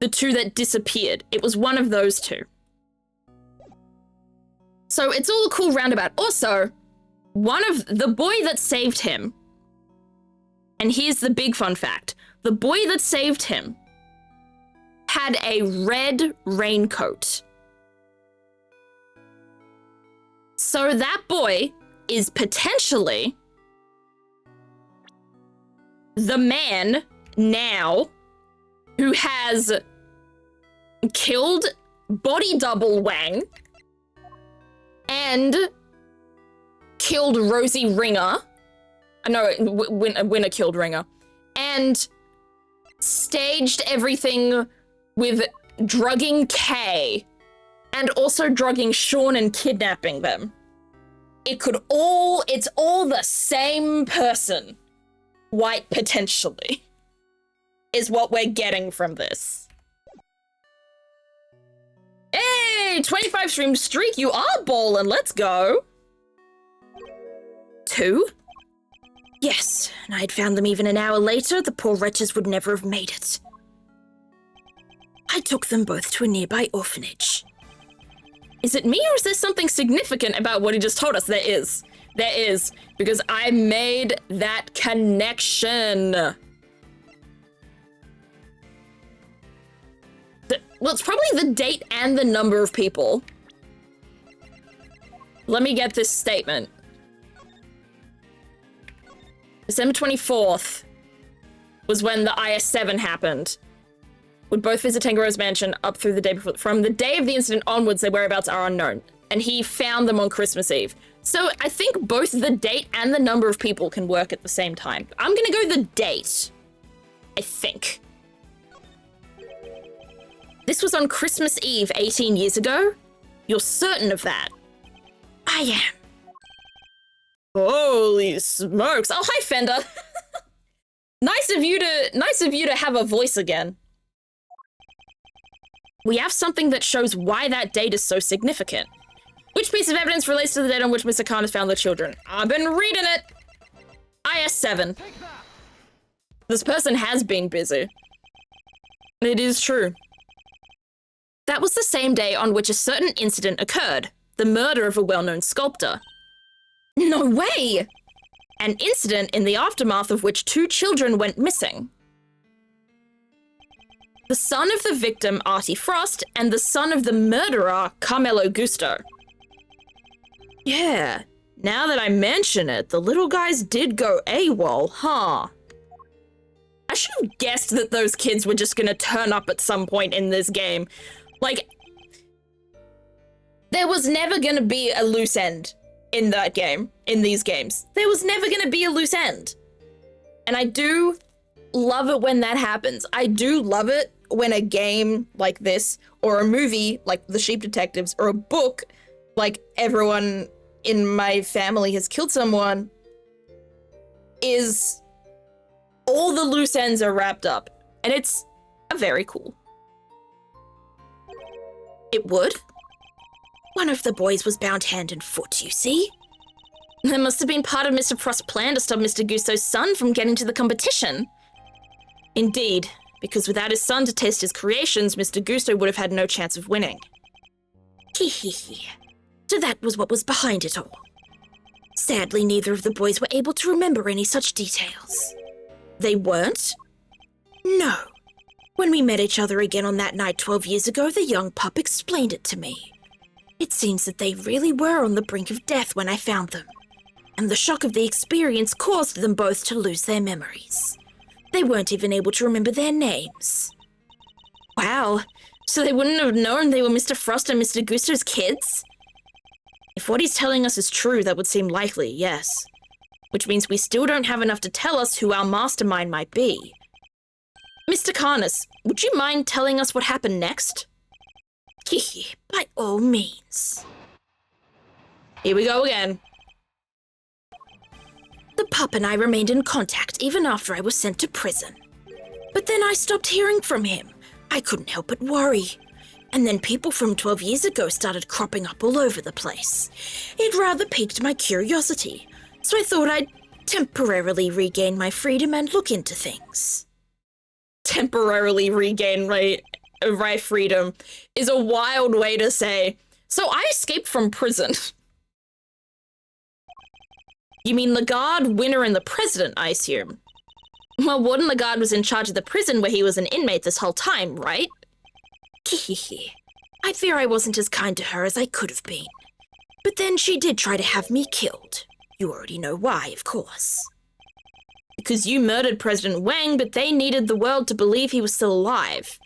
The two that disappeared. It was one of those two. So it's all a cool roundabout. Also, one of the boy that saved him, and here's the big fun fact, the boy that saved him had a red raincoat. So that boy is potentially the man now who has killed body double Wang and killed Rosie Ringer. No, Winner killed Ringer. And staged everything with drugging Kay and also drugging Sean and kidnapping them. It's all the same person. White potentially is what we're getting from this. Hey, 25 stream streak, you are ballin', let's go. 2? Yes, and I'd found them even an hour later, the poor wretches would never have made it. I took them both to a nearby orphanage. Is it me or is there something significant about what he just told us? There is. There is, because I made that connection. Well, it's probably the date and the number of people. Let me get this statement. December 24th was when the IS-7 happened. Would both visit Tangaro's mansion up through the day before. From the day of the incident onwards, their whereabouts are unknown. And he found them on Christmas Eve. So I think both the date and the number of people can work at the same time. I'm gonna go the date, I think. This was on Christmas Eve 18 years ago? You're certain of that? I am. Holy smokes. Oh, hi, Fender. Nice of you to have a voice again. We have something that shows why that date is so significant. Which piece of evidence relates to the date on which Mr. Khan has found the children? I've been reading it. IS-7. This person has been busy. It is true. That was the same day on which a certain incident occurred. The murder of a well-known sculptor. No way! An incident in the aftermath of which 2 children went missing. The son of the victim, Artie Frost, and the son of the murderer, Carmelo Gusto. Yeah, now that I mention it, the little guys did go AWOL, huh? I should have guessed that those kids were just gonna turn up at some point in this game. Like, there was never gonna be a loose end in that game, in these games. There was never gonna be a loose end. And I do love it when that happens. I do love it when a game like this, or a movie like The Sheep Detectives, or a book like Everyone in My Family Has Killed Someone, is all the loose ends are wrapped up. And it's very cool. It would. One of the boys was bound hand and foot, you see? That must have been part of Mr. Frost's plan to stop Mr. Gusto's son from getting to the competition. Indeed, because without his son to taste his creations, Mr. Gusto would have had no chance of winning. Hee hee hee. So that was what was behind it all. Sadly, neither of the boys were able to remember any such details. They weren't? No. When we met each other again on that night 12 years ago, the young pup explained it to me. It seems that they really were on the brink of death when I found them, and the shock of the experience caused them both to lose their memories. They weren't even able to remember their names. Wow, So they wouldn't have known they were Mr. Frost and Mr. Gusto's kids? If what he's telling us is true, that would seem likely, yes. Which means we still don't have enough to tell us who our mastermind might be. Mr. Carnus, would you mind telling us what happened next? Hehe, by all means. Here we go again. The pup and I remained in contact even after I was sent to prison. But then I stopped hearing from him. I couldn't help but worry. And then people from 12 years ago started cropping up all over the place. It rather piqued my curiosity, so I thought I'd temporarily regain my freedom and look into things. Temporarily regain my freedom is a wild way to say, so I escaped from prison. You mean Lagarde, Winner, and the President, I assume? Well, Warden Lagarde was in charge of the prison where he was an inmate this whole time, right? Kihihi. I fear I wasn't as kind to her as I could have been. But then she did try to have me killed. You already know why, of course. Because you murdered President Wang, but they needed the world to believe he was still alive.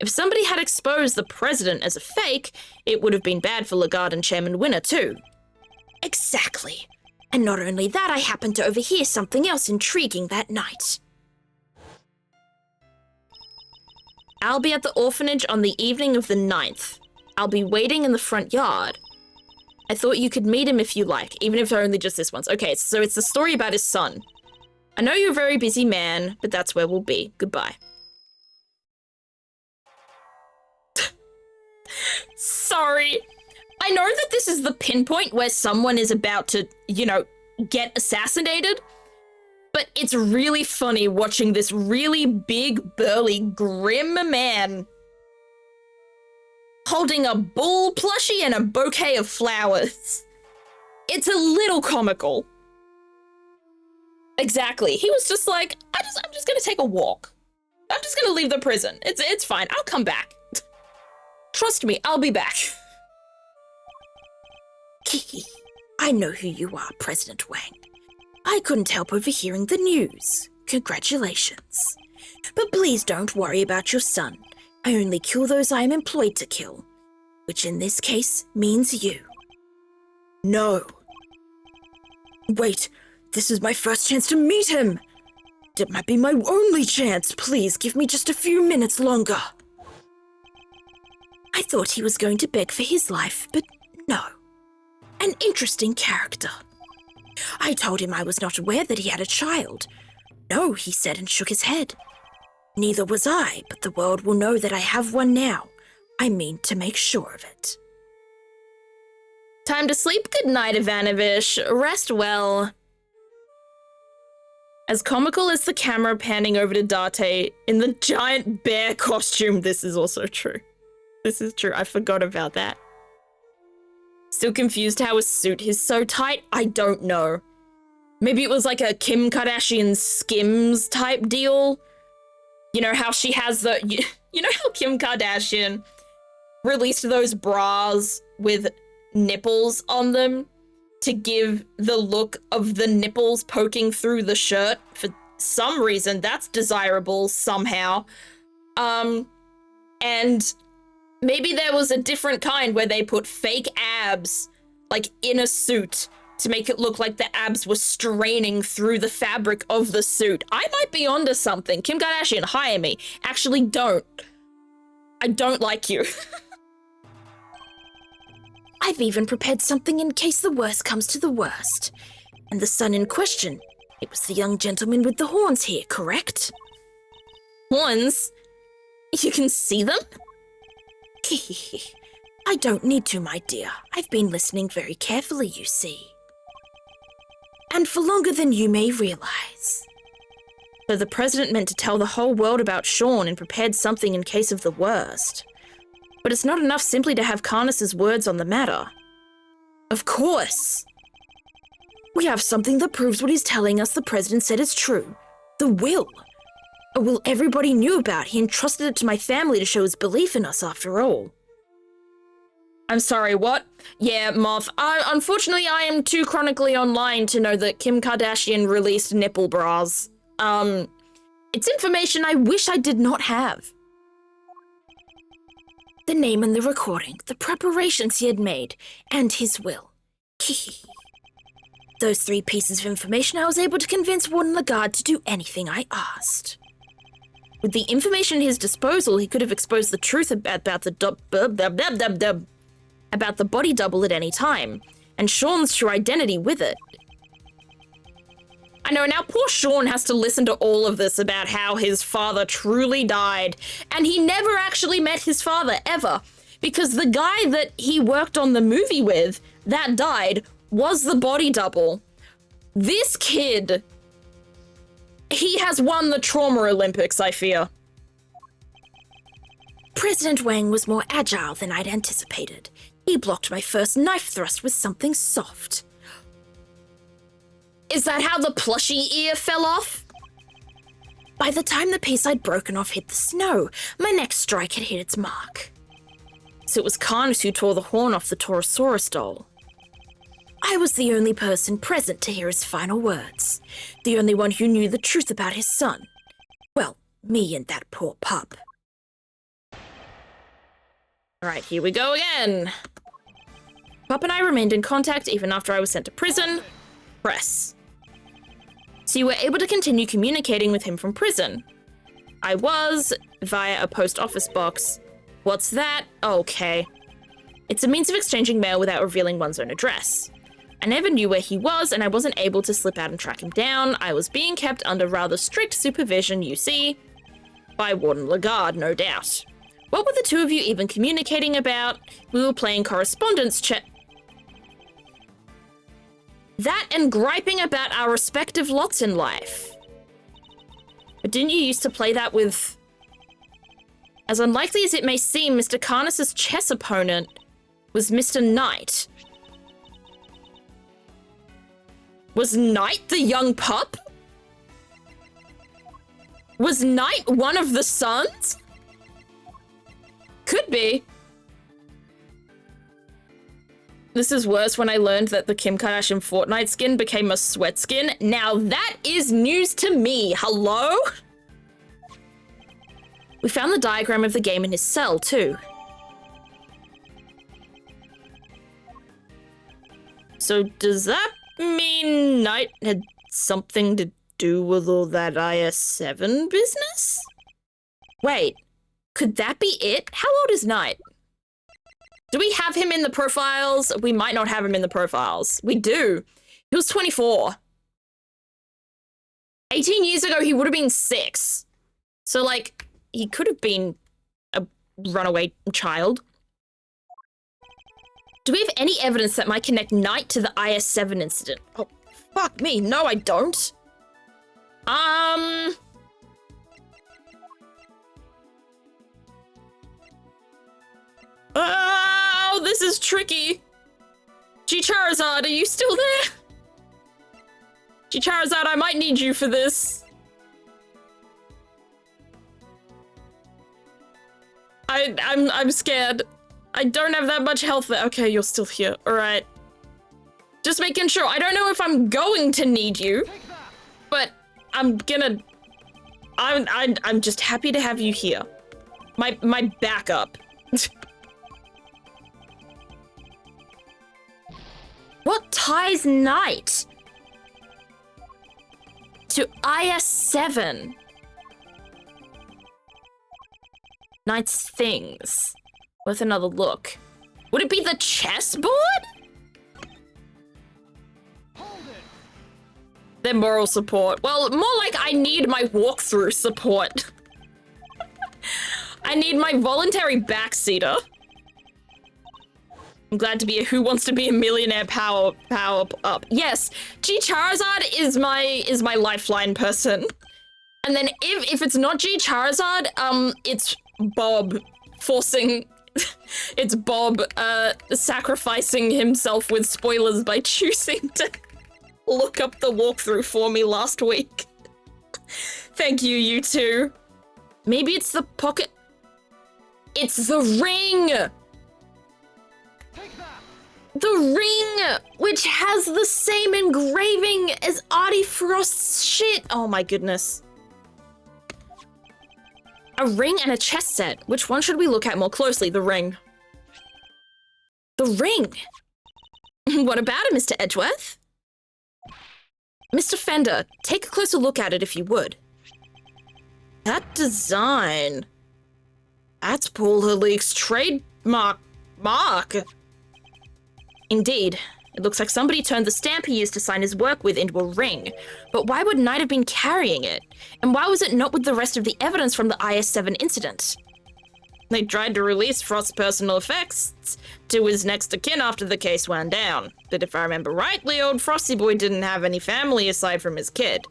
If somebody had exposed the president as a fake, it would have been bad for Lagarde and Chairman Winner, too. Exactly. And not only that, I happened to overhear something else intriguing that night. I'll be at the orphanage on the evening of the 9th. I'll be waiting in the front yard. I thought you could meet him if you like, even if they're only just this once. Okay, so it's the story about his son. I know you're a very busy man, but that's where we'll be. Goodbye. Sorry. I know that this is the pinpoint where someone is about to, get assassinated, but it's really funny watching this really big, burly, grim man holding a bull plushie and a bouquet of flowers. It's a little comical. Exactly. He was just like, I'm just gonna take a walk. I'm just gonna leave the prison. It's fine. I'll come back. Trust me, I'll be back. Kiki, I know who you are, President Wang. I couldn't help overhearing the news. Congratulations. But please don't worry about your son. I only kill those I am employed to kill, which in this case means you. No. Wait, this is my first chance to meet him. It might be my only chance. Please give me just a few minutes longer. I thought he was going to beg for his life, but no. An interesting character. I told him I was not aware that he had a child. No, he said and shook his head. Neither was I, but the world will know that I have one now. I mean to make sure of it. Time to sleep. Good night, Ivanovich. Rest well. As comical as the camera panning over to Date in the giant bear costume, this is also true. This is true. I forgot about that. Still confused how his suit is so tight. I don't know. Maybe it was like a Kim Kardashian Skims type deal. You know how she has the... You know how Kim Kardashian released those bras with nipples on them to give the look of the nipples poking through the shirt? For some reason, that's desirable somehow. And maybe there was a different kind where they put fake abs, like, in a suit to make it look like the abs were straining through the fabric of the suit. I might be onto something. Kim Kardashian, hire me. Actually, don't. I don't like you. I've even prepared something in case the worst comes to the worst. And the son in question, it was the young gentleman with the horns here, correct? Horns? You can see them? I don't need to, my dear. I've been listening very carefully, you see. And for longer than you may realize. So the president meant to tell the whole world about Sean and prepared something in case of the worst. But it's not enough simply to have Carnus's words on the matter. Of course. We have something that proves what he's telling us the president said is true. The will. A will everybody knew about. He entrusted it to my family to show his belief in us after all. I'm sorry, what? Yeah, Moth. Unfortunately, I am too chronically online to know that Kim Kardashian released nipple bras. It's information I wish I did not have. The name in the recording, the preparations he had made, and his will. Those 3 pieces of information, I was able to convince Warden Lagarde to do anything I asked. With the information at his disposal, he could have exposed the truth about the body double at any time, and Sean's true identity with it. I know, now poor Sean has to listen to all of this about how his father truly died, and he never actually met his father, ever, because the guy that he worked on the movie with, that died, was the body double. This kid, he has won the Trauma Olympics, I fear. President Wang was more agile than I'd anticipated. He blocked my first knife thrust with something soft. Is that how the plushie ear fell off? By the time the piece I'd broken off hit the snow, my next strike had hit its mark. So it was Carnus who tore the horn off the Torosaurus doll. I was the only person present to hear his final words, the only one who knew the truth about his son. Well, me and that poor pup. Alright, here we go again. Pup and I remained in contact even after I was sent to prison. Press. So you were able to continue communicating with him from prison. I was, via a post office box. What's that? Okay. It's a means of exchanging mail without revealing one's own address. I never knew where he was, and I wasn't able to slip out and track him down. I was being kept under rather strict supervision, you see. By Warden Lagarde, no doubt. What were the two of you even communicating about? We were playing correspondence chat. That and griping about our respective lots in life. But didn't you used to play that with... As unlikely as it may seem, Mr. Carnus's chess opponent was Mr. Knight. Was Knight the young pup? Was Knight one of the sons? Could be. This is worse when I learned that the Kim Kardashian Fortnite skin became a sweat skin. Now that is news to me. Hello? We found the diagram of the game in his cell, too. So does that mean Knight had something to do with all that IS-7 business? Wait, could that be it? How old is Knight? Do we have him in the profiles? We might not have him in the profiles. We do. He was 24. 18 years ago, he would have been 6. So, like, he could have been a runaway child. Do we have any evidence that might connect Knight to the IS-7 incident? Oh, fuck me. No, I don't. Oh, this is tricky. G-Charizard, are you still there? G-Charizard, I might need you for this. I'm scared. I don't have that much health there. Okay, you're still here. All right. Just making sure. I don't know if I'm going to need you, but I'm just happy to have you here. My backup. What ties Knight to IS-7? Knight's things. Worth another look. Would it be the chessboard? Their moral support. Well, more like I need my walkthrough support. I need my voluntary backseater. I'm glad to be a Who Wants to Be a Millionaire power up. Yes, G Charizard is my lifeline person. And then if it's not G Charizard, it's Bob forcing. It's Bob sacrificing himself with spoilers by choosing to look up the walkthrough for me last week. Thank you, you two. Maybe it's the pocket. It's the ring. The ring, which has the same engraving as Artie Frost's shit. Oh my goodness. A ring and a chess set. Which one should we look at more closely? The ring. The ring! What about it, Mr. Edgeworth? Mr. Fender, take a closer look at it if you would. That design. That's Paul Herlich's trademark mark. Indeed. It looks like somebody turned the stamp he used to sign his work with into a ring. But why would Knight have been carrying it? And why was it not with the rest of the evidence from the IS-7 incident? They tried to release Frost's personal effects to his next of kin after the case wound down. But if I remember rightly, old Frosty Boy didn't have any family aside from his kid.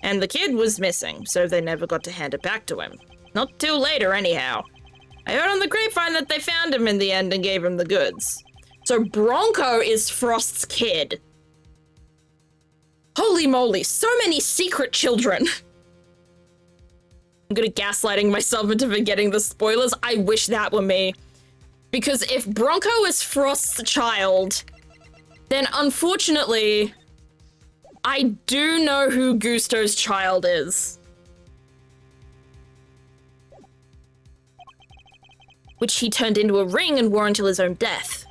And the kid was missing, so they never got to hand it back to him. Not till later, anyhow. I heard on the grapevine that they found him in the end and gave him the goods. So Bronco is Frost's kid. Holy moly, so many secret children. I'm good at gaslighting myself into forgetting the spoilers. I wish that were me. Because if Bronco is Frost's child, then unfortunately, I do know who Gusto's child is. Which he turned into a ring and wore until his own death.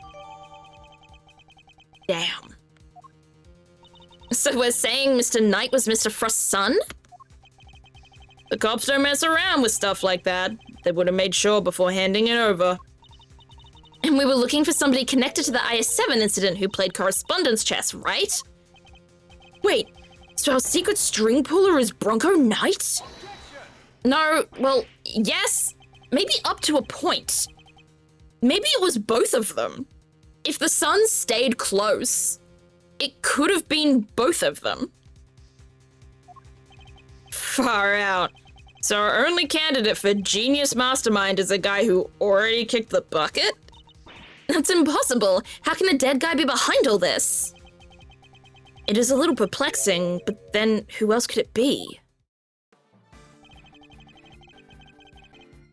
Damn. So we're saying Mr. Knight was Mr. Frost's son? The cops don't mess around with stuff like that. They would have made sure before handing it over. And we were looking for somebody connected to the IS-7 incident who played correspondence chess, right? Wait, so our secret string puller is Bronco Knight? No, well, yes, maybe up to a point. Maybe it was both of them. If the sons stayed close, it could have been both of them. Far out. So our only candidate for genius mastermind is a guy who already kicked the bucket? That's impossible. How can a dead guy be behind all this? It is a little perplexing, but then who else could it be?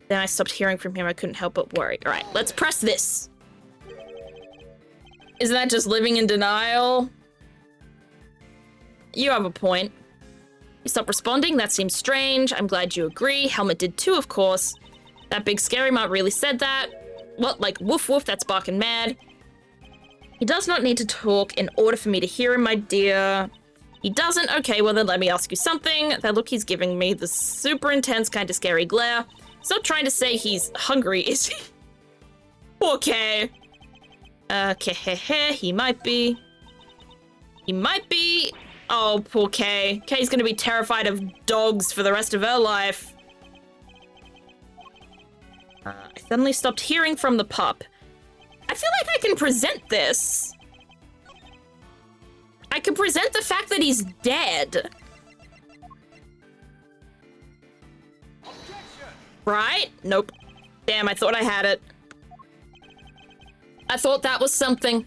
Then I stopped hearing from him. I couldn't help but worry. All right, let's press this. Isn't that just living in denial? You have a point. You stopped responding? That seems strange. I'm glad you agree. Helmet did too, of course. That big scary mark really said that. What, like woof woof, that's barking mad. He does not need to talk in order for me to hear him, my dear. He doesn't? Okay, well then let me ask you something. That look he's giving me, the super intense kind of scary glare. He's not trying to say he's hungry, is he? Okay. Okay, he might be. He might be. Oh, poor Kay. Kay's gonna be terrified of dogs for the rest of her life. I suddenly stopped hearing from the pup. I feel like I can present this. I can present the fact that he's dead. Right? Nope. Damn, I thought I had it. I thought that was something.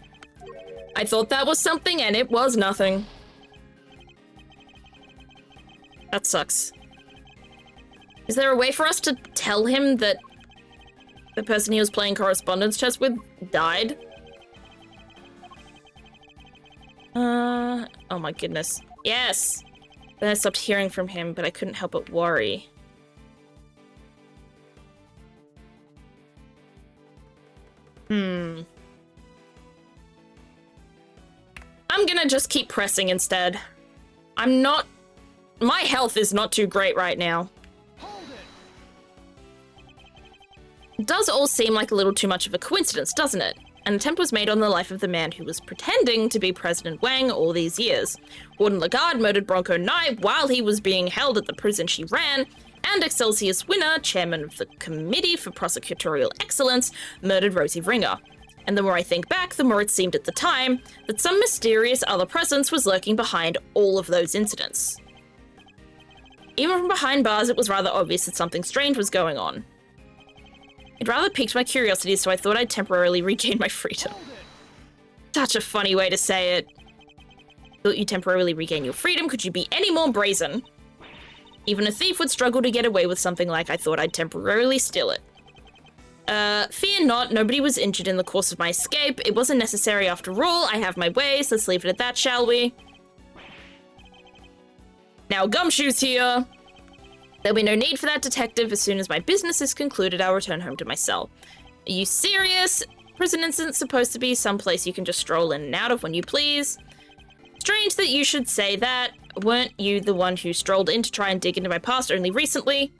I thought that was something, and it was nothing. That sucks. Is there a way for us to tell him that the person he was playing correspondence chess with died? Oh my goodness. Yes! Then I stopped hearing from him, but I couldn't help but worry. I'm gonna just keep pressing instead. My health is not too great right now. It does all seem like a little too much of a coincidence, doesn't it? An attempt was made on the life of the man who was pretending to be President Wang all these years. Warden Lagarde murdered Bronco Knight while he was being held at the prison she ran, and Excelsius Winner, chairman of the Committee for Prosecutorial Excellence, murdered Rosie Ringer. And the more I think back, the more it seemed at the time that some mysterious other presence was lurking behind all of those incidents. Even from behind bars, it was rather obvious that something strange was going on. It rather piqued my curiosity, so I thought I'd temporarily regain my freedom. Such a funny way to say it. Thought you'd temporarily regain your freedom? Could you be any more brazen? Even a thief would struggle to get away with something like I thought I'd temporarily steal it. Fear not, nobody was injured in the course of my escape. It wasn't necessary after all. I have my ways. Let's leave it at that, shall we? Now Gumshoe's here. There'll be no need for that, detective. As soon as my business is concluded, I'll return home to my cell. Are you serious? Prison isn't supposed to be someplace you can just stroll in and out of when you please. Strange that you should say that. Weren't you the one who strolled in to try and dig into my past only recently?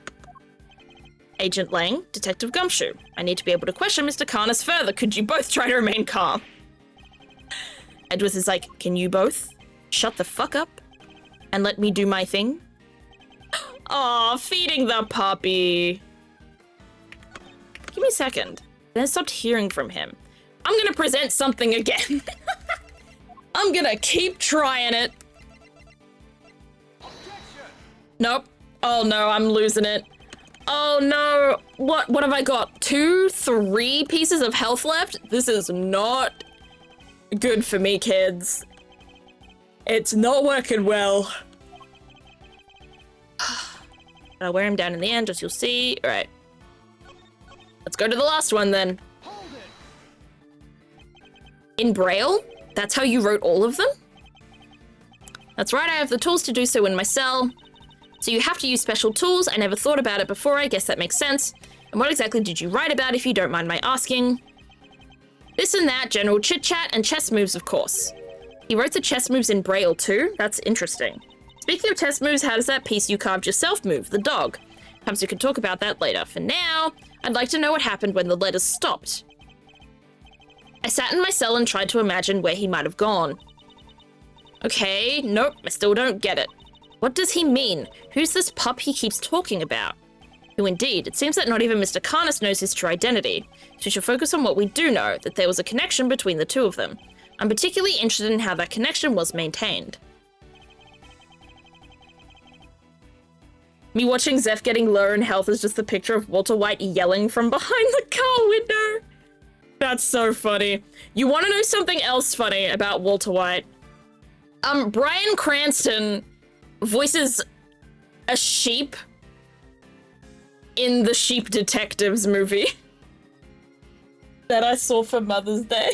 Agent Lang, Detective Gumshoe. I need to be able to question Mr. Karnas further. Could you both try to remain calm? Edward is like, can you both shut the fuck up and let me do my thing? Aw, feeding the puppy. Give me a second. Then I stopped hearing from him. I'm gonna present something again. I'm gonna keep trying it. Nope. Oh no, I'm losing it. Oh no. What have I got? 2, 3 pieces of health left? This is not good for me, kids. It's not working well. I'll wear him down in the end, as you'll see. All right. Let's go to the last one then. In Braille? That's how you wrote all of them? That's right, I have the tools to do so in my cell. So you have to use special tools. I never thought about it before, I guess that makes sense. And what exactly did you write about, if you don't mind my asking? This and that, general chit-chat, and chess moves, of course. He wrote the chess moves in Braille too? That's interesting. Speaking of chess moves, how does that piece you carved yourself move, the dog? Perhaps we can talk about that later. For now, I'd like to know what happened when the letters stopped. I sat in my cell and tried to imagine where he might have gone. Okay, nope, I still don't get it. What does he mean? Who's this pup he keeps talking about? Who indeed? It seems that not even Mr. Karnas knows his true identity. So we should focus on what we do know, that there was a connection between the two of them. I'm particularly interested in how that connection was maintained. Me watching Zeph getting low in health is just the picture of Walter White yelling from behind the car window. That's so funny. You want to know something else funny about Walter White? Bryan Cranston voices a sheep in the Sheep Detectives movie that I saw for Mother's Day.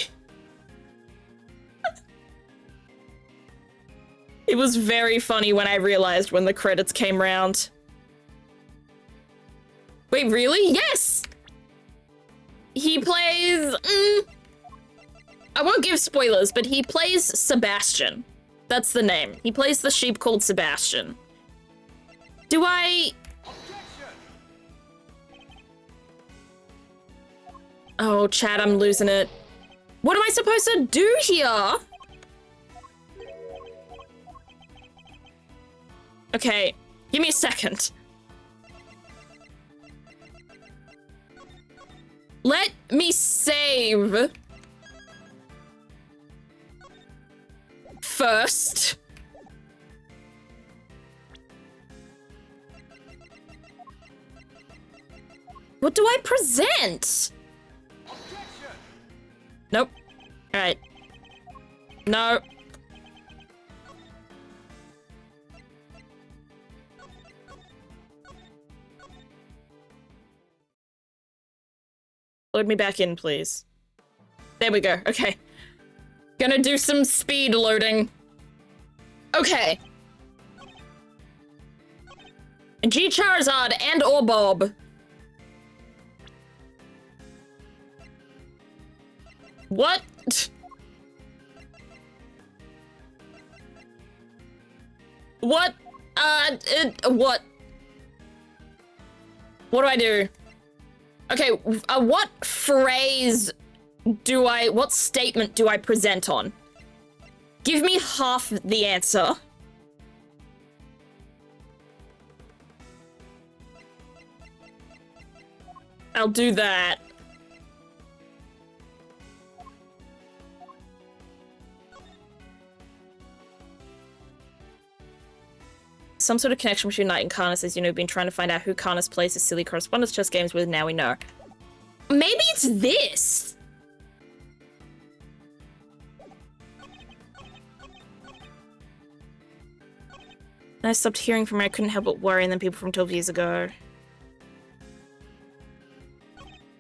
It was very funny when I realized when the credits came round. Wait, really? Yes! He plays... I won't give spoilers, but he plays Sebastian. That's the name. He plays the sheep called Sebastian. Do I... Oh, chat, I'm losing it. What am I supposed to do here? Okay, give me a second. Let me save first. What do I present? Nope. All right. No. Load me back in, please. There we go. Okay. Gonna do some speed loading. Okay. G Charizard and or Bob. What? What? What? What do I do? Okay, what phrase do I, what statement do I present on? Give me half the answer. I'll do that. Some sort of connection between Knight and Karnas, as you know, we've been trying to find out who Karnas plays his silly correspondence chess games with, now we know. Maybe it's this! And I stopped hearing from her, I couldn't help but worry, and then people from 12 years ago.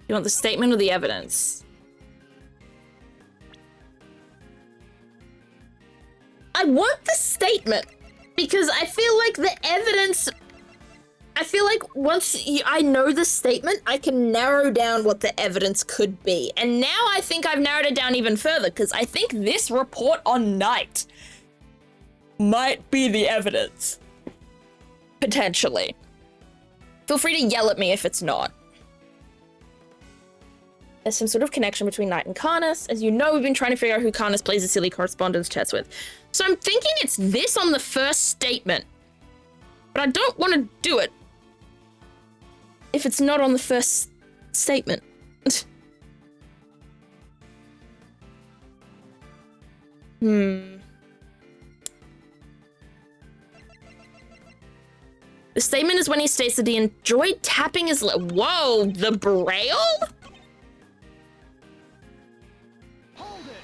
You want the statement or the evidence? I want the statement! Because I feel like the evidence... I feel like once I know the statement, I can narrow down what the evidence could be. And now I think I've narrowed it down even further, because I think this report on Knight might be the evidence. Potentially. Feel free to yell at me if it's not. There's some sort of connection between Knight and Karnas. As you know, we've been trying to figure out who Karnas plays a silly correspondence chats with. So I'm thinking it's this on the first statement. But I don't want to do it if it's not on the first statement. The statement is when he states that he enjoyed tapping his whoa, the braille? Hold it!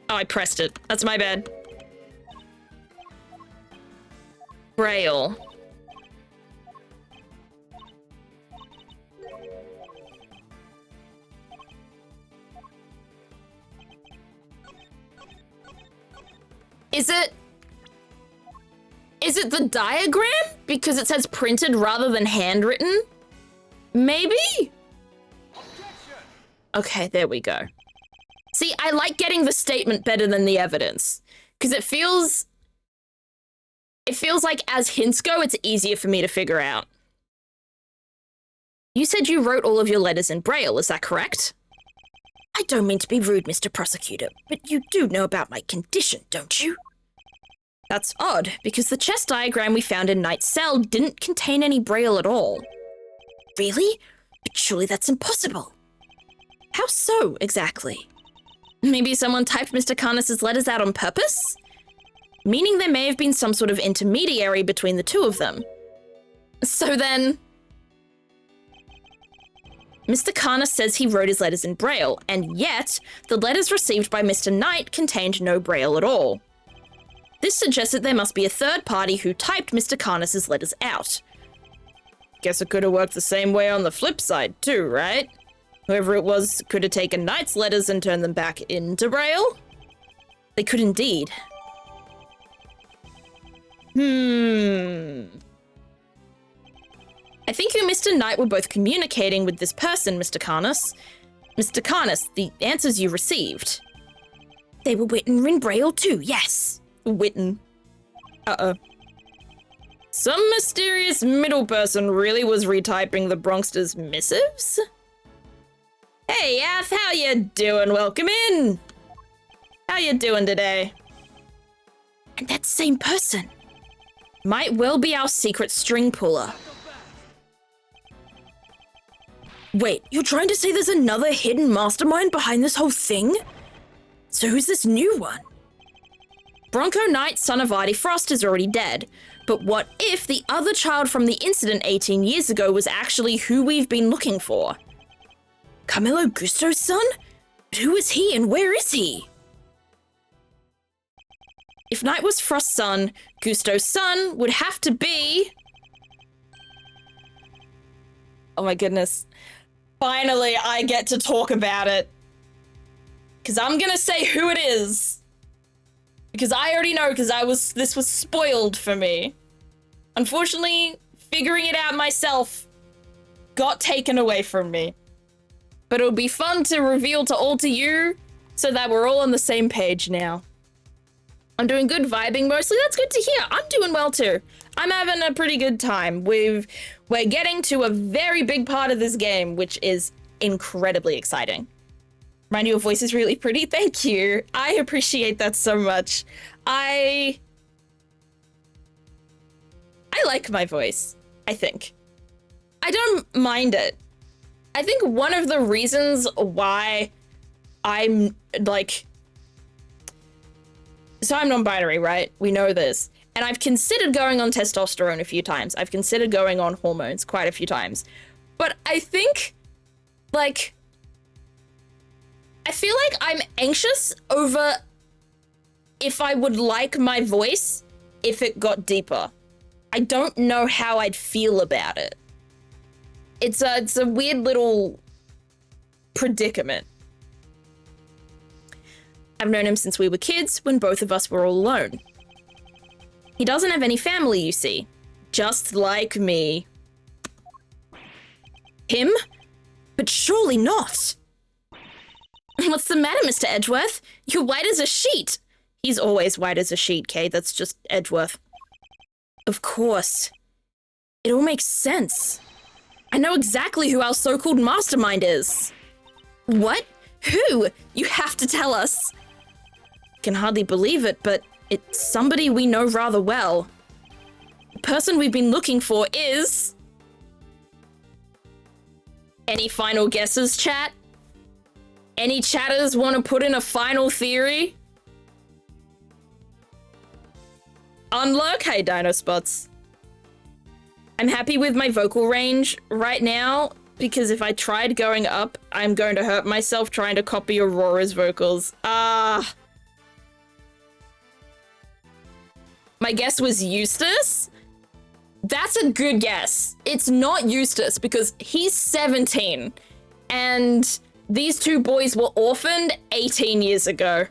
Oh, I pressed it. That's my bad. Braille. Is it the diagram? Because it says printed rather than handwritten? Maybe? Objection! Okay, there we go. See, I like getting the statement better than the evidence. Because it feels like as hints go, it's easier for me to figure out. You said you wrote all of your letters in Braille, is that correct? I don't mean to be rude, Mr. Prosecutor, but you do know about my condition, don't you? That's odd, because the chess diagram we found in Knight's cell didn't contain any Braille at all. Really? But surely that's impossible. How so, exactly? Maybe someone typed Mr. Karnas' letters out on purpose? Meaning there may have been some sort of intermediary between the two of them. So then... Mr. Karnas says he wrote his letters in Braille, and yet the letters received by Mr. Knight contained no Braille at all. This suggests that there must be a third party who typed Mr. Karnas' letters out. Guess it could have worked the same way on the flip side too, right? Whoever it was could have taken Knight's letters and turned them back into Braille? They could indeed. I think you and Mr. Knight were both communicating with this person, Mr. Karnas. Mr. Karnas, the answers you received. They were written in Braille too, yes. Witten. Uh-oh. Some mysterious middle person really was retyping the Bronxter's missives? Hey, Yath, how you doing? Welcome in. How you doing today? And that same person might well be our secret string puller. Wait, you're trying to say there's another hidden mastermind behind this whole thing? So who's this new one? Bronco Knight, son of Artie Frost, is already dead. But what if the other child from the incident 18 years ago was actually who we've been looking for? Camillo Gusto's son? But who is he and where is he? If Knight was Frost's son, Gusto's son would have to be... Oh my goodness. Finally, I get to talk about it. Because I'm gonna say who it is. Because I already know, because this was spoiled for me. Unfortunately, figuring it out myself got taken away from me. But it'll be fun to reveal to you so that we're all on the same page now. I'm doing good vibing mostly. That's good to hear. I'm doing well too. I'm having a pretty good time. We're getting to a very big part of this game, which is incredibly exciting. Mind you, your voice is really pretty. Thank you. I appreciate that so much. I like my voice, I think. I don't mind it. I think one of the reasons why I'm like... So I'm non-binary, right? We know this. And I've considered going on testosterone a few times. I've considered going on hormones quite a few times. But I think, like... I feel like I'm anxious over if I would like my voice if it got deeper. I don't know how I'd feel about it. It's a weird little predicament. I've known him since we were kids, when both of us were all alone. He doesn't have any family, you see. Just like me. Him? But surely not. What's the matter, Mr. Edgeworth? You're white as a sheet. He's always white as a sheet, Kay. That's just Edgeworth. Of course. It all makes sense. I know exactly who our so-called mastermind is. What? Who? You have to tell us. Can hardly believe it, but it's somebody we know rather well. The person we've been looking for is... Any final guesses, chat? Any chatters want to put in a final theory? Unlock, hey Dinospots. I'm happy with my vocal range right now, because if I tried going up, I'm going to hurt myself trying to copy Aurora's vocals. My guess was Eustace? That's a good guess. It's not Eustace because he's 17 and these two boys were orphaned 18 years ago.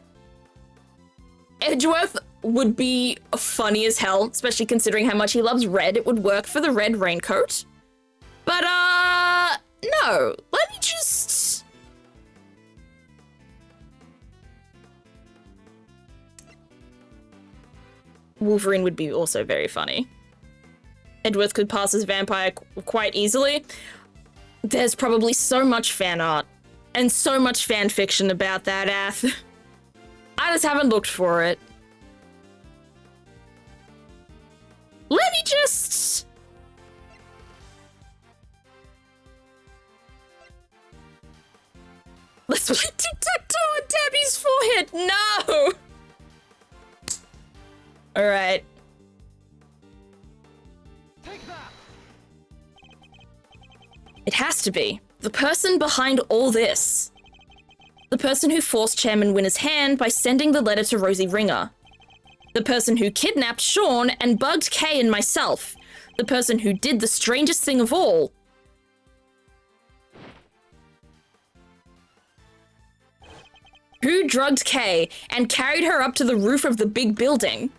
Edgeworth would be funny as hell, especially considering how much he loves red. It would work for the red raincoat. But, no. Let me just... Wolverine would be also very funny. Edgeworth could pass as vampire quite easily. There's probably so much fan art and so much fan fiction about that, Ath. I just haven't looked for it. Let me just... Let's play tic-tac-toe on Tabby's forehead. No! Alright. Take that! It has to be. The person behind all this. The person who forced Chairman Winner's hand by sending the letter to Rosie Ringer. The person who kidnapped Sean and bugged Kay and myself. The person who did the strangest thing of all. Who drugged Kay and carried her up to the roof of the big building?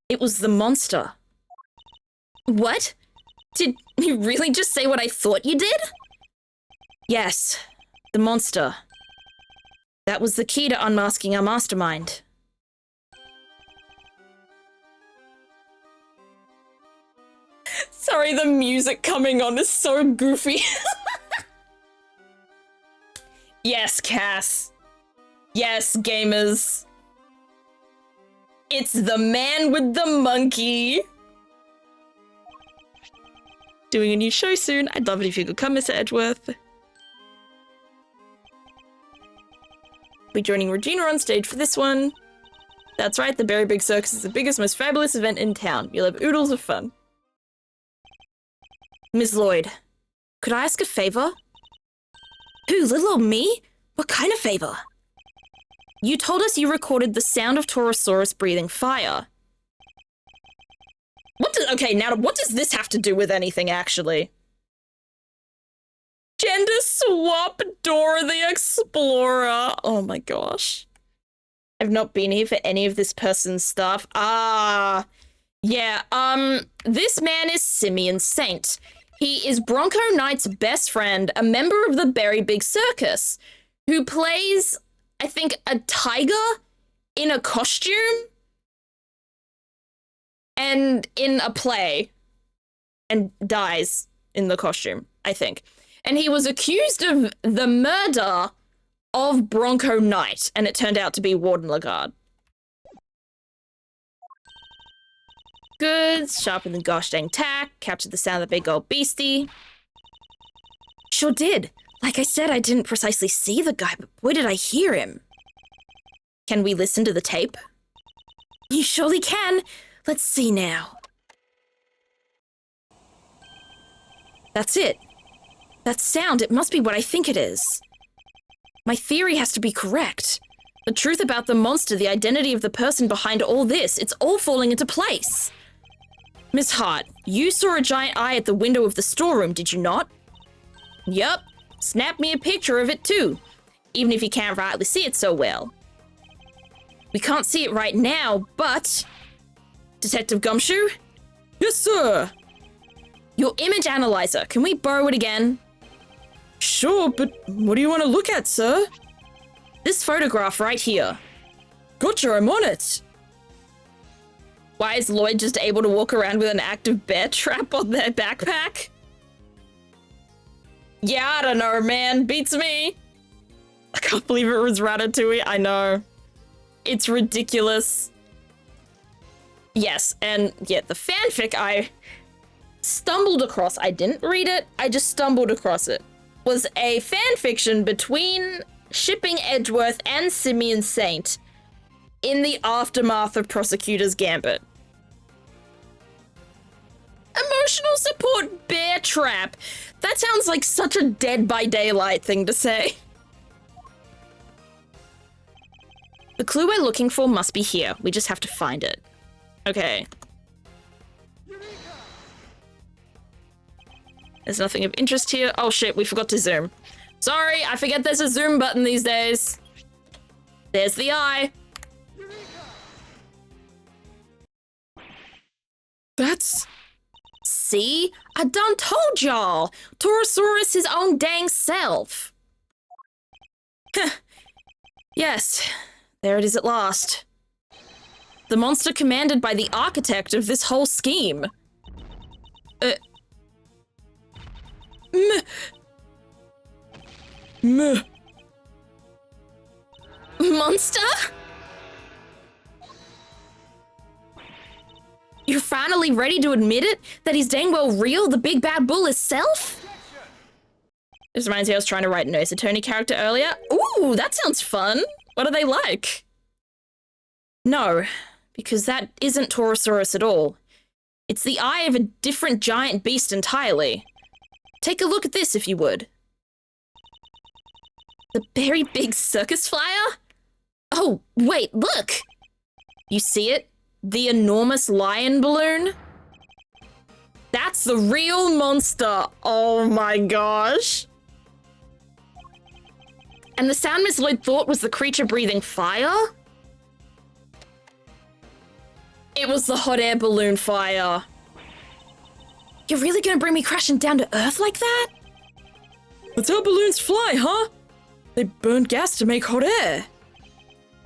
It was the monster. What? Did you really just say what I thought you did? Yes, the monster. That was the key to unmasking our mastermind. Sorry, the music coming on is so goofy. Yes, Cass. Yes, gamers. It's the man with the monkey. Doing a new show soon. I'd love it if you could come, Mr. Edgeworth. Be joining Regina on stage for this one. That's right, the Berry Big Circus is the biggest, most fabulous event in town. You'll have oodles of fun. Ms. Lloyd, could I ask a favor? Who, little old me? What kind of favor? You told us you recorded the sound of Taurosaurus breathing fire. Okay, now what does this have to do with anything, actually? Gender swap Dora the Explorer. Oh my gosh. I've not been here for any of this person's stuff. Yeah, this man is Simeon Saint. He is Bronco Knight's best friend, a member of the Berry Big Circus, who plays, I think, a tiger in a costume and in a play and dies in the costume, I think. And he was accused of the murder of Bronco Knight, and it turned out to be Warden Lagarde. Goods, sharpen the gosh dang tack, captured the sound of the big old beastie. Sure did. Like I said, I didn't precisely see the guy, but boy did I hear him. Can we listen to the tape? You surely can. Let's see now. That's it. That sound, it must be what I think it is. My theory has to be correct. The truth about the monster, the identity of the person behind all this, it's all falling into place. Miss Hart, you saw a giant eye at the window of the storeroom, did you not? Yup. Snap me a picture of it too, even if you can't rightly see it so well. We can't see it right now, but... Detective Gumshoe? Yes, sir! Your image analyzer. Can we borrow it again? Sure, but what do you want to look at, sir? This photograph right here. Gotcha, I'm on it. Why is Lloyd just able to walk around with an active bear trap on their backpack? Yeah, I don't know, man. Beats me. I can't believe it was Ratatouille. I know. It's ridiculous. Yes, and yeah, the fanfic I stumbled across, I didn't read it, I just stumbled across it, was a fanfiction between shipping Edgeworth and Simeon Saint in the aftermath of Prosecutor's Gambit. Emotional support bear trap. That sounds like such a Dead by Daylight thing to say. The clue we're looking for must be here. We just have to find it. Okay. There's nothing of interest here. Oh shit, we forgot to zoom. Sorry, I forget there's a zoom button these days. There's the eye. That's... See? I done told y'all! Torosaurus his own dang self! Yes, there it is at last. The monster commanded by the architect of this whole scheme. Monster? You're finally ready to admit it? That he's dang well real, the big bad bull itself? This reminds me I was trying to write a nurse attorney character earlier. Ooh, that sounds fun. What are they like? No, because that isn't Torosaurus at all. It's the eye of a different giant beast entirely. Take a look at this if you would. The very big circus flyer? Oh, wait, look! You see it? The enormous lion balloon? That's the real monster! Oh my gosh! And the sound Miss Lloyd thought was the creature breathing fire? It was the hot air balloon fire. You're really gonna bring me crashing down to Earth like that? That's how balloons fly, huh? They burn gas to make hot air.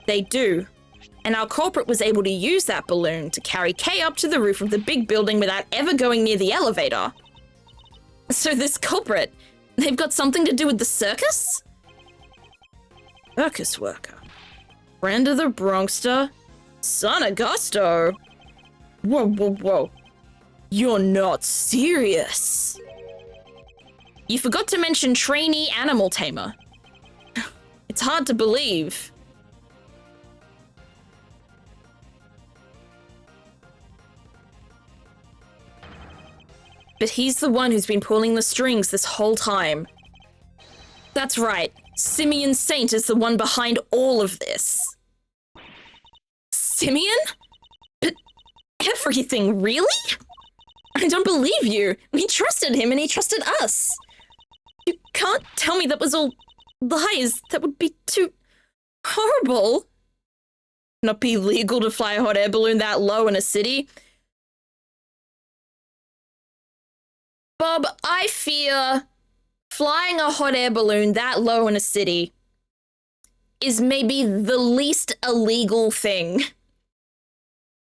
They do. And our culprit was able to use that balloon to carry Kay up to the roof of the big building without ever going near the elevator. So this culprit, they've got something to do with the circus? Circus worker. Friend of the Bronxter? Son of Gusto? Whoa, whoa, whoa. You're not serious. You forgot to mention trainee animal tamer. It's hard to believe. But he's the one who's been pulling the strings this whole time. That's right. Simeon Saint is the one behind all of this. Simeon? But everything, really? I don't believe you. We trusted him and he trusted us. You can't tell me that was all lies. That would be too horrible. Not be legal to fly a hot air balloon that low in a city. Bob, I fear flying a hot air balloon that low in a city is maybe the least illegal thing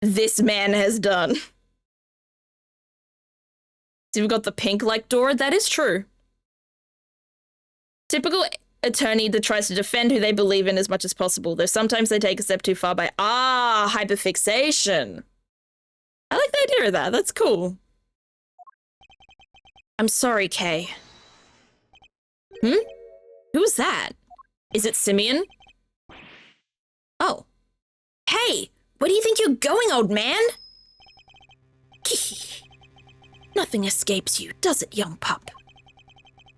this man has done. So we've got the pink like door. That is true. Typical attorney that tries to defend who they believe in as much as possible, though sometimes they take a step too far by, hyperfixation. I like the idea of that. That's cool. I'm sorry, Kay. Who's that? Is it Simeon? Oh. Hey, where do you think you're going, old man? Nothing escapes you, does it, young pup?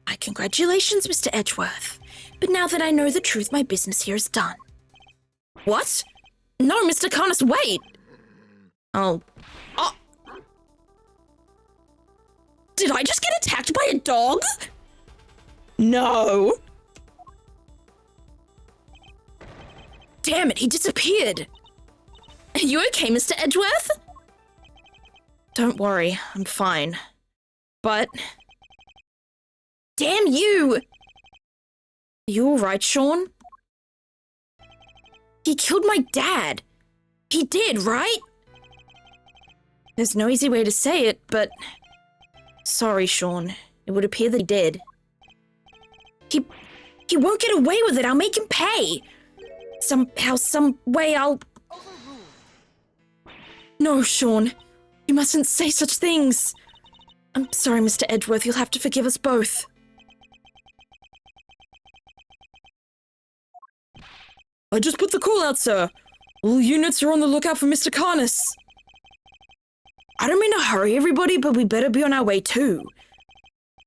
My congratulations, Mr. Edgeworth. But now that I know the truth, my business here is done. What? No, Mr. Carnus, wait! Oh. Did I just get attacked by a dog? No. Damn it, he disappeared. Are you okay, Mr. Edgeworth? Don't worry, I'm fine. but... Damn you! Are you alright, Sean? He killed my dad. He did, right? There's no easy way to say it, but... Sorry, Sean. It would appear that he did. He won't get away with it. I'll make him pay. Somehow, some way, I'll... No, Sean. You mustn't say such things. I'm sorry, Mr. Edgeworth. You'll have to forgive us both. I just put the call out, sir. All units are on the lookout for Mr. Carnus. I don't mean to hurry everybody, but we better be on our way too.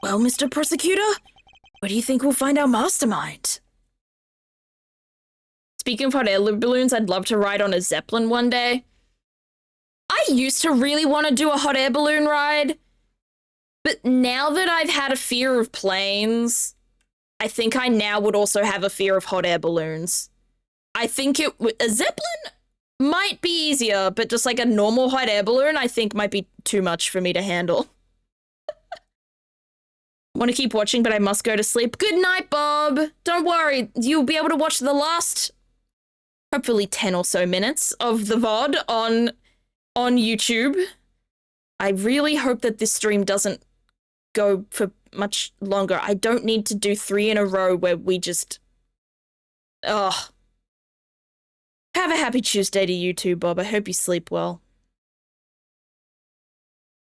Well, Mr. Prosecutor, where do you think we'll find our mastermind? Speaking of hot air balloons, I'd love to ride on a Zeppelin one day. I used to really want to do a hot air balloon ride, but now that I've had a fear of planes, I think I now would also have a fear of hot air balloons. I think a Zeppelin might be easier, but just like a normal hot air balloon, I think might be too much for me to handle. Want to keep watching, but I must go to sleep. Good night, Bob. Don't worry, you'll be able to watch the last, hopefully 10 or so minutes of the VOD on YouTube. I really hope that this stream doesn't go for much longer. I don't need to do 3 in a row where we just... Ugh. Have a happy Tuesday to you too, Bob. I hope you sleep well.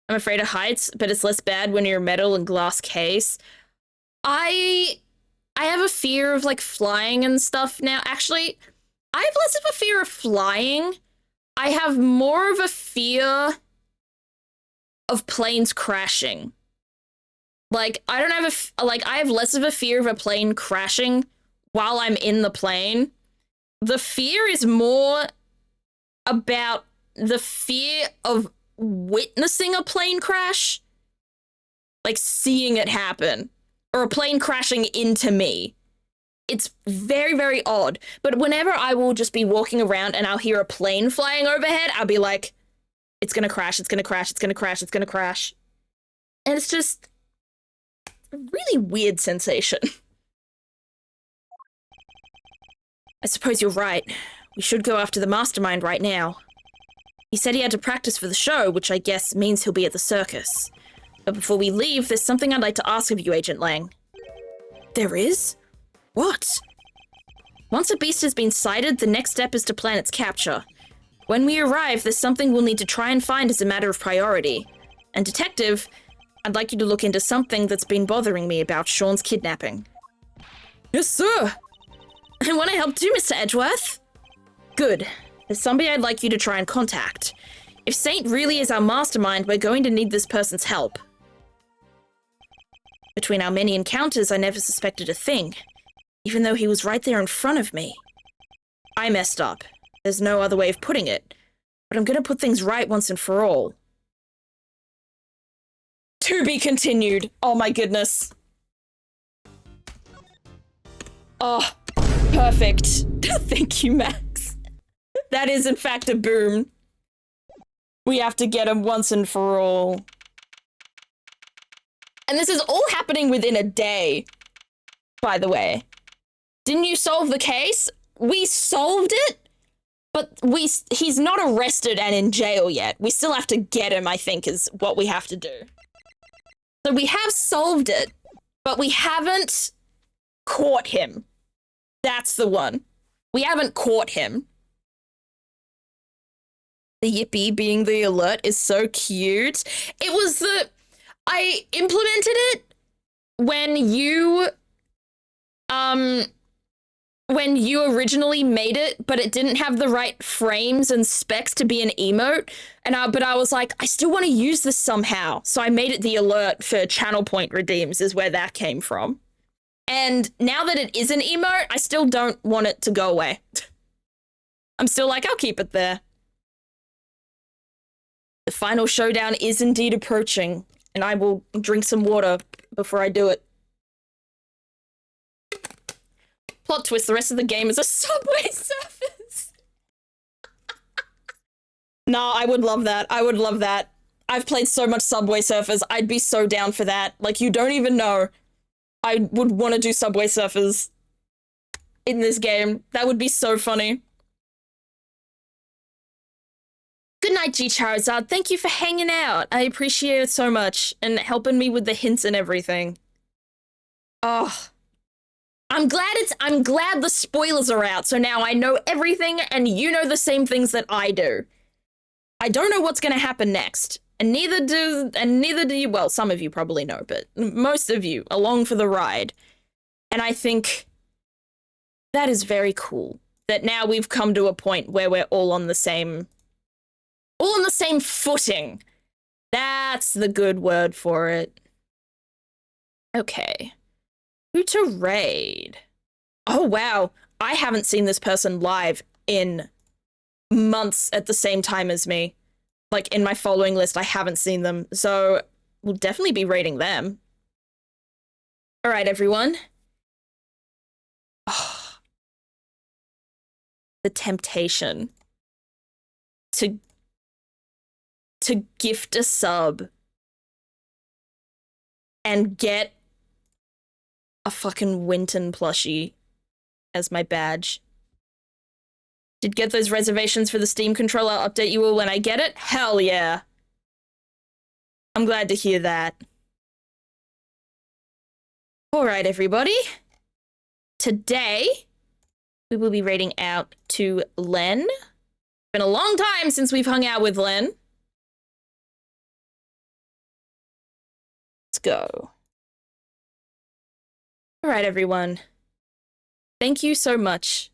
I'm afraid of heights, but it's less bad when you're a metal and glass case. I have a fear of like flying and stuff now. Actually, I have less of a fear of flying. I have more of a fear of planes crashing. Like, I don't have I have less of a fear of a plane crashing while I'm in the plane. The fear is more about the fear of witnessing a plane crash. Like, seeing it happen. Or a plane crashing into me. It's very, very odd. But whenever I will just be walking around and I'll hear a plane flying overhead, I'll be like, it's gonna crash, it's gonna crash, it's gonna crash, it's gonna crash. And it's just a really weird sensation. I suppose you're right. We should go after the mastermind right now. He said he had to practice for the show, which I guess means he'll be at the circus. But before we leave, there's something I'd like to ask of you, Agent Lang. There is? What? Once a beast has been sighted, the next step is to plan its capture. When we arrive, there's something we'll need to try and find as a matter of priority. And Detective, I'd like you to look into something that's been bothering me about Sean's kidnapping. Yes, sir! I want to help too, Mr. Edgeworth. Good. There's somebody I'd like you to try and contact. If Saint really is our mastermind, we're going to need this person's help. Between our many encounters, I never suspected a thing, even though he was right there in front of me. I messed up. There's no other way of putting it, but I'm going to put things right once and for all. To be continued. Oh my goodness. Oh, perfect. Thank you, Max. That is, in fact, a boom. We have to get him once and for all. And this is all happening within a day, by the way. Didn't you solve the case? We solved it, but he's not arrested and in jail yet. We still have to get him, I think, is what we have to do. So we have solved it, but we haven't caught him. That's the one. We haven't caught him. The yippee being the alert is so cute. It was I implemented it when you originally made it, but it didn't have the right frames and specs to be an emote. But I was like, I still want to use this somehow. So I made it the alert for channel point redeems is where that came from. And now that it is an emote, I still don't want it to go away. I'm still like, I'll keep it there. The final showdown is indeed approaching, and I will drink some water before I do it. Plot twist, the rest of the game is a Subway Surfers. Nah, I would love that. I would love that. I've played so much Subway Surfers. I'd be so down for that. Like, you don't even know. I would want to do Subway Surfers in this game. That would be so funny. Good night, G Charizard. Thank you for hanging out. I appreciate it so much and helping me with the hints and everything. Oh, I'm glad the spoilers are out, so now I know everything and you know the same things that I do. I don't know what's gonna happen next. And neither do you. Well, some of you probably know, but most of you along for the ride. And I think that is very cool that now we've come to a point where we're all on the same footing. That's the good word for it. Okay. Who to raid? Oh, wow. I haven't seen this person live in months at the same time as me. Like, in my following list, I haven't seen them. So we'll definitely be raiding them. All right, everyone. Oh, the temptation to gift a sub and get a fucking Winton plushie as my badge. Did get those reservations for the Steam controller. I'll update you all when I get it. Hell yeah. I'm glad to hear that. All right, everybody. Today, we will be raiding out to Len. It's been a long time since we've hung out with Len. Let's go. All right, everyone. Thank you so much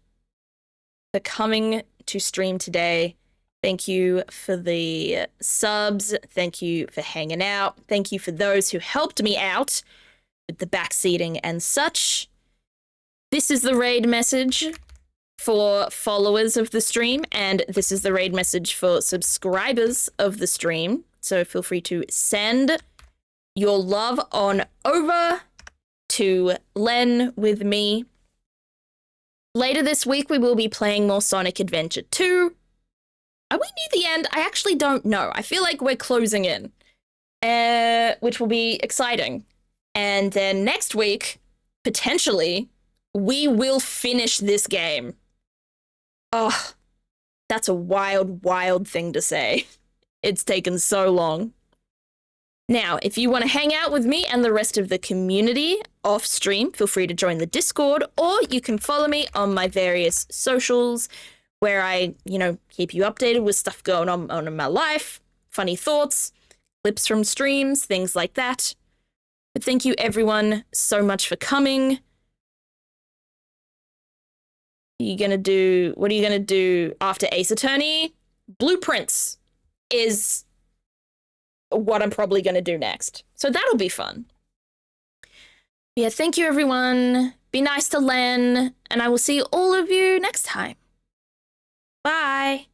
for coming to stream today. Thank you for the subs. Thank you for hanging out. Thank you for those who helped me out with the backseating and such. This is the raid message for followers of the stream, and this is the raid message for subscribers of the stream. So feel free to send your love on over to Len with me. Later this week, we will be playing more Sonic Adventure 2. Are we near the end? I actually don't know. I feel like we're closing in, which will be exciting. And then next week, potentially, we will finish this game. Oh, that's a wild, wild thing to say. It's taken so long. Now, if you want to hang out with me and the rest of the community off stream, feel free to join the Discord, or you can follow me on my various socials where I, keep you updated with stuff going on in my life, funny thoughts, clips from streams, things like that. But thank you everyone so much for coming. What are you gonna do after Ace Attorney? Blueprints is what I'm probably going to do next. So that'll be fun. Yeah, thank you, everyone. Be nice to Len, and I will see all of you next time. Bye.